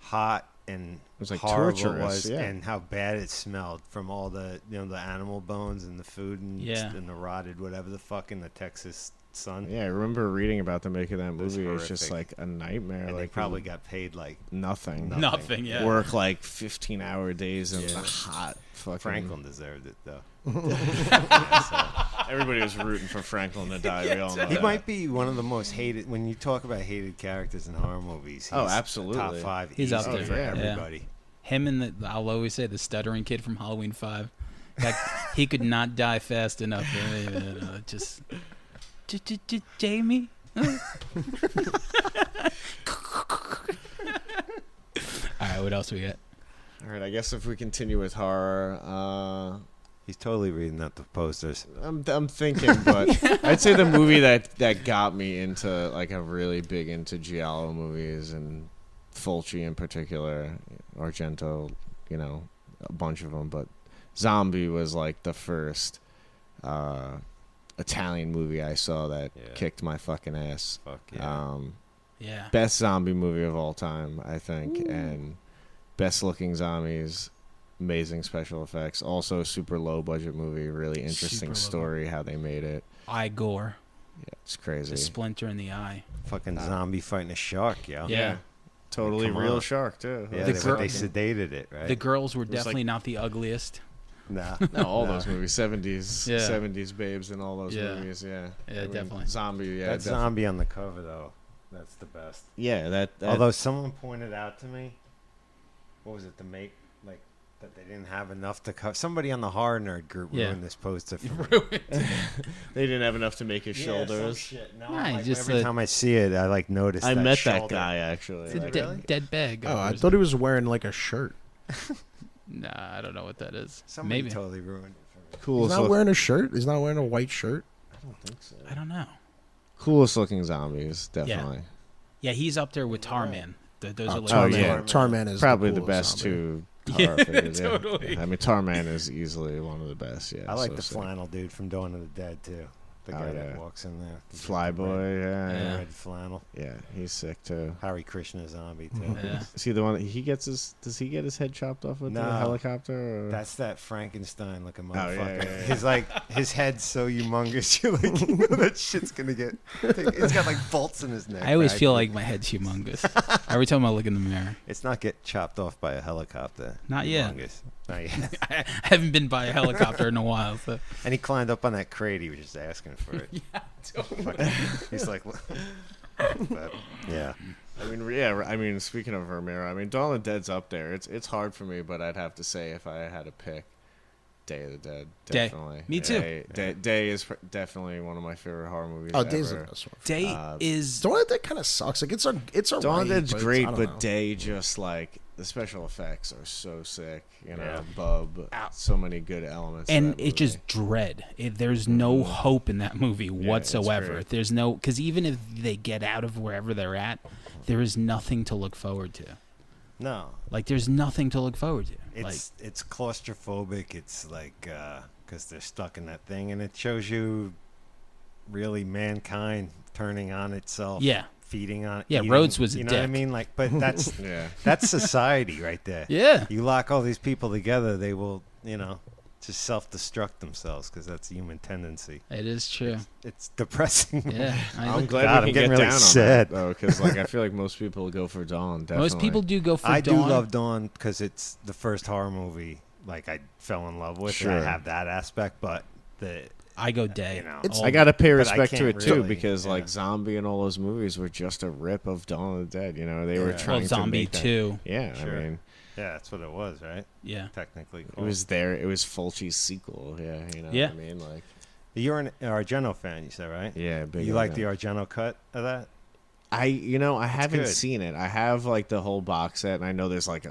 hot and it was like horrible torturous, it was, and how bad it smelled from all the the animal bones and the food and the rotted whatever the fuck in the Texas sun. Yeah, I remember reading about the making of that movie. It's just like a nightmare. And like they probably got paid like nothing. Yeah. Work like 15-hour days in the hot fucking. Franklin deserved it though. Everybody was rooting for Franklin to die. We all know he might be one of the most hated. When you talk about hated characters in horror movies, he's absolutely top 5. He's up there for everybody. Yeah. Him and I'll always say the stuttering kid from Halloween 5. Like, he could not die fast enough. Just Jamie. All right, what else we got? All right, I guess if we continue with horror, he's totally reading out the posters. I'm thinking, but I'd say the movie that got me into like a really big into giallo movies and Fulci in particular, Argento, a bunch of them, but Zombie was like the first Italian movie I saw that kicked my fucking ass. Fuck yeah. Best zombie movie of all time, I think, and best looking zombies, amazing special effects. Also, super low budget movie, really interesting story how they made it. Eye gore. Yeah, it's crazy. The splinter in the eye. Fucking zombie fighting a shark, yo. Yeah. Totally real shark too. Yeah, they sedated it, right? The girls were definitely not the ugliest. No, all those movies, 70s babes in all those movies, definitely. Zombie, that zombie on the cover though, that's the best. Yeah, that although someone pointed out to me, what was it, that they didn't have enough to cover. Somebody on the horror nerd group ruined this poster for me. They didn't have enough to make his shoulders. Some shit. No, every time I see it, I notice. I met shoulder. that guy actually. It's a dead bag. Oh, I thought he was wearing like a shirt. Nah, I don't know what that is. Somebody Maybe totally ruined it for me. Cool. He's not wearing a shirt. He's not wearing a white shirt. I don't think so. I don't know. Coolest looking zombies, definitely. Yeah, he's up there with Tarman. Those are Tarman is probably the best zombie. two. Totally. Yeah. I mean, Tarman is easily one of the best. Yeah, I like the flannel dude from Dawn of the Dead too. The Oh, guy yeah. that walks in there. Flyboy, yeah. Red flannel. Yeah, he's sick too. Harry Krishna zombie too. Yeah. Is he the one that does he get his head chopped off with the No. helicopter? Or? That's that Frankenstein looking Oh, yeah, motherfucker. yeah, yeah. His his head's so humongous, you're like, you know that shit's gonna get. It's got like bolts in his neck. I always right? feel like my head's humongous. Every time I look in the mirror. It's not get chopped off by a helicopter. Not yet. Humongous. Not yet. I haven't been by a helicopter in a while. So. And he climbed up on that crate. He was just asking for it. Yeah, Fucking- he's like, but, yeah. I mean, speaking of Romero, I mean, Dawn of the Dead's up there. It's hard for me, but I'd have to say if I had to pick, Day of the Dead, Day. definitely. Me too. Day is definitely one of my favorite horror movies. Oh, ever. Day's the best one. Day is. Dawn of the Dead kind of sucks. Like it's a Dawn of the Dead's great, I don't but know. Day just like the special effects are so sick. You know, Yeah. Bub, Ow. so many good elements. to And that it movie. just dread. There's no hope in that movie it's whatsoever. great. There's no because even if they get out of wherever they're at, there is nothing to look forward to. No. Like there's nothing to look forward to. It's claustrophobic. It's like because they're stuck in that thing, and it shows you really mankind turning on itself. Yeah. Feeding on it. Yeah, eating, Rhodes was a you know what I dick. mean? Like, but that's yeah. that's society right there. Yeah. You lock all these people together, they will, just self-destruct themselves because that's human tendency. It is true. It's depressing. Yeah. I'm glad God, we I'm can getting get really down sad. on that though, because like I feel like most people go for Dawn. Definitely. Most people do go for I do Dawn. love Dawn because it's the first horror movie like I fell in love with. Sure. And I have that aspect, but I go Day. you know, It's- All- I gotta pay But I respect to can't it too really, because yeah. like Zombie and all those movies were just a rip of Dawn of the Dead. You know, they were Yeah. trying well, to Zombie make that. 2. Yeah, Sure. I mean, yeah, that's what it was, right? Yeah. Technically, it was there. It was Fulci's sequel. Yeah, you know Yeah. what I mean? Like, You're an Argento fan, you said, right? yeah, big. You on like that. the Argento cut of that? I haven't good. seen it. I have like the whole box set, and I know there's like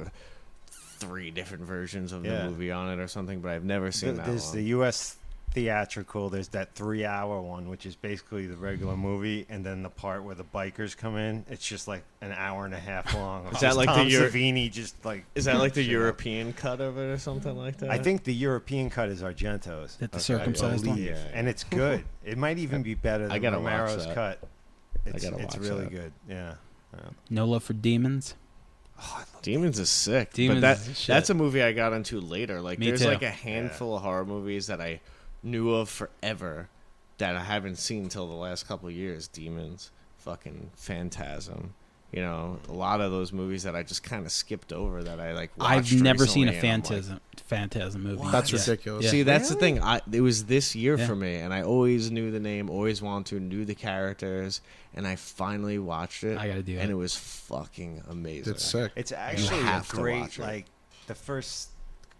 3 different versions of the Yeah. movie on it or something, but I've never seen that There's one. the U.S. theatrical. There's that 3-hour one, which is basically the regular movie, and then the part where the bikers come in. It's just like an hour and a half long. Is that like the Tom Euro- Savini just like? Is that like the shit up. European cut of it or something like that? I think the European cut is Argento's. That the I circumcised one? believe. Yeah. And it's good. It might even be better I than gotta watch Romero's that. cut. It's gotta watch really that. good. Yeah. No Love for Demons. Demons is sick. Demons but is shit. that's a movie I got into later. Like Me there's too. like a handful of horror movies that I knew of forever that I haven't seen until the last couple of years. Demons, fucking Phantasm. You know, a lot of those movies that I just kind of skipped over that I like watched I've never seen a recently, and I'm like, Phantasm movie. That's Yeah. ridiculous. Yeah. See, that's the Really? thing. It was this year Yeah. for me, and I always knew the name, always wanted to, knew the characters, and I finally watched it. I gotta do and it. it was fucking amazing. It's sick. It's actually a have to great, watch it. like, the first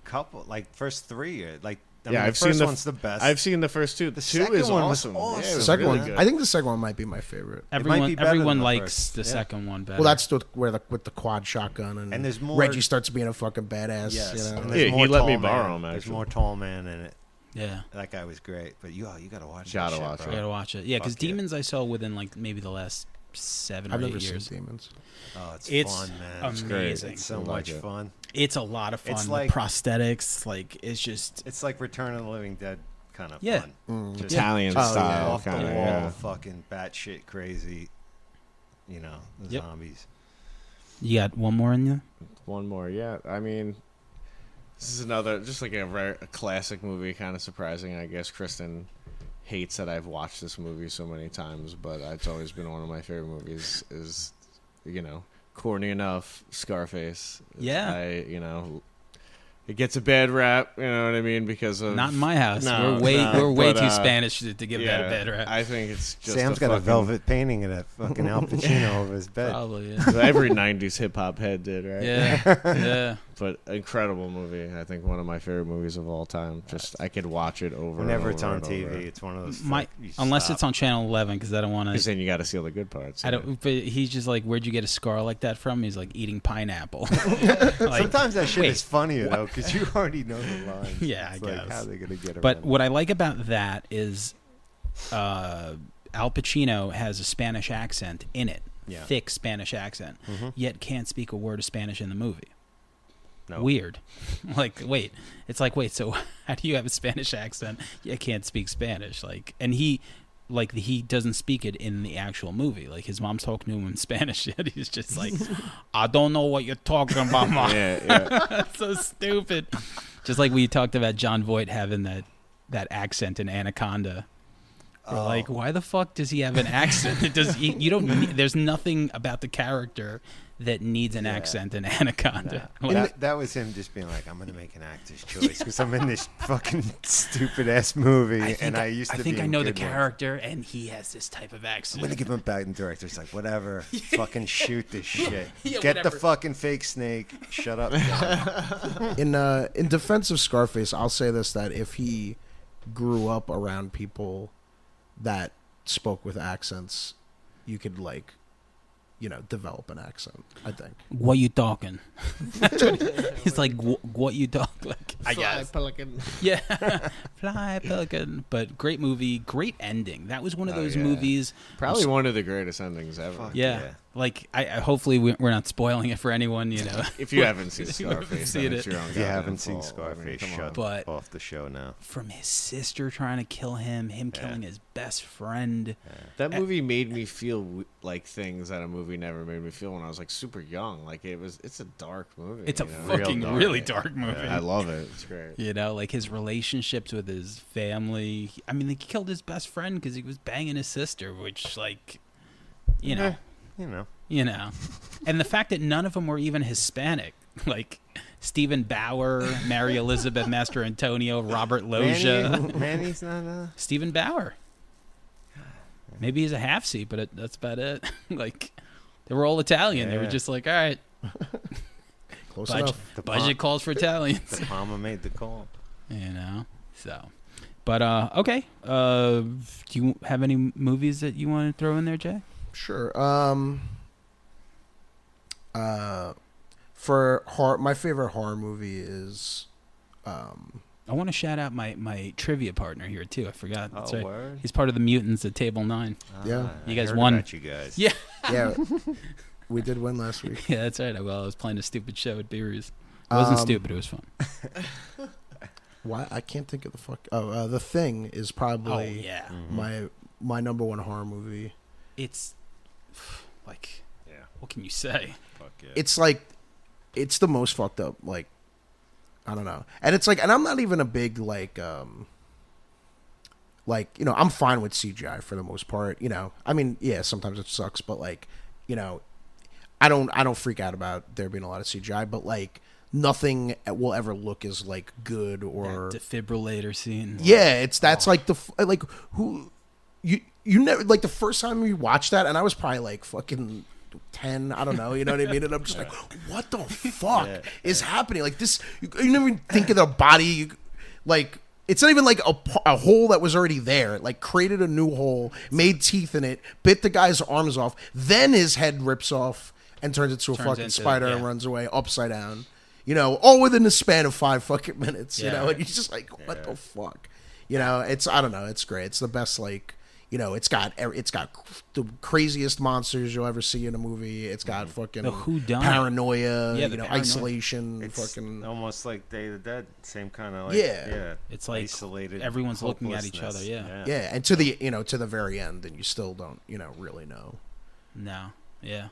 couple, like, first 3. Like, I Yeah, mean, I've the seen first the one's the best. I've seen the first 2. The 2 second is one was awesome. awesome. Yeah, it The was second really one, good. I think the second one might be my favorite. Everyone, be better everyone than the likes first. the Yeah. second one better. Well, that's with the quad shotgun And there's more- Reggie starts being a fucking badass. Yes. You know? And Yeah, there's he more let me Tall borrow Man. him, There's actually. more Tall Man in it. yeah. That guy was great. But you got to watch Gotta that shit, watch bro. I gotta watch it. Yeah, because Fuck yeah. Demons I saw within like maybe the last 7 I've or 8 never years. seen Demons. Oh, it's It's fun, man. amazing. It's so I like much it. fun. It's a lot of fun. It's The like- prosthetics, like it's just It's like Return of the Living Dead kind of Yeah. fun. Just Italian Oh, yeah. style, off the kind wall, of. Yeah. fucking batshit crazy. You know, the Yep. zombies. you got one more in you. One more, yeah. I mean, this is another, just like a classic movie, kind of surprising. I guess Kristen hates that I've watched this movie so many times, but it's always been one of my favorite movies. Is, you know, corny enough, Scarface. Yeah. It gets a bad rap, you know what I mean, because of Not in my house. No, we're way but, too Spanish to give yeah, that a bad rap. I think it's just Sam's got a velvet painting of that fucking Al Pacino over his bed. Probably. Yeah. Every '90s hip hop head did, right? Yeah. Yeah. But incredible movie. I think one of my favorite movies of all time. Just I could watch it over. Whenever and it's over on and TV, over. it's one of those. Unless it's on Channel 11, because I don't want Because to. then you got to see all the good parts. I don't. But he's just like, where'd you get a scar like that from? He's like eating pineapple. Like, Sometimes that shit wait, is funnier though, because you already know the lines. Yeah, It's I like, guess. how are they gonna get But around what I like about that is, Al Pacino has a Spanish accent in it, Yeah. thick Spanish accent, Mhm. yet can't speak a word of Spanish in the movie. No. Weird. Like, wait, it's like, wait, so how do you have a Spanish accent? You can't speak Spanish. Like, and he like he doesn't speak it in the actual movie. Like his mom's talking to him in Spanish, and he's just like, "I don't know what you're talking about, mom." Yeah. That's so stupid. Just like we talked about John Voight having that accent in Anaconda. We're like, why the fuck does he have an accent? It does. You don't. There's nothing about the character that needs an accent in Anaconda. Like, That was him just being like, I'm going to make an actor's choice because I'm in this fucking stupid-ass movie, I think I know the character, and he has this type of I'm accent. going to give him back, and the director's like, whatever, fucking shoot this shit. Yeah, Get whatever. the fucking fake snake. Shut up. In defense of Scarface, I'll say this, that if he grew up around people that spoke with accents, you could, like, you know, develop an accent, I think. What you talking? He's like, what you talk like? I guess. Pelican. Yeah, Fly Pelican. But great movie, great ending. That was one of those yeah. movies. Probably one of the greatest endings ever. Fuck. Yeah, Yeah. like I hopefully we're not spoiling it for anyone. You know, If you haven't seen If you haven't Scarface, seen then it. it's your own If you goddamn haven't seen fault. I mean, Scarface, come on. shut But- off the show now. from his sister trying to kill him, killing his best friend. That movie made me feel like things that a movie never made me feel when I was like super young. Like it's a dark movie. It's a you know? fucking dark. really dark movie. I love it. It's great. You know, like his relationships with his family. I mean, he killed his best friend because he was banging his sister, which, like, you know, You know. and the fact that none of them were even Hispanic, like Stephen Bauer, Mary Elizabeth Master Antonio, Robert Loggia, Manny's not Stephen Bauer. Maybe he's a half seat, but that's about it. Like, they were all Italian. They were Yeah. just like, all right, Close budget, enough. The budget calls for Italians. The Palma made the call. You know, so. But okay. Do you have any movies that you want to throw in there, Jay? Sure. For horror, my favorite horror movie is I want to shout out my trivia partner here too. I forgot. That's right. Word? He's part of the Mutants at Table 9. Yeah. You guys I heard won. about you guys. Yeah. yeah. We did win last week. Yeah, that's right. Well, I was playing a stupid show at Beery's. It wasn't stupid. It was fun. Why I can't think of the fuck. Oh, The Thing is probably yeah. my number one horror movie. It's like, Yeah. what can you say? Fuck yeah. It's like, it's the most fucked up. Like, I don't know. And it's like, and I'm not even a big like you know, I'm fine with CGI for the most part. You know, I mean, yeah, sometimes it sucks, but like, you know, I don't freak out about there being a lot of CGI, but like nothing will ever look as like good or That defibrillator scene. yeah, that's like like who you never like the first time we watched that, and I was probably like fucking 10, I don't know, you know what I mean? And I'm just like, what the fuck is happening? Like this, you never even think of the body, like it's not even like a hole that was already there. Like created a new hole, made teeth in it, bit the guy's arms off, then his head rips off and turns into a fucking spider and runs away upside down. You know, all within the span of 5 fucking minutes. You know, and you're just like, what the fuck? You know, I don't know, it's great. It's the best, like, you know, it's got the craziest monsters you'll ever see in a movie. It's got fucking The whodunit. paranoia, Yeah, you the know, paranoia. isolation, It's fucking almost like Day of the Dead. Same kind of like Yeah. It's like isolated. everyone's looking at each other. hopelessness. yeah, and to the, you know, to the very end, and you still don't, you know, really know. No. Yeah.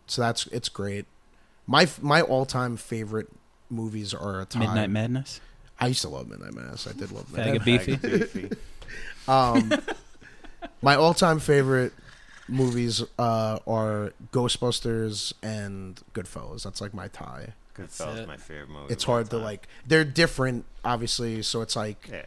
So it's great. My all-time favorite movies are a time. Midnight Madness. I used to love Midnight Mass. I did love Fag of that. Beefy. Beefy. My all-time favorite movies are Ghostbusters and Goodfellas. That's like my tie. Goodfellas it. is my favorite movie. It's of all hard to time. like. They're different, obviously. So it's like, Yeah.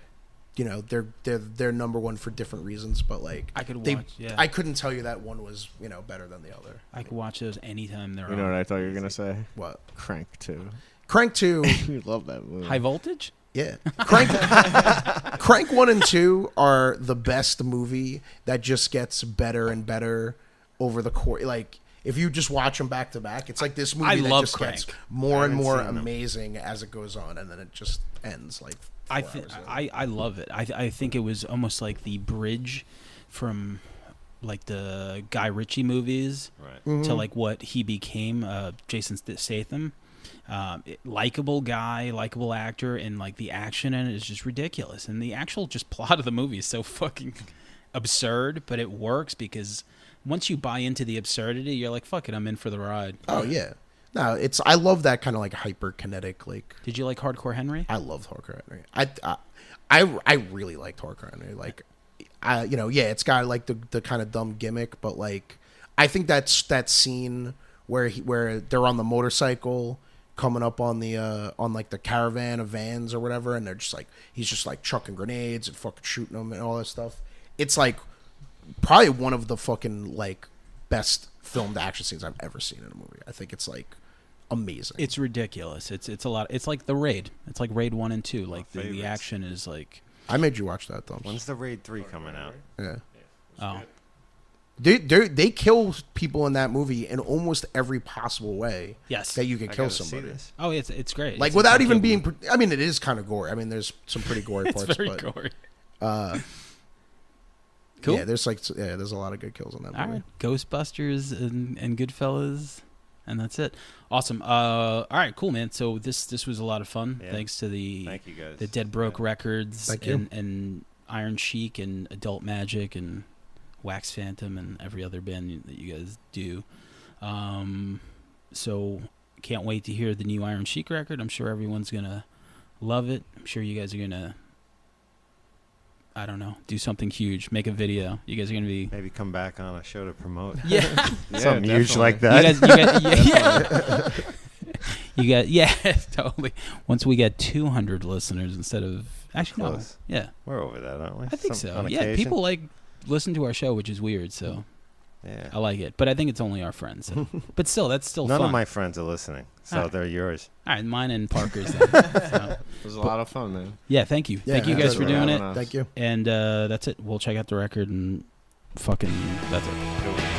you know, they're number one for different reasons. But like, I could they, watch. Yeah. I couldn't tell you that one was, you know, better than the other. I could watch those anytime they're You know on. what I thought you were gonna say? What? Crank 2. Crank 2. You love that movie. High Voltage. Yeah. Crank 1 and 2 are the best movie that just gets better and better over the course. Like, if you just watch them back to back, it's like this movie I that love just gets Crank. more and haven't more seen them. amazing as it goes on, and then it just ends like 4 hours later. I love it. I think it was almost like the bridge from like the Guy Ritchie movies Right. to like what he became, Jason Statham. Likable guy, likable actor, and like the action in it is just ridiculous. And the actual just plot of the movie is so fucking absurd, but it works because once you buy into the absurdity, you're like, fuck it, I'm in for the ride. Oh yeah. No, I love that kind of like hyperkinetic, like. Did you like Hardcore Henry? I loved Hardcore Henry. I really liked Hardcore Henry. Like, it's got like the kind of dumb gimmick, but like, I think that's that scene where they're on the motorcycle coming up on the on like the caravan of vans or whatever, and they're just like he's just like chucking grenades and fucking shooting them and all that stuff. It's like probably one of the fucking like best filmed action scenes I've ever seen in a movie. I think it's like amazing. It's ridiculous. It's a lot. It's like the Raid. It's like Raid 1 and 2. Like the action is like. I made you watch that though. When's the Raid 3 coming out? Yeah. Oh. They kill people in that movie in almost every possible way. Yes. That you can I kill gotta see somebody. this. Oh, it's great. Like it's without even being. I mean, it is kind of gory. I mean, there's some pretty gory it's parts. very but, gory. Cool. Yeah, there's a lot of good kills in that movie. All right, Ghostbusters and Goodfellas, and that's it. Awesome. All right, cool, man. So this was a lot of fun. Yeah. Thanks to Thank you guys. the Dead Broke Records Thank you. and Iron Chic and Adult Magic and Wax Phantom and every other band that you guys do. So can't wait to hear the new Iron Chic record. I'm sure everyone's gonna love it. I'm sure you guys are gonna, I don't know, do something huge, make a video. You guys are gonna be Maybe come back on a show to promote. yeah. Something huge definitely. like that. You got yeah, totally. Once we get 200 listeners instead of actually Close. no, yeah, We're over that, aren't we? I think Some- so. on Yeah, occasion. people like listen to our show, which is weird. So Yeah. I like it, but I think it's only our friends. So. But still, that's still None fun. of my friends are listening, so Alright. they're yours. All right, mine and Parker's. Then. So, It was a lot of fun, man. yeah, thank you, Yeah, thank you guys for absolutely. doing it, Having us. Thank you. and that's it. We'll check out the record and fucking that's it. Cool.